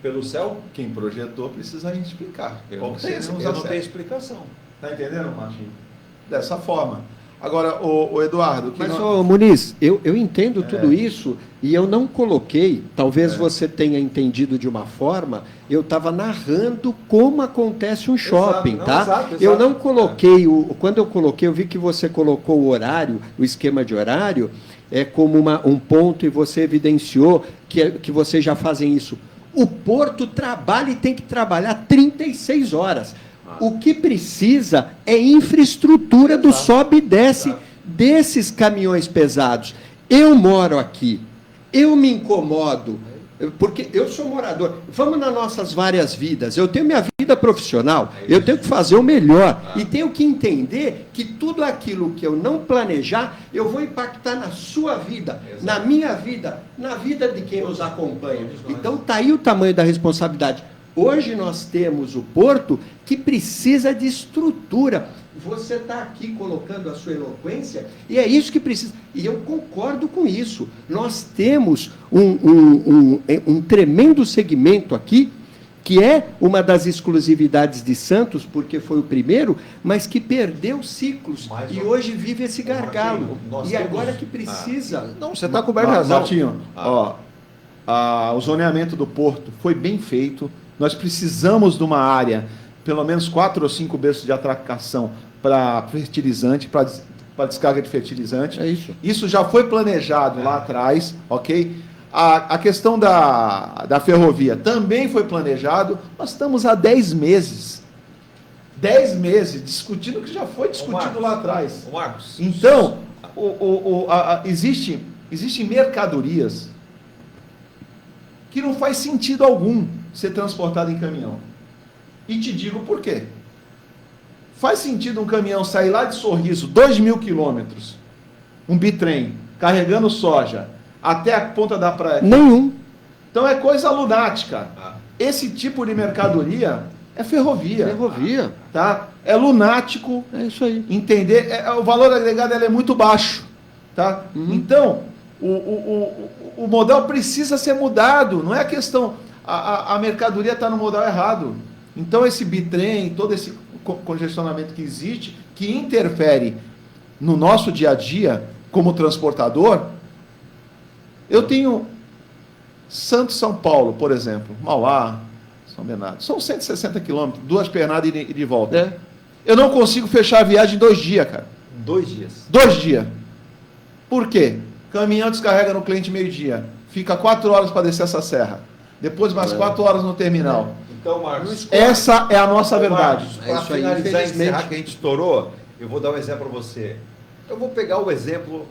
Pelo céu? Quem projetou precisa explicar. Eu não tenho explicação. Está entendendo, Martinho? Dessa forma. Agora, o Eduardo... Mas, Muniz, eu entendo tudo isso e eu não coloquei, talvez você tenha entendido de uma forma, eu estava narrando como acontece um shopping, tá? Exato. Eu não coloquei, quando eu coloquei, eu vi que você colocou o horário, o esquema de horário, como um ponto e você evidenciou que vocês já fazem isso. O porto trabalha e tem que trabalhar 36 horas. O que precisa é infraestrutura do sobe e desce desses caminhões pesados. Eu moro aqui, eu me incomodo, porque eu sou morador. Vamos nas nossas várias vidas. Eu tenho minha vida profissional, eu tenho que fazer o melhor. E tenho que entender que tudo aquilo que eu não planejar, eu vou impactar na sua vida, na minha vida, na vida de quem nos acompanha. Então, está aí o tamanho da responsabilidade. Hoje nós temos o porto que precisa de estrutura. Você está aqui colocando a sua eloquência e é isso que precisa. E eu concordo com isso. Nós temos um tremendo segmento aqui, que é uma das exclusividades de Santos, porque foi o primeiro, mas que perdeu ciclos e hoje vive esse gargalo. E agora que precisa... Não, você está coberto de razão. Martinho, o zoneamento do porto foi bem feito. Nós precisamos de uma área, pelo menos 4 ou 5 berços de atracação para fertilizante, para descarga de fertilizante. É isso. Isso já foi planejado lá atrás, ok? A questão da ferrovia também foi planejado. Nós estamos há 10 meses. 10 meses discutindo o que já foi discutido lá atrás. Marcos. Então, existem mercadorias que não faz sentido algum ser transportada em caminhão. E te digo por quê. Faz sentido um caminhão sair lá de Sorriso, 2.000 quilômetros, um bitrem, carregando soja, até a ponta da praia? Nenhum. Então é coisa lunática. Esse tipo de mercadoria é ferrovia. Ferrovia. Tá? É lunático. É isso aí. Entender? O valor agregado é muito baixo. Tá? Então, o modal precisa ser mudado. Não é a questão... A mercadoria está no modal errado. Então, esse bitrem, todo esse congestionamento que existe, que interfere no nosso dia a dia como transportador. Eu tenho Santos, São Paulo, por exemplo, Mauá, São Bernardo. São 160 quilômetros, 2 pernadas e de volta. É. Eu não consigo fechar a viagem em 2 dias, cara. 2 dias. 2 dias. Por quê? Caminhão descarrega no cliente meio-dia. Fica 4 horas para descer essa serra. Depois mais 4 horas no terminal. Então, Marcos, essa é a nossa verdade. Para finalizar e encerrar que a gente estourou, eu vou dar um exemplo para você. Eu vou pegar o exemplo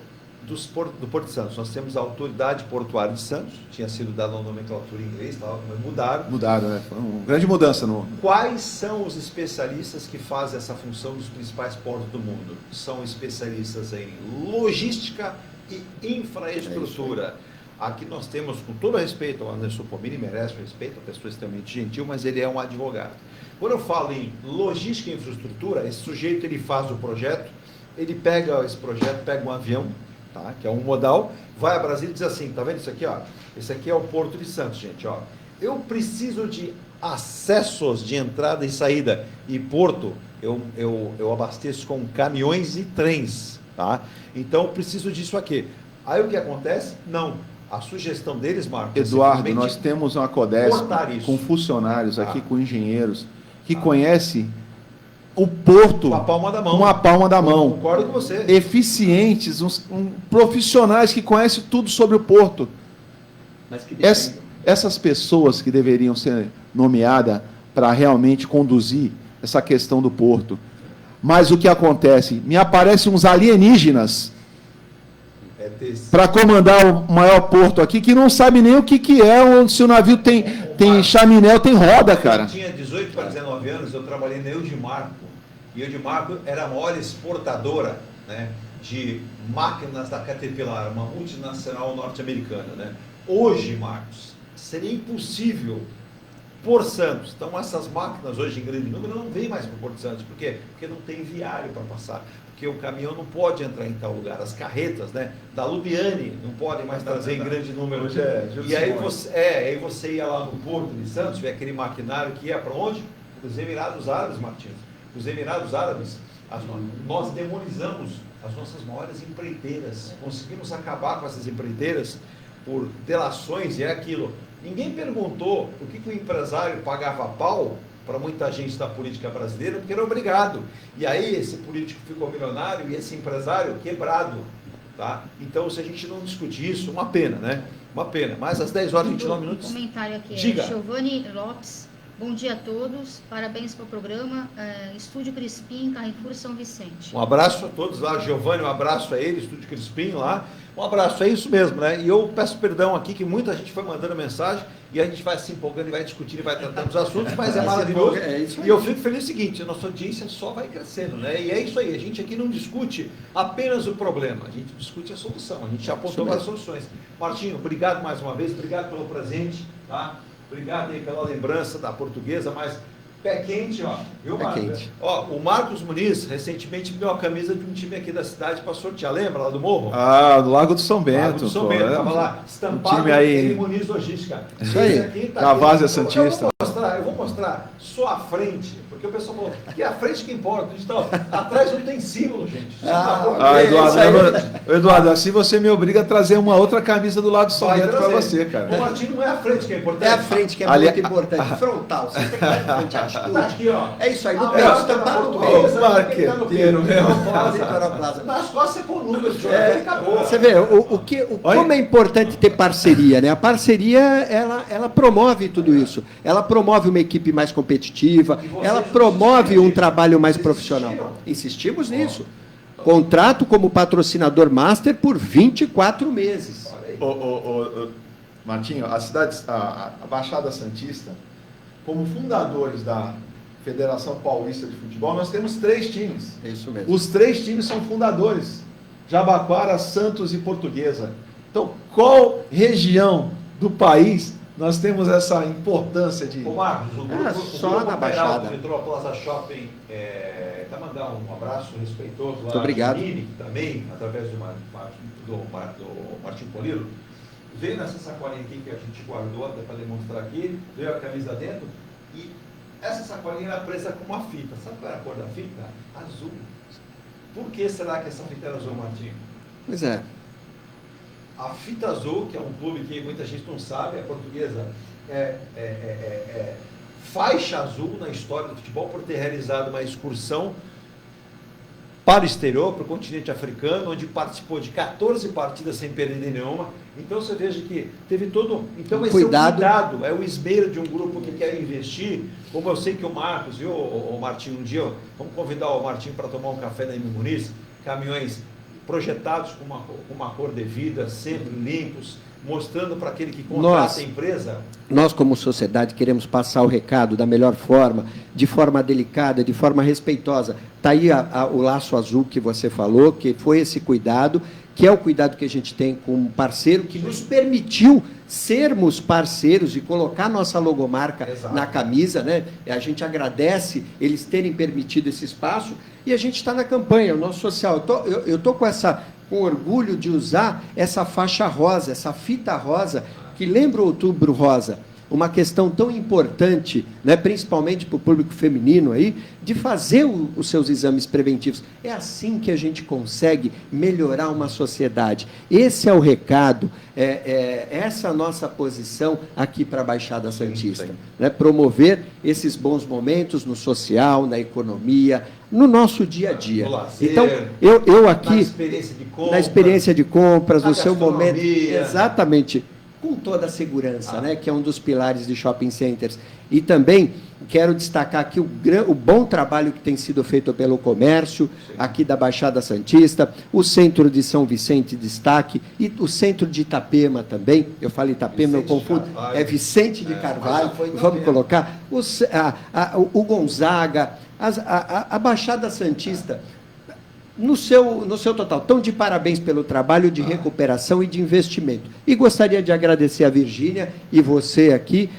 do Porto de Santos. Nós temos a Autoridade Portuária de Santos, tinha sido dada uma nomenclatura em inglês, mas mudaram. Mudaram, né? Foi uma grande mudança. Quais são os especialistas que fazem essa função dos principais portos do mundo? São especialistas em logística e infraestrutura. Aqui nós temos, com todo respeito, o Anderson Pomini merece respeito, a pessoa extremamente gentil, mas ele é um advogado. Quando eu falo em logística e infraestrutura, esse sujeito ele faz o projeto, ele pega esse projeto, pega um avião, tá, que é um modal, vai a Brasília e diz assim, tá vendo isso aqui? Ó? Esse aqui é o Porto de Santos, gente. Ó. Eu preciso de acessos de entrada e saída, e Porto eu abasteço com caminhões e trens. Tá? Então, eu preciso disso aqui. Aí o que acontece? Não. A sugestão deles, Marcos... Eduardo, nós temos uma CODESP com funcionários aqui, com engenheiros, que conhecem o porto com a palma da mão. Com a palma da mão. Eu concordo com você. Eficientes, profissionais que conhecem tudo sobre o porto. Mas que essas pessoas que deveriam ser nomeadas para realmente conduzir essa questão do porto. Mas o que acontece? Me aparecem uns alienígenas para comandar o maior porto aqui, que não sabe nem o que é, se o navio tem chaminé ou tem roda, cara. Eu tinha 18 para 19 anos, eu trabalhei na Eudimarco, e a Eudimarco era a maior exportadora, né, de máquinas da Caterpillar, uma multinacional norte-americana. Né? Hoje, Marcos, seria impossível por Santos. Então, essas máquinas hoje em grande número não vêm mais para o Porto de Santos. Por quê? Porque não tem viário para passar. Porque o caminhão não pode entrar em tal lugar. As carretas, né, da Lubiane não podem mais trazer em grande número. E aí você ia lá no Porto de Santos, vê aquele maquinário que ia para onde? Os Emirados Árabes, Martins. Os Emirados Árabes, nós demonizamos as nossas maiores empreiteiras. Conseguimos acabar com essas empreiteiras por delações, e é aquilo. Ninguém perguntou por que o empresário pagava pau para muita gente da política brasileira, porque era obrigado. E aí esse político ficou milionário e esse empresário quebrado. Tá? Então, se a gente não discutir isso, uma pena, né? Uma pena. Mas às 10 horas e 29 minutos... Comentário aqui, Diga. Giovanni Lopes. Bom dia a todos, parabéns pelo programa. Estúdio Crispim, Carrefour São Vicente. Um abraço a todos lá, Giovanni, um abraço a ele, Estúdio Crispim lá. Um abraço, é isso mesmo, né? E eu peço perdão aqui que muita gente foi mandando mensagem e a gente vai se empolgando e vai discutindo e vai tratando os assuntos, mas é maravilhoso. E eu fico feliz o seguinte, a nossa audiência só vai crescendo, né? E é isso aí, a gente aqui não discute apenas o problema, a gente discute a solução, a gente já apontou várias soluções. Martinho, obrigado mais uma vez, obrigado pelo presente, tá? Obrigado aí pela lembrança da Portuguesa, mas pé quente, ó. Viu, Marcos? Ó, o Marcos Muniz recentemente me deu a camisa de um time aqui da cidade para sortear, lembra lá do Morro? Ah, do Lago do São Bento. Lago do São Bento, tava lá, estampado time aí. ele Muniz Logística. Isso aí, aqui tá da Várzea Santista. Eu vou mostrar só a frente, porque o pessoal falou que é a frente que importa. Então, atrás não tem símbolo, gente. Eduardo, Eduardo, assim você me obriga a trazer uma outra camisa do lado soviético para você, cara. O Martinho não é a frente que é importante. É a frente que é muito importante. Frontal. Você tem que estar em frente à atitude. Aqui, ó. É isso aí. No peito, estampado no peito. Marqueteiro, meu. Nas costas você põe o número, acabou. Você vê, como é importante ter parceria, né? A parceria, ela promove tudo isso. Ela promove uma equipe mais competitiva, ela promove um trabalho mais profissional. Insistimos nisso. Contrato como patrocinador master por 24 meses. Martinho, a Baixada Santista, como fundadores da Federação Paulista de Futebol, nós temos 3 times. É isso mesmo. Os 3 times são fundadores. Jabaquara, Santos e Portuguesa. Então, qual região do país nós temos essa importância de... Ô Marcos, o grupo, só na Baixada. Que entrou a Plaza Shopping, quer mandar um abraço respeitoso lá. Muito obrigado. Nini, que também, através do Martinho Poliro, veio nessa sacolinha aqui que a gente guardou até para demonstrar aqui, veio a camisa dentro, e essa sacolinha era presa com uma fita. Sabe qual era a cor da fita? Azul. Por que será que essa fita era azul, Martinho? Pois é. A Fita Azul, que é um clube que muita gente não sabe, a Portuguesa faixa azul na história do futebol por ter realizado uma excursão para o exterior, para o continente africano, onde participou de 14 partidas sem perder nenhuma. Então você veja que teve todo... Então esse cuidado. É o cuidado, é o esmero de um grupo que quer investir, como eu sei que o Marcos e o Martinho um dia, vamos convidar o Martinho para tomar um café na M. Muniz, caminhões projetados com uma cor devida, sempre limpos, mostrando para aquele que contrata a empresa. Nós, como sociedade, queremos passar o recado da melhor forma, de forma delicada, de forma respeitosa. Está aí o laço azul que você falou, que foi esse cuidado, que é o cuidado que a gente tem com um parceiro que nos permitiu sermos parceiros e colocar nossa logomarca na camisa, né? A gente agradece eles terem permitido esse espaço e a gente está na campanha, o nosso social. Eu estou com orgulho de usar essa faixa rosa, essa fita rosa, que lembra o Outubro Rosa, uma questão tão importante, né, principalmente para o público feminino, aí, de fazer os seus exames preventivos. É assim que a gente consegue melhorar uma sociedade. Esse é o recado, essa a nossa posição aqui para a Baixada Santista. Né, promover esses bons momentos no social, na economia, no nosso dia a dia. Lazer, então, eu aqui, na experiência de compras, no seu momento, exatamente, com toda a segurança, né, que é um dos pilares de shopping centers. E também quero destacar aqui o bom trabalho que tem sido feito pelo comércio, aqui da Baixada Santista, o Centro de São Vicente destaque, e o Centro de Itapema também, eu falo Itapema, eu confundo, é Vicente de Carvalho, vamos colocar, o Gonzaga, a Baixada Santista, no seu total. Então, de parabéns pelo trabalho de recuperação e de investimento. E gostaria de agradecer a Virgínia e você aqui,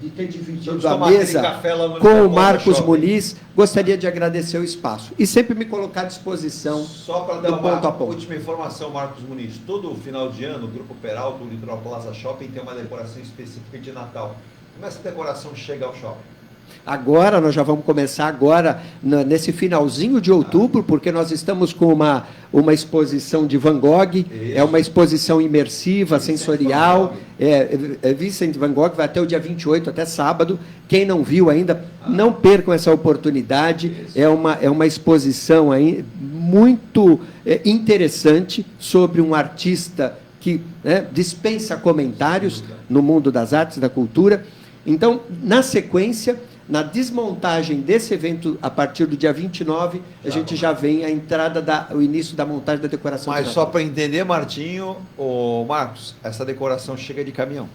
de ter dividido a mesa com o Marcos Muniz. Gostaria de agradecer o espaço. E sempre me colocar à disposição. Só para dar uma última informação, Marcos Muniz. Todo final de ano, o Grupo Peralta, o Litoral Plaza Shopping, tem uma decoração específica de Natal. Como essa decoração chega ao shopping? Agora, nós já vamos começar agora, nesse finalzinho de outubro, porque nós estamos com uma exposição de Van Gogh, é uma exposição imersiva, sensorial, Vincent Van Gogh, vai até o dia 28, até sábado. Quem não viu ainda, não percam essa oportunidade, é uma exposição aí muito interessante sobre um artista que dispensa comentários no mundo das artes, da cultura. Então, na sequência, na desmontagem desse evento, a partir do dia 29, a gente já vem a entrada, o início da montagem da decoração. Mas só para entender, Martinho, Marcos, essa decoração chega de caminhão.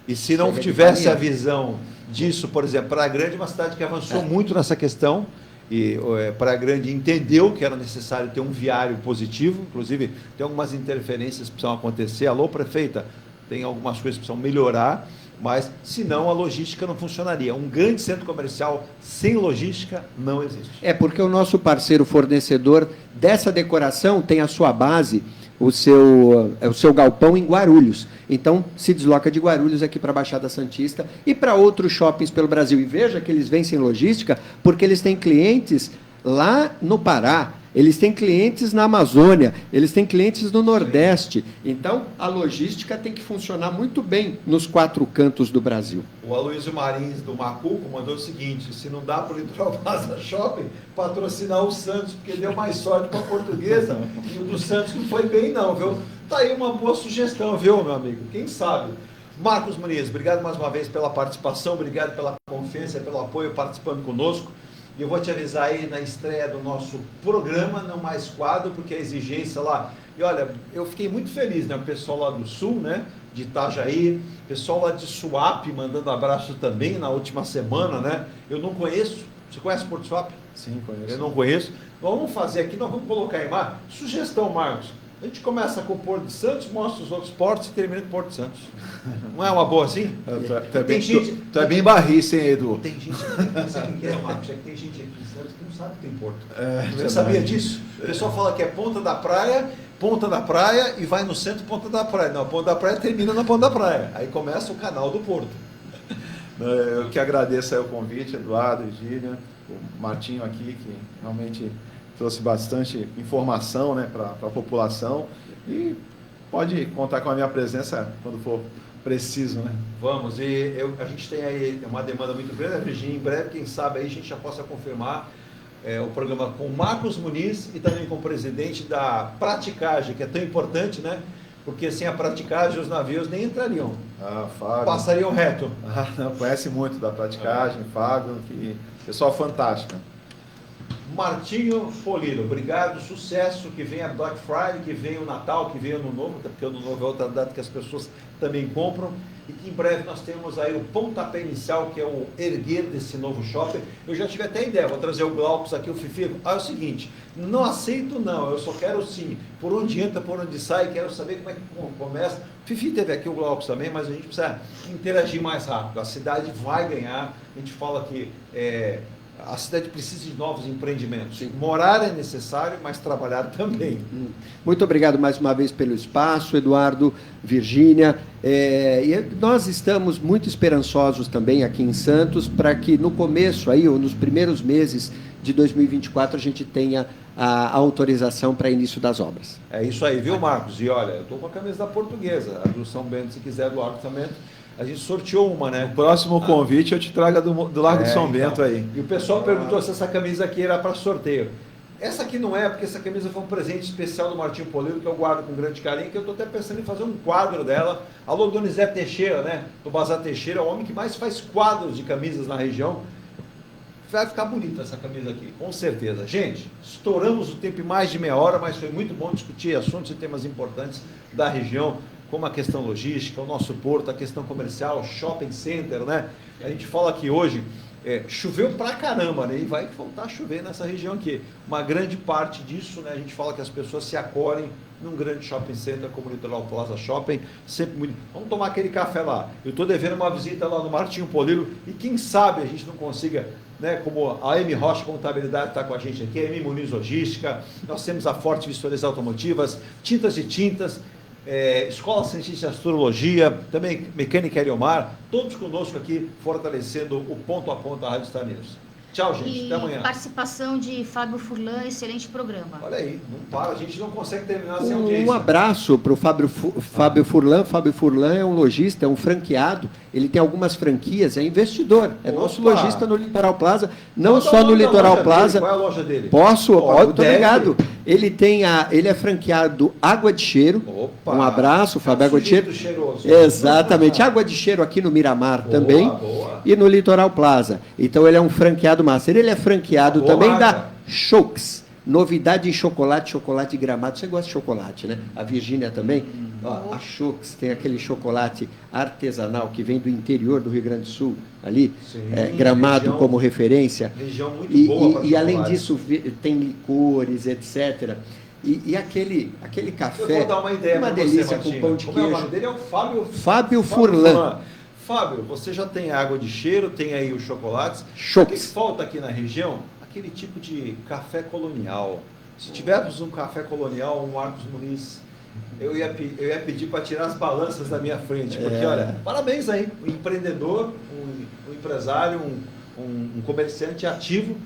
E se não tivesse a visão disso, por exemplo, Praia Grande é uma cidade que avançou muito nessa questão, e Praia Grande entendeu que era necessário ter um viário positivo, inclusive tem algumas interferências que precisam acontecer. Alô, prefeita, tem algumas coisas que precisam melhorar, mas, senão, a logística não funcionaria. Um grande centro comercial sem logística não existe. Porque o nosso parceiro fornecedor dessa decoração tem a sua base, o seu galpão em Guarulhos. Então, se desloca de Guarulhos aqui para a Baixada Santista e para outros shoppings pelo Brasil. E veja que eles vêm sem logística, porque eles têm clientes lá no Pará, eles têm clientes na Amazônia, eles têm clientes no Nordeste. Então, a logística tem que funcionar muito bem nos 4 cantos do Brasil. O Aloysio Marins, do Macuco, mandou o seguinte: se não dá para o Litoral Plaza Shopping, patrocinar o Santos, porque deu mais sorte para a Portuguesa, e o do Santos não foi bem não, viu? Tá aí uma boa sugestão, viu, meu amigo? Quem sabe? Marcos Muniz, obrigado mais uma vez pela participação, obrigado pela confiança, pelo apoio, participando conosco. E eu vou te avisar aí na estreia do nosso programa, não mais quadro, porque a exigência lá... E olha, eu fiquei muito feliz, né? O pessoal lá do Sul, né? De Itajaí, pessoal lá de Suape, mandando abraço também na última semana, né? Eu não conheço. Você conhece Porto Suape? Sim, conheço. Eu não conheço. Vamos fazer aqui, nós vamos colocar em mar. Sugestão, Marcos. A gente começa com o Porto de Santos, mostra os outros portos e termina com o Porto de Santos. Não é uma boa assim? Tu é bem barrice, hein, Edu? Tem gente que sabe o que é, Marcos? É que tem gente aqui em Santos que não sabe que tem porto. Você sabia disso? O pessoal fala que é ponta da praia e vai no centro ponta da praia. Não, a ponta da praia termina na ponta da praia. Aí começa o canal do Porto. Eu que agradeço aí o convite, Eduardo, Virgínia, o Martinho aqui, que realmente trouxe bastante informação, né, para a população, e pode contar com a minha presença quando for preciso, né? Vamos, e a gente tem aí uma demanda muito grande, Virgínia, em breve, quem sabe aí a gente já possa confirmar o programa com o Marcos Muniz e também com o presidente da Praticagem, que é tão importante, né? Porque sem a Praticagem os navios nem entrariam, Fábio. Passariam reto. Não, conhece muito da Praticagem, Fábio, que pessoal fantástico. Martinho Polilo, obrigado, sucesso, que venha Black Friday, que venha o Natal, que venha o Ano Novo, porque o Ano Novo é outra data que as pessoas também compram, e que em breve nós temos aí o pontapé inicial, que é o erguer desse novo shopping. Eu já tive até ideia, vou trazer o Glaucus aqui, o Fifi. É o seguinte, não aceito não, eu só quero sim, por onde entra, por onde sai, quero saber como é que começa. O Fifi teve aqui o Glaucus também, mas a gente precisa interagir mais rápido, a cidade vai ganhar, a gente fala que a cidade precisa de novos empreendimentos. Sim. Morar é necessário, mas trabalhar também. Muito obrigado mais uma vez pelo espaço, Eduardo, Virgínia. E nós estamos muito esperançosos também aqui em Santos para que no começo, aí, ou nos primeiros meses de 2024, a gente tenha a autorização para início das obras. É isso aí, viu, Marcos? E olha, eu estou com a camisa da Portuguesa, a do São Bento, se quiser, do orçamento. A gente sorteou uma, né? O próximo convite eu te trago do Largo de São Bento aí. E o pessoal perguntou se essa camisa aqui era para sorteio. Essa aqui não é, porque essa camisa foi um presente especial do Martinho Polilo, que eu guardo com grande carinho, que eu estou até pensando em fazer um quadro dela. Alô, Donizete Teixeira, né? Do Bazar Teixeira, o homem que mais faz quadros de camisas na região. Vai ficar bonita essa camisa aqui, com certeza. Gente, estouramos o tempo em mais de meia hora, mas foi muito bom discutir assuntos e temas importantes da região, como a questão logística, o nosso porto, a questão comercial, shopping center, né? A gente fala aqui hoje, choveu pra caramba, né? E vai voltar a chover nessa região aqui. Uma grande parte disso, né? A gente fala que as pessoas se acolhem num grande shopping center como o Litoral Plaza Shopping, sempre muito... Vamos tomar aquele café lá. Eu estou devendo uma visita lá no Martinho Polilo e quem sabe a gente não consiga, né, como a M Rocha Contabilidade está com a gente aqui, a M Muniz Logística, nós temos a Forte Vistorias Automotivas, Tintas e Tintas, Escola Cientista de Astrologia, também Mecânica Eliomar, todos conosco aqui, fortalecendo o ponto a ponto da Rádio Star News. Tchau, gente. Até amanhã. Participação de Fábio Furlan, excelente programa. Olha aí, não para, a gente não consegue terminar sem audiência. Um abraço para o Fábio Furlan. Fábio Furlan é um lojista, é um franqueado, ele tem algumas franquias, é investidor, é nosso lojista no Litoral Plaza, não só no Litoral Plaza. Qual é a loja dele? Posso? Muito obrigado. Ele é franqueado Água de Cheiro. Opa, um abraço, Fábio, Água de Cheiro. Cheiroso. Exatamente, Água de Cheiro aqui no Miramar também. Boa. E no Litoral Plaza. Então ele é um franqueado master. Ele é franqueado também da Choux. Novidade em chocolate Gramado. Você gosta de chocolate, né? A Virgínia também. Ó, a Choux tem aquele chocolate artesanal que vem do interior do Rio Grande do Sul, ali. Sim, Gramado região, como referência. Região muito boa e além disso, tem licores, etc. E aquele café. Eu vou dar uma ideia uma delícia você, com pão de queijo. É o nome dele é o Fábio Furlan. Fábio, você já tem água de cheiro, tem aí os chocolates. Choux. O que falta aqui na região? Aquele tipo de café colonial. Se tivermos um café colonial, um Marcos Muniz, eu ia pedir para tirar as balanças da minha frente. Porque, olha, parabéns aí. Um empreendedor, um empresário, um comerciante ativo,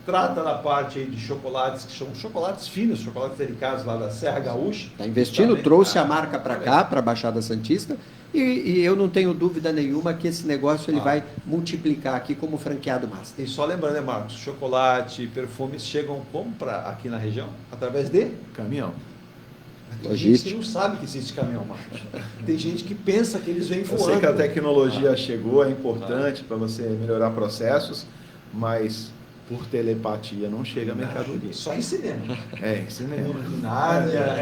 trata da parte aí de chocolates, que são chocolates finos, chocolates delicados lá da Serra Gaúcha. Está investindo, trouxe a marca para cá, para a Baixada Santista, e eu não tenho dúvida nenhuma que esse negócio ele vai multiplicar aqui como franqueado master. E só lembrando, né, Marcos, chocolate, perfumes chegam como aqui na região? Através de caminhão. Tem gente que não sabe que existe caminhão, Marcos. Tem gente que pensa que eles vêm voando. Eu sei que a tecnologia chegou, é importante para você melhorar processos, mas por telepatia não chega a mercadoria. Só em cinema. Em cinema.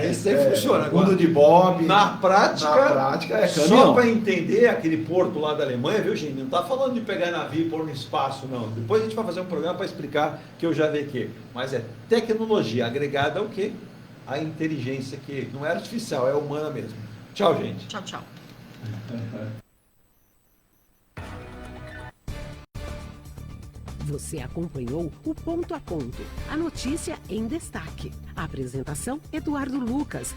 Isso aí funciona. Mundo de Bob. Na prática é caminhão. Só para entender aquele porto lá da Alemanha, viu, gente? Não está falando de pegar navio e pôr no espaço, não. Depois a gente vai fazer um programa para explicar que eu já vi aqui. Mas é tecnologia agregada ao quê? A inteligência que não é artificial, é humana mesmo. Tchau, gente. Tchau, tchau. Você acompanhou o Ponto a Ponto, a notícia em destaque. A apresentação, Eduardo Lucas.